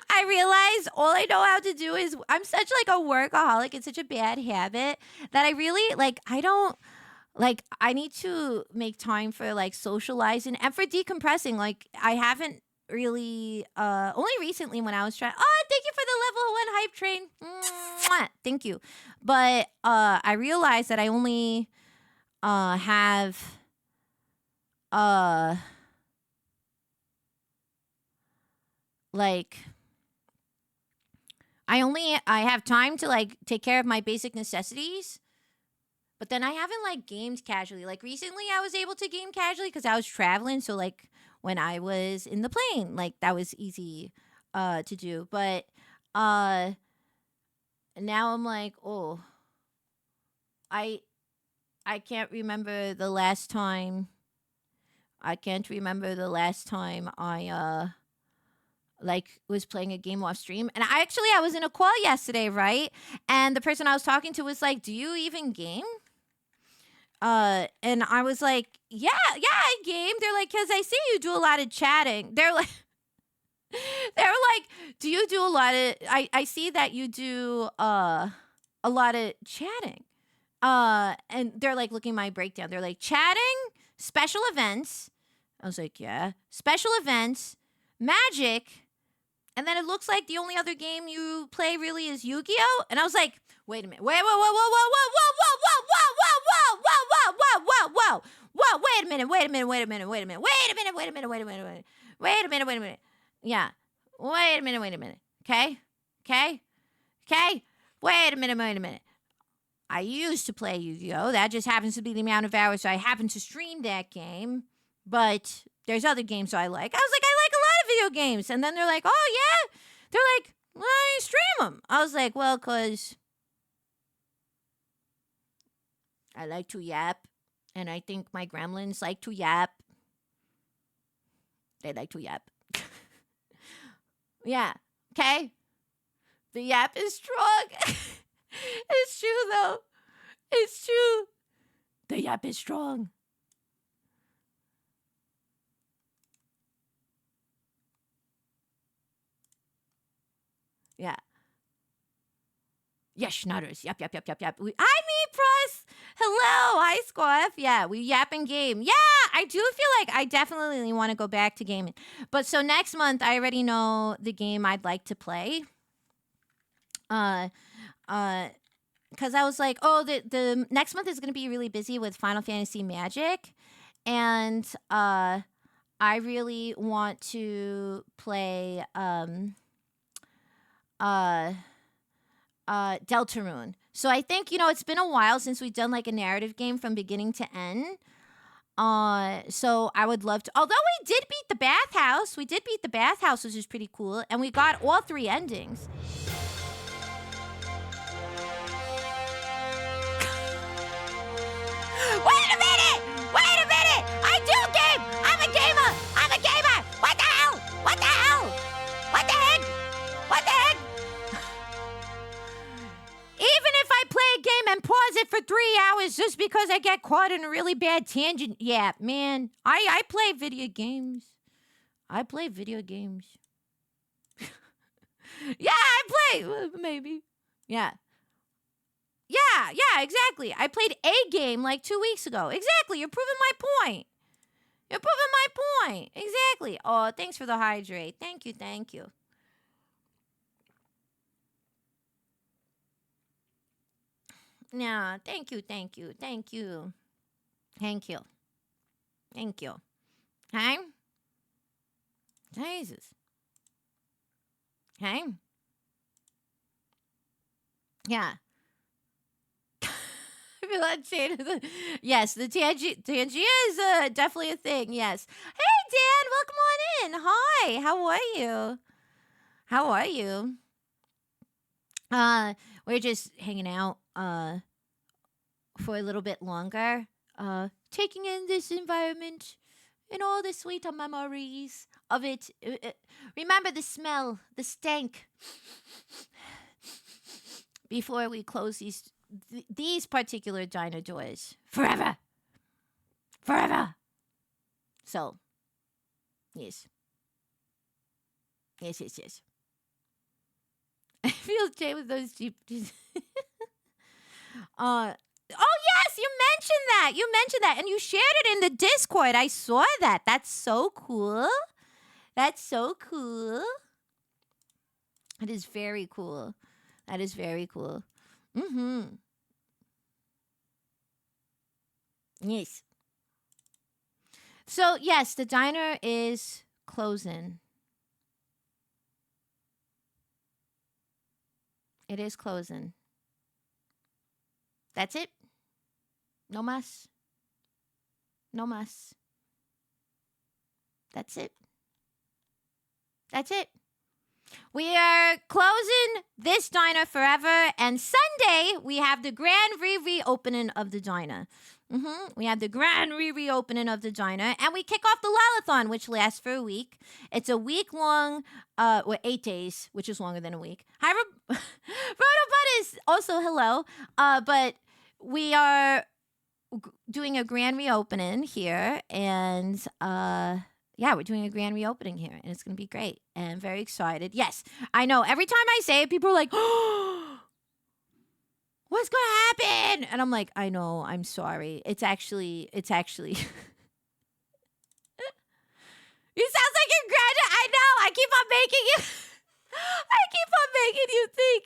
I realize all I know how to do is I'm such like a workaholic. It's such a bad habit that I really like I don't like I need to make time for like socializing and for decompressing. Like I haven't really only recently when I was trying thank you for the level 1 hype train. Mwah! Thank you. But I realized that I only have like I have time to like take care of my basic necessities, but then I haven't like gamed casually. Like recently I was able to game casually because I was traveling, so like when I was in the plane, like that was easy to do. But now I'm like, oh, I can't remember the last time I like was playing a game off stream. And I was in a call yesterday, right? And the person I was talking to was like, "Do you even game?" And I was like, "Yeah, I game." They're like, "'Cause I see you do a lot of chatting." They're like "Do you do a lot of I see that you do a lot of chatting." And they're like looking at my breakdown. They're like, "Chatting, special events." I was like, "Yeah, special events, Magic." And then it looks like the only other game you play really is Yu-Gi-Oh! And I was like, wait a minute. Wait, whoa, whoa, whoa, whoa, whoa, whoa, whoa, whoa, whoa, whoa, whoa, whoa, whoa, whoa, whoa, wait a minute, wait a minute, wait a minute, wait a minute, wait a minute, wait a minute, wait a minute, wait a minute, wait a minute. Yeah. Wait a minute, wait a minute. Okay? Okay? Okay? Wait a minute. I used to play Yu-Gi-Oh! That just happens to be the amount of hours I happen to stream that game. But there's other games I like. I was like, I like a lot of video games. And then they're like, oh, yeah? They're like, why do you stream them? I was like, well, because I like to yap. And I think my gremlins like to yap. They like to yap. Yeah. Okay? The yap is strong. It's true, though. It's true. The yap is strong. Yeah. Yes, schnutters. Yap. Hi, me, Pros. Hello. Hi, Squaff. Yeah, we yap and game. Yeah, I do feel like I definitely want to go back to gaming. But so next month, I already know the game I'd like to play. Because I was like, oh, the next month is going to be really busy with Final Fantasy Magic. And I really want to play Deltarune. So I think, it's been a while since we've done like a narrative game from beginning to end. So I would love to, although we did beat the bathhouse, which is pretty cool. And we got all 3 endings. Wait a minute! I do game! I'm a gamer! What the hell? What the heck? Even if I play a game and pause it for 3 hours just because I get caught in a really bad tangent, yeah, man, I play video games. Yeah, I play, maybe. Yeah, exactly. I played a game like 2 weeks ago. Exactly, you're proving my point. Exactly. Oh, thanks for the hydrate. Thank you. No, thank you. Hey? Jesus. Hey? Yeah. I feel Formula chain. Yes, the Tangia is definitely a thing. Yes. Hey, Dan, welcome on in. Hi, how are you? How are you? We're just hanging out for a little bit longer, taking in this environment and all the sweet memories of it. Remember the smell, the stank. Before we close these particular diner doors forever. So, yes. I feel Jay with those Jeep. Oh yes, you mentioned that, and you shared it in the Discord. I saw that. That's so cool. That is very cool. Yes. So yes, the diner is closing. It is closing. That's it. No más. That's it. We are closing this diner forever, and Sunday we have the grand reopening of the diner. We have the grand reopening of the diner, and we kick off the Lullathon, which lasts for a week. It's a week-long, 8 days, which is longer than a week. Hi, Rotobud is also hello, but we are doing a grand reopening here, and yeah, we're doing a grand reopening here, and it's going to be great, and I'm very excited. Yes, I know. Every time I say it, people are like, oh, what's going to happen? And I'm like, I know, I'm sorry. It's actually. You sound like you're graduate. I know. I keep on making you think.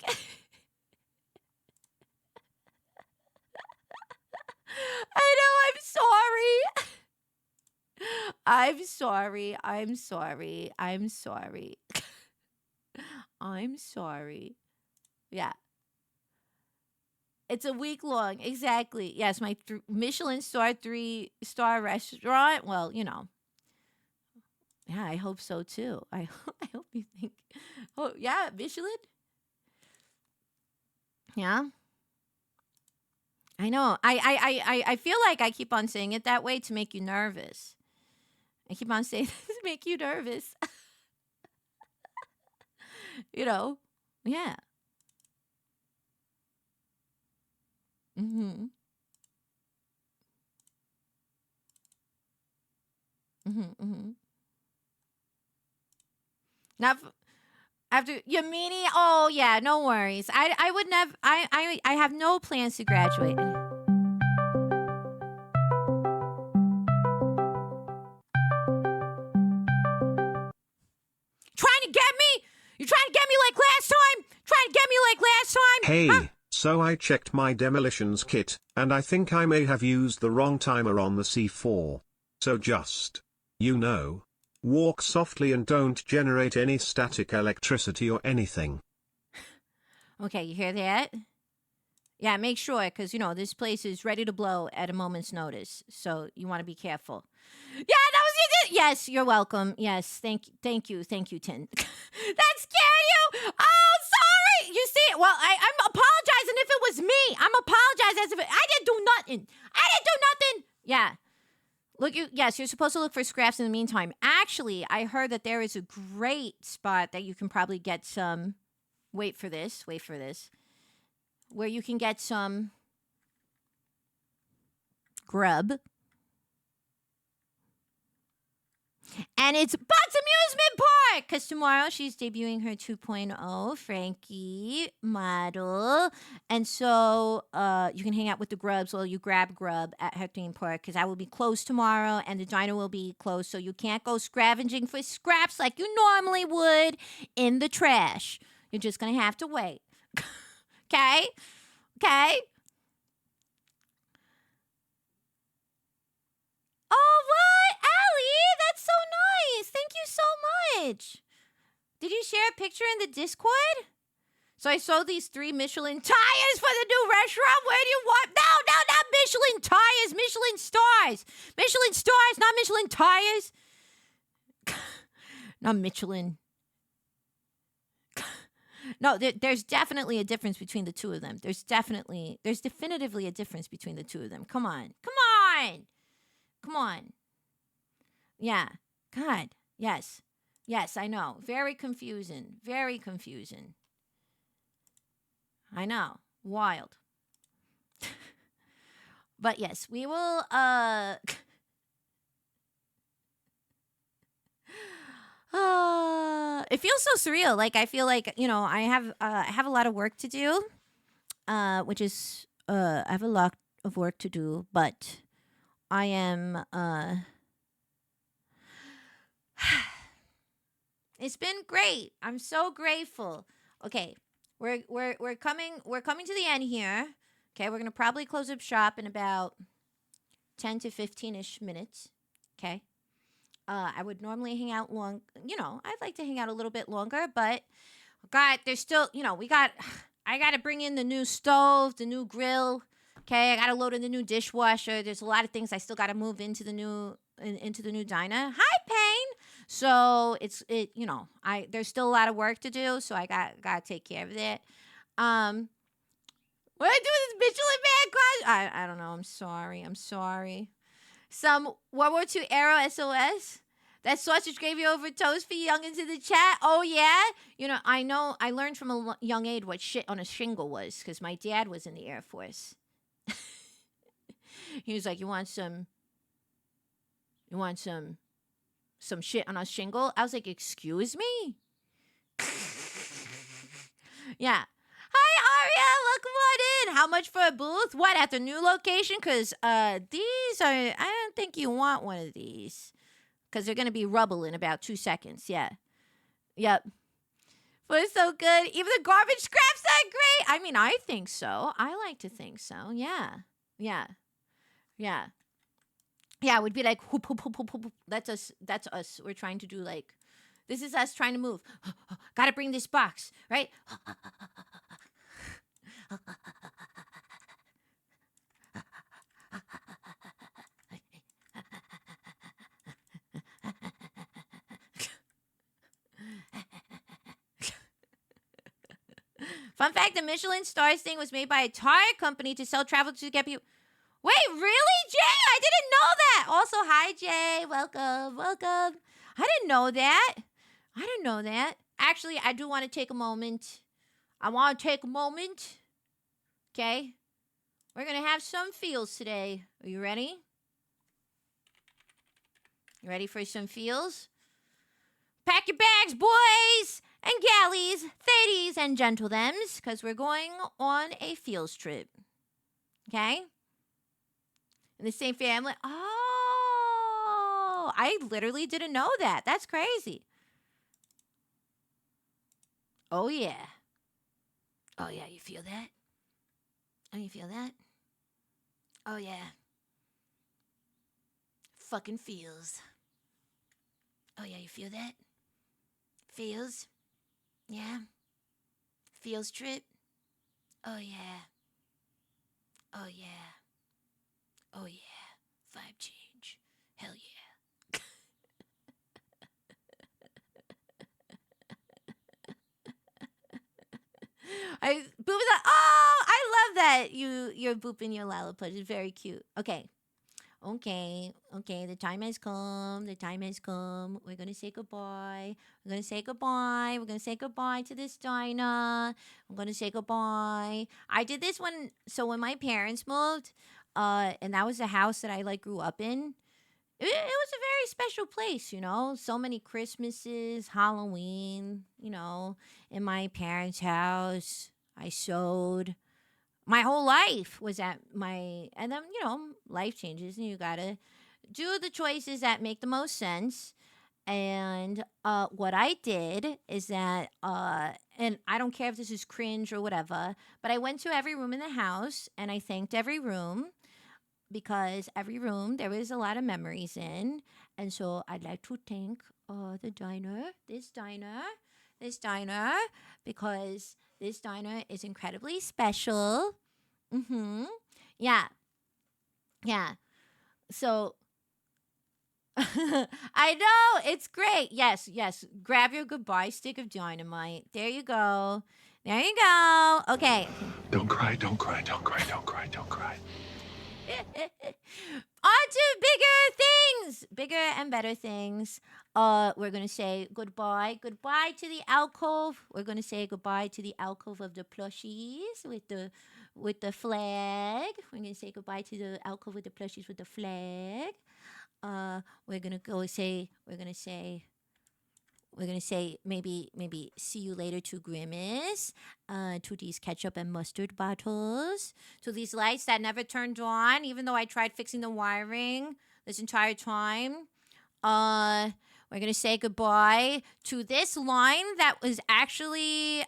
I know, I'm sorry. Yeah. It's a week long. Exactly. Yes, my Michelin star 3-star restaurant. Well, you know. Yeah, I hope so too. I hope you think. Oh, yeah, Michelin? Yeah. I know. I feel like I keep on saying it that way to make you nervous. I keep on saying this to make you nervous. You know? Yeah. Now, after Yamini, oh yeah, no worries. I would never. I have no plans to graduate. Trying to get me? You trying to get me like last time? Trying to get me like last time? Hey, huh? So I checked my demolitions kit, and I think I may have used the wrong timer on the C4. So just, you know, walk softly and don't generate any static electricity or anything. Okay, you hear that? Yeah, make sure, because, you know, this place is ready to blow at a moment's notice. So you want to be careful. Yeah, that was it. Yes, you're welcome. Yes, thank you, Tin. That scared you? Oh, sorry. You see, well, I'm apologizing if it was me. I'm apologizing as if I didn't do nothing. Yeah. Yes, you're supposed to look for scraps in the meantime. Actually, I heard that there is a great spot that you can probably get some. Wait for this. Where you can get some grub. And it's Butt's Amusement Park! Because tomorrow she's debuting her 2.0 Frankie model. And so you can hang out with the grubs while you grab grub at her theme park. Because I will be closed tomorrow and the diner will be closed. So you can't go scavenging for scraps like you normally would in the trash. You're just going to have to wait. Okay? Oh, what? Allie, that's so nice. Thank you so much. Did you share a picture in the Discord? So I saw these 3 Michelin tires for the new restaurant. Where do you want? No, not Michelin tires, Michelin stars. Michelin stars, not Michelin tires. Not Michelin. No, there's definitely a difference between the two of them. There's definitively a difference between the two of them. Come on. Yeah. God. Yes. Yes, I know. Very confusing. I know. Wild. But yes, we will it feels so surreal. Like I feel like, I have a lot of work to do. Which is I have a lot of work to do, but I am it's been great. I'm so grateful. Okay. We're coming to the end here. Okay, we're gonna probably close up shop in about 10 to 15-ish minutes. Okay. I would normally hang out long. I'd like to hang out a little bit longer, but God, there's still, I got to bring in the new stove, the new grill. Okay, I got to load in the new dishwasher. There's a lot of things I still got to move into the new diner. Hi, Payne. So there's still a lot of work to do. So I got to take care of that. What do I do with this Michelin Man? I don't know. I'm sorry. Some World War II era SOS. That sausage gravy over toast for youngins in the chat. Oh, yeah? I know. I learned from a young age what shit on a shingle was because my dad was in the Air Force. He was like, you want some shit on a shingle? I was like, excuse me? Yeah. Hi, Aria. Welcome on in. How much for a booth? What, at the new location? Because these are, I don't think you want one of these. Because they're going to be rubble in about 2 seconds. Yeah. Yep. But it's so good. Even the garbage scraps are great. I mean, I think so. I like to think so. Yeah. Yeah, it would be like, whoop, whoop, whoop, whoop, whoop. That's us. We're trying to do like, this is us trying to move. Gotta bring this box, right? Fun fact, the Michelin stars thing was made by a tire company to sell travel to get people. Wait, really, Jay? I didn't know that. Also, hi, Jay. Welcome. I didn't know that. Actually, I do want to take a moment. Okay? We're going to have some feels today. Are you ready? You ready for some feels? Pack your bags, boys and galleys, ladies and gentlethems, because we're going on a feels trip. Okay? In the same family. Oh, I literally didn't know that. That's crazy. Oh, yeah. Oh, yeah, you feel that? Oh, you feel that? Oh, yeah. Fucking feels. Oh, yeah, you feel that? Feels? Yeah. Feels trip? Oh, yeah. Oh, yeah. Oh, yeah. Vibe change. Hell yeah. Boop is like, oh, I love that you're booping your Lalapudge. It's very cute. Okay. The time has come. We're going to say goodbye. We're going to say goodbye to this diner. I'm going to say goodbye. I did this when my parents moved, and that was the house that I grew up in. It was a very special place, so many Christmases, Halloween, in my parents' house. I sewed. My whole life was and then, life changes and you gotta do the choices that make the most sense. And what I did is that, and I don't care if this is cringe or whatever, but I went to every room in the house and I thanked every room because every room there was a lot of memories in. And so I'd like to thank this diner, because this diner is incredibly special. Yeah. Yeah. So I know it's great. Yes, yes. Grab your goodbye stick of dynamite. There you go. There you go. Okay. Don't cry, don't cry, don't cry, don't cry, don't cry. On to bigger things, bigger and better things. We're gonna say goodbye, goodbye to the alcove. We're gonna say goodbye to the alcove of the plushies with the flag. We're gonna say goodbye to the alcove with the plushies with the flag. We're gonna go say maybe see you later to Grimace, to these ketchup and mustard bottles, to these lights that never turned on, even though I tried fixing the wiring this entire time. We're gonna say goodbye to this line that was actually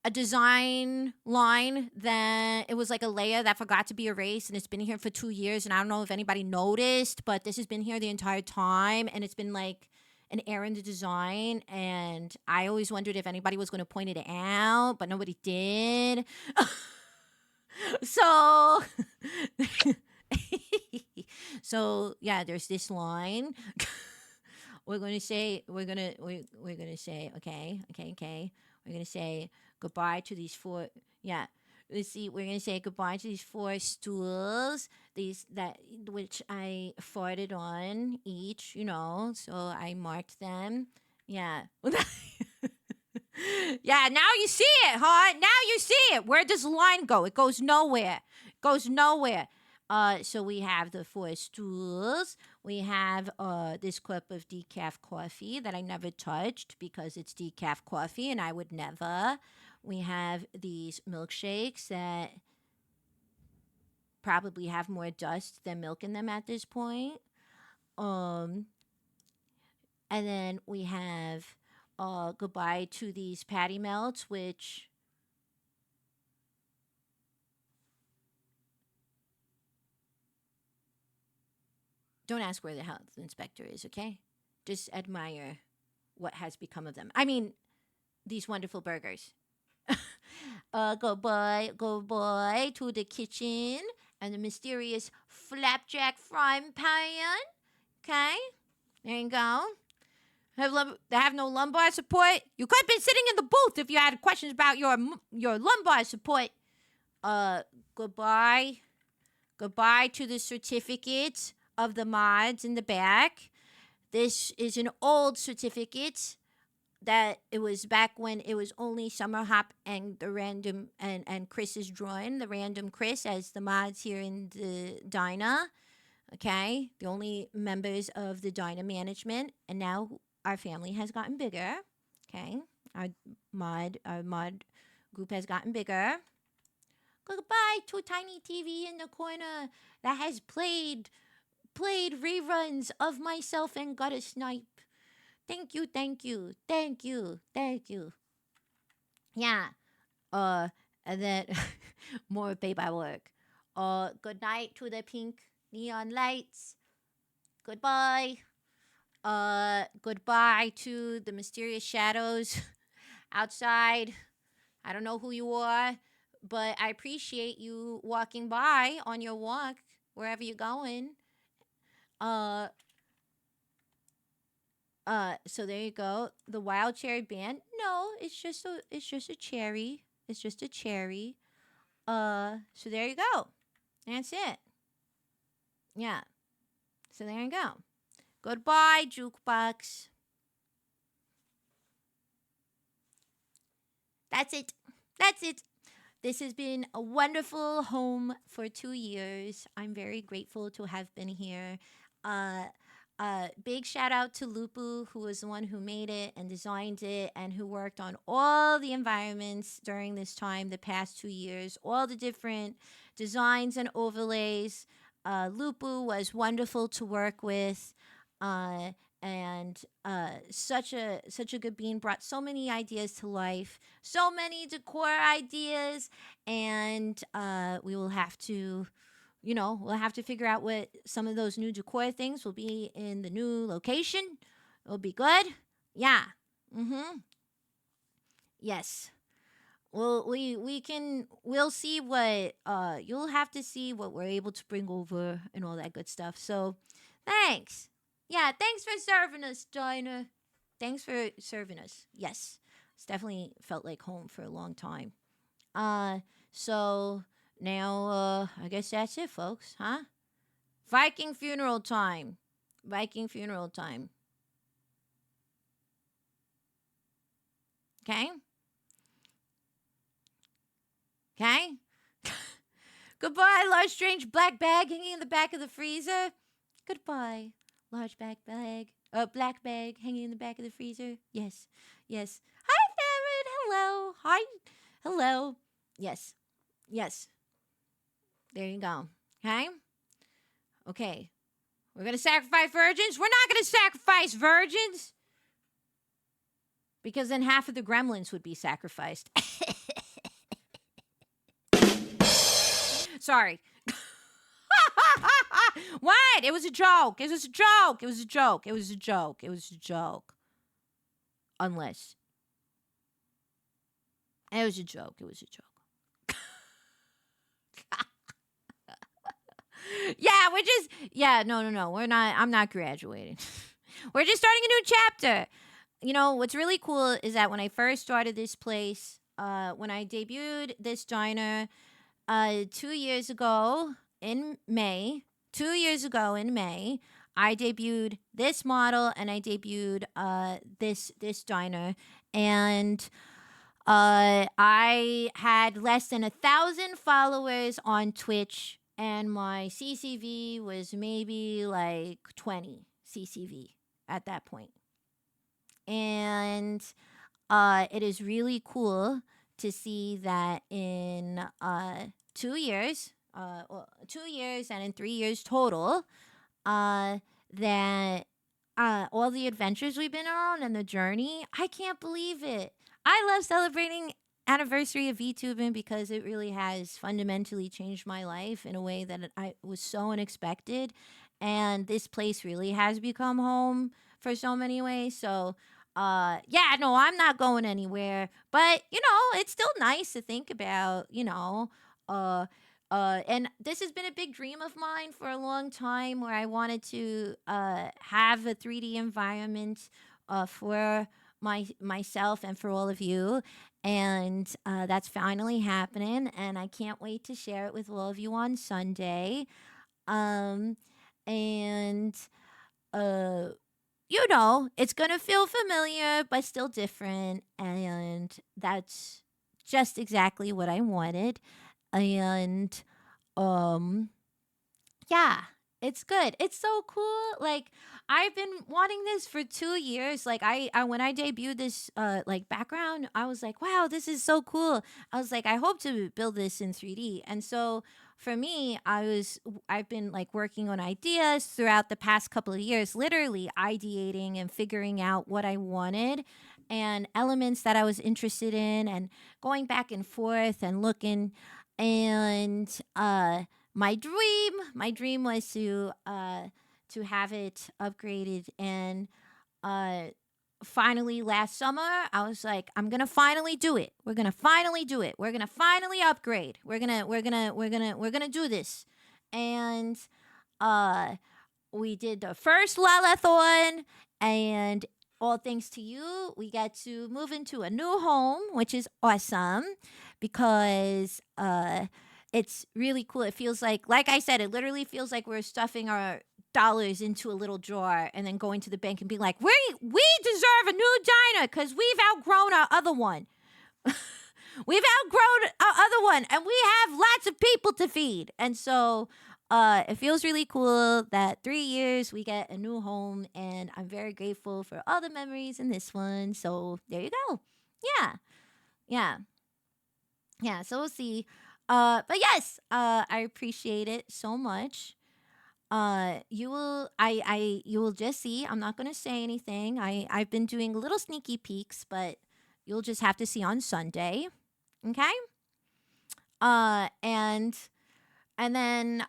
a design line that it was like a layer that forgot to be erased, and it's been here for 2 years, and I don't know if anybody noticed, but this has been here the entire time, and it's been like an error in the design, and I always wondered if anybody was going to point it out, but nobody did. So so yeah, there's this line. we're gonna say okay. We're gonna say goodbye to these four. Yeah, let's see. We're gonna say goodbye to these 4 stools. These that which I farted on each. So I marked them. Yeah. Yeah. Now you see it, huh? Now you see it. Where does the line go? It goes nowhere. So we have the 4 stools. We have this cup of decaf coffee that I never touched because it's decaf coffee and I would never. We have these milkshakes that probably have more dust than milk in them at this point. And then we have goodbye to these patty melts, which don't ask where the health inspector is, okay? Just admire what has become of them. I mean, these wonderful burgers. Goodbye to the kitchen and the mysterious flapjack frying pan. Okay, there you go. They have no lumbar support. You could have been sitting in the booth if you had questions about your lumbar support. Goodbye to the certificate of the mods in the back. This is an old certificate that it was back when it was only Summer Hop and the random and Chris is drawing the random Chris as the mods here in the Dyna. Okay, the only members of the Dyna management, and now our family has gotten bigger. Okay, our mod group has gotten bigger. Goodbye to a tiny TV in the corner that has played reruns of myself and Gutter Snipe. Thank you. Yeah. And then more paperwork. Good night to the pink neon lights. Goodbye. Goodbye to the mysterious shadows outside. I don't know who you are, but I appreciate you walking by on your walk wherever you're going. So there you go. The wild cherry band. No, it's just a cherry. It's just a cherry. So there you go. That's it. Yeah. So there you go. Goodbye, jukebox. That's it. This has been a wonderful home for 2 years. I'm very grateful to have been here. Big shout out to Lupu, who was the one who made it and designed it and who worked on all the environments during this time, the past 2 years, all the different designs and overlays. Lupu was wonderful to work with. And such a good bean, brought so many ideas to life, so many decor ideas, and we will have to, we'll have to figure out what some of those new decor things will be in the new location. It'll be good. Yeah. Yes. we'll see what you'll have to see what we're able to bring over and all that good stuff. So thanks. Yeah, thanks for serving us, Dinah. Thanks for serving us. Yes. It's definitely felt like home for a long time. So now I guess that's it, folks, huh? Viking funeral time. Viking funeral time. Okay? Okay? Goodbye, large strange black bag hanging in the back of the freezer. Goodbye, large black bag. Black bag hanging in the back of the freezer. Yes. Yes. Hi, Farron. Hello. Hi. Hello. Yes. Yes. There you go. Okay? Okay. We're going to sacrifice virgins? We're not going to sacrifice virgins. Because then half of the gremlins would be sacrificed. Sorry. What? It was a joke. It was a joke. It was a joke. It was a joke. It was a joke. Unless. It was a joke. It was a joke. Yeah, we're just. Yeah, no. We're not. I'm not graduating. We're just starting a new chapter. You know, what's really cool is that when I first started this place, when I debuted this diner 2 years ago in May, I debuted this model and I debuted this diner, and I had less than 1,000 followers on Twitch, and my CCV was maybe like 20 CCV at that point. And it is really cool to see that in 2 years, 2 years and in 3 years total, that all the adventures we've been on and the journey, I can't believe it. I love celebrating anniversary of VTubing because it really has fundamentally changed my life in a way that I was so unexpected. And this place really has become home for so many ways. So, yeah, no, I'm not going anywhere. But, you know, it's still nice to think about, you know, and this has been a big dream of mine for a long time, where I wanted to have a 3D environment for myself and for all of you. And that's finally happening. And I can't wait to share it with all of you on Sunday. And you know, it's gonna feel familiar but still different, and that's just exactly what I wanted. And yeah, it's good. It's so cool. Like, I've been wanting this for 2 years. Like, I when I debuted this like background, I was like, wow, this is so cool. I was like, I hope to build this in 3D. And so for me, I've been like working on ideas throughout the past couple of years, literally ideating and figuring out what I wanted and elements that I was interested in, and going back and forth and looking. And my dream was to have it upgraded. And finally last summer, I was like, I'm gonna finally do it. We're gonna finally do it. We're gonna finally upgrade. We're gonna do this. And we did the first Lalathon, and all thanks to you, we get to move into a new home, which is awesome, because it's really cool. It feels like I said, it literally feels like we're stuffing our dollars into a little jar and then going to the bank and being like, we deserve a new diner because we've outgrown our other one. We've outgrown our other one, and we have lots of people to feed. And so it feels really cool that 3 years we get a new home, and I'm very grateful for all the memories in this one. So there you go. Yeah, so we'll see. But yes, I appreciate it so much. You will just see. I'm not gonna say anything. I've been doing little sneaky peeks, but you'll just have to see on Sunday. Okay? And then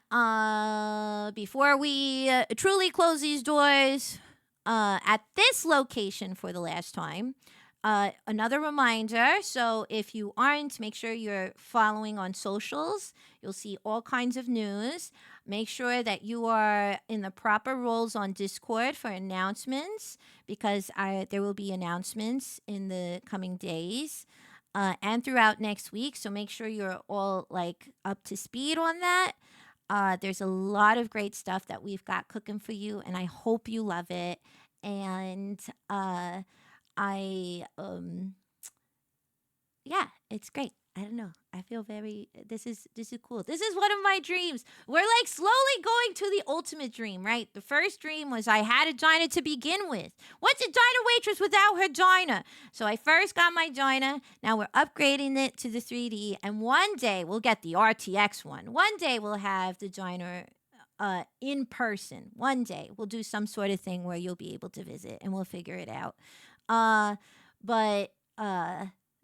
before we truly close these doors at this location for the last time, another reminder. So if you aren't, make sure you're following on socials. You'll see all kinds of news. Make sure that you are in the proper roles on Discord for announcements, because there will be announcements in the coming days and throughout next week. So make sure you're all like up to speed on that. There's a lot of great stuff that we've got cooking for you, and I hope you love it. And yeah, it's great. I don't know. I feel very, this is cool. This is one of my dreams. We're like slowly going to the ultimate dream, right? The first dream was I had a Dyna to begin with. What's a Dyna waitress without her Dyna? So I first got my Dyna. Now we're upgrading it to the 3D. And one day we'll get the RTX one. One day we'll have the Dyna in person. One day we'll do some sort of thing where you'll be able to visit, and we'll figure it out. But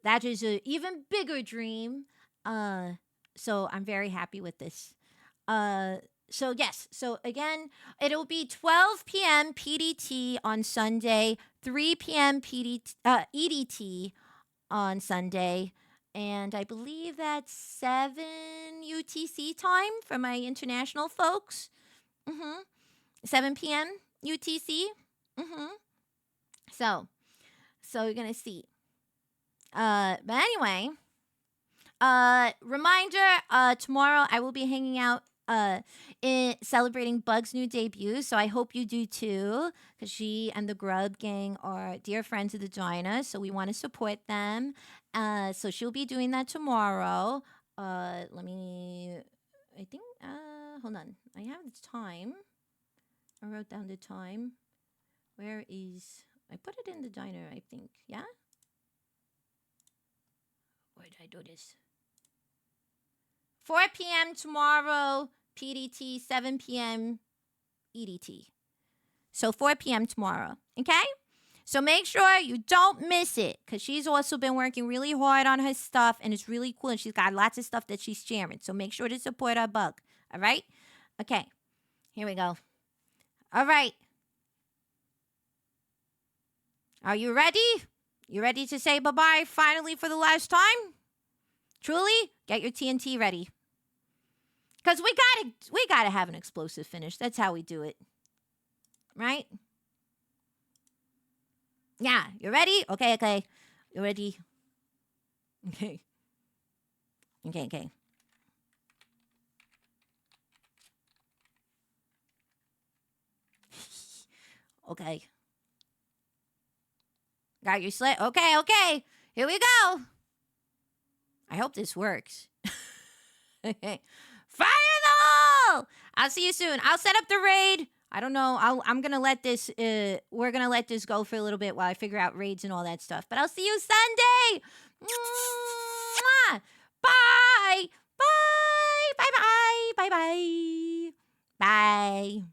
that is an even bigger dream. So I'm very happy with this. So yes. So again, it'll be 12 p.m. PDT on Sunday, 3 p.m. EDT on Sunday, and I believe that's 7 UTC time for my international folks. 7 p.m. UTC. So you're gonna see. But anyway, reminder, tomorrow I will be hanging out celebrating Bug's new debut, so I hope you do too, because she and the Grub Gang are dear friends of the Dyna, so we want to support them. So she'll be doing that tomorrow. Hold on, I have the time. I wrote down the time. Where is, I put it in the Dyna, I think, yeah? Where did I do this? 4 p.m. tomorrow, PDT, 7 p.m. EDT. So 4 p.m. tomorrow, okay? So make sure you don't miss it, because she's also been working really hard on her stuff, and it's really cool, and she's got lots of stuff that she's sharing. So make sure to support our Bug, all right? Okay, here we go. All right. Are you ready? You ready to say bye-bye finally for the last time? Truly? Get your TNT ready. Because we gotta have an explosive finish. That's how we do it. Right? Yeah, you ready? Okay. You ready? Okay. Okay. Okay. Got your slit? Okay. Here we go. I hope this works. Okay. Fire the hole! I'll see you soon. I'll set up the raid. I don't know. I'm going to let this, we're going to let this go for a little bit while I figure out raids and all that stuff. But I'll see you Sunday. Mwah! Bye. Bye. Bye. Bye. Bye. Bye.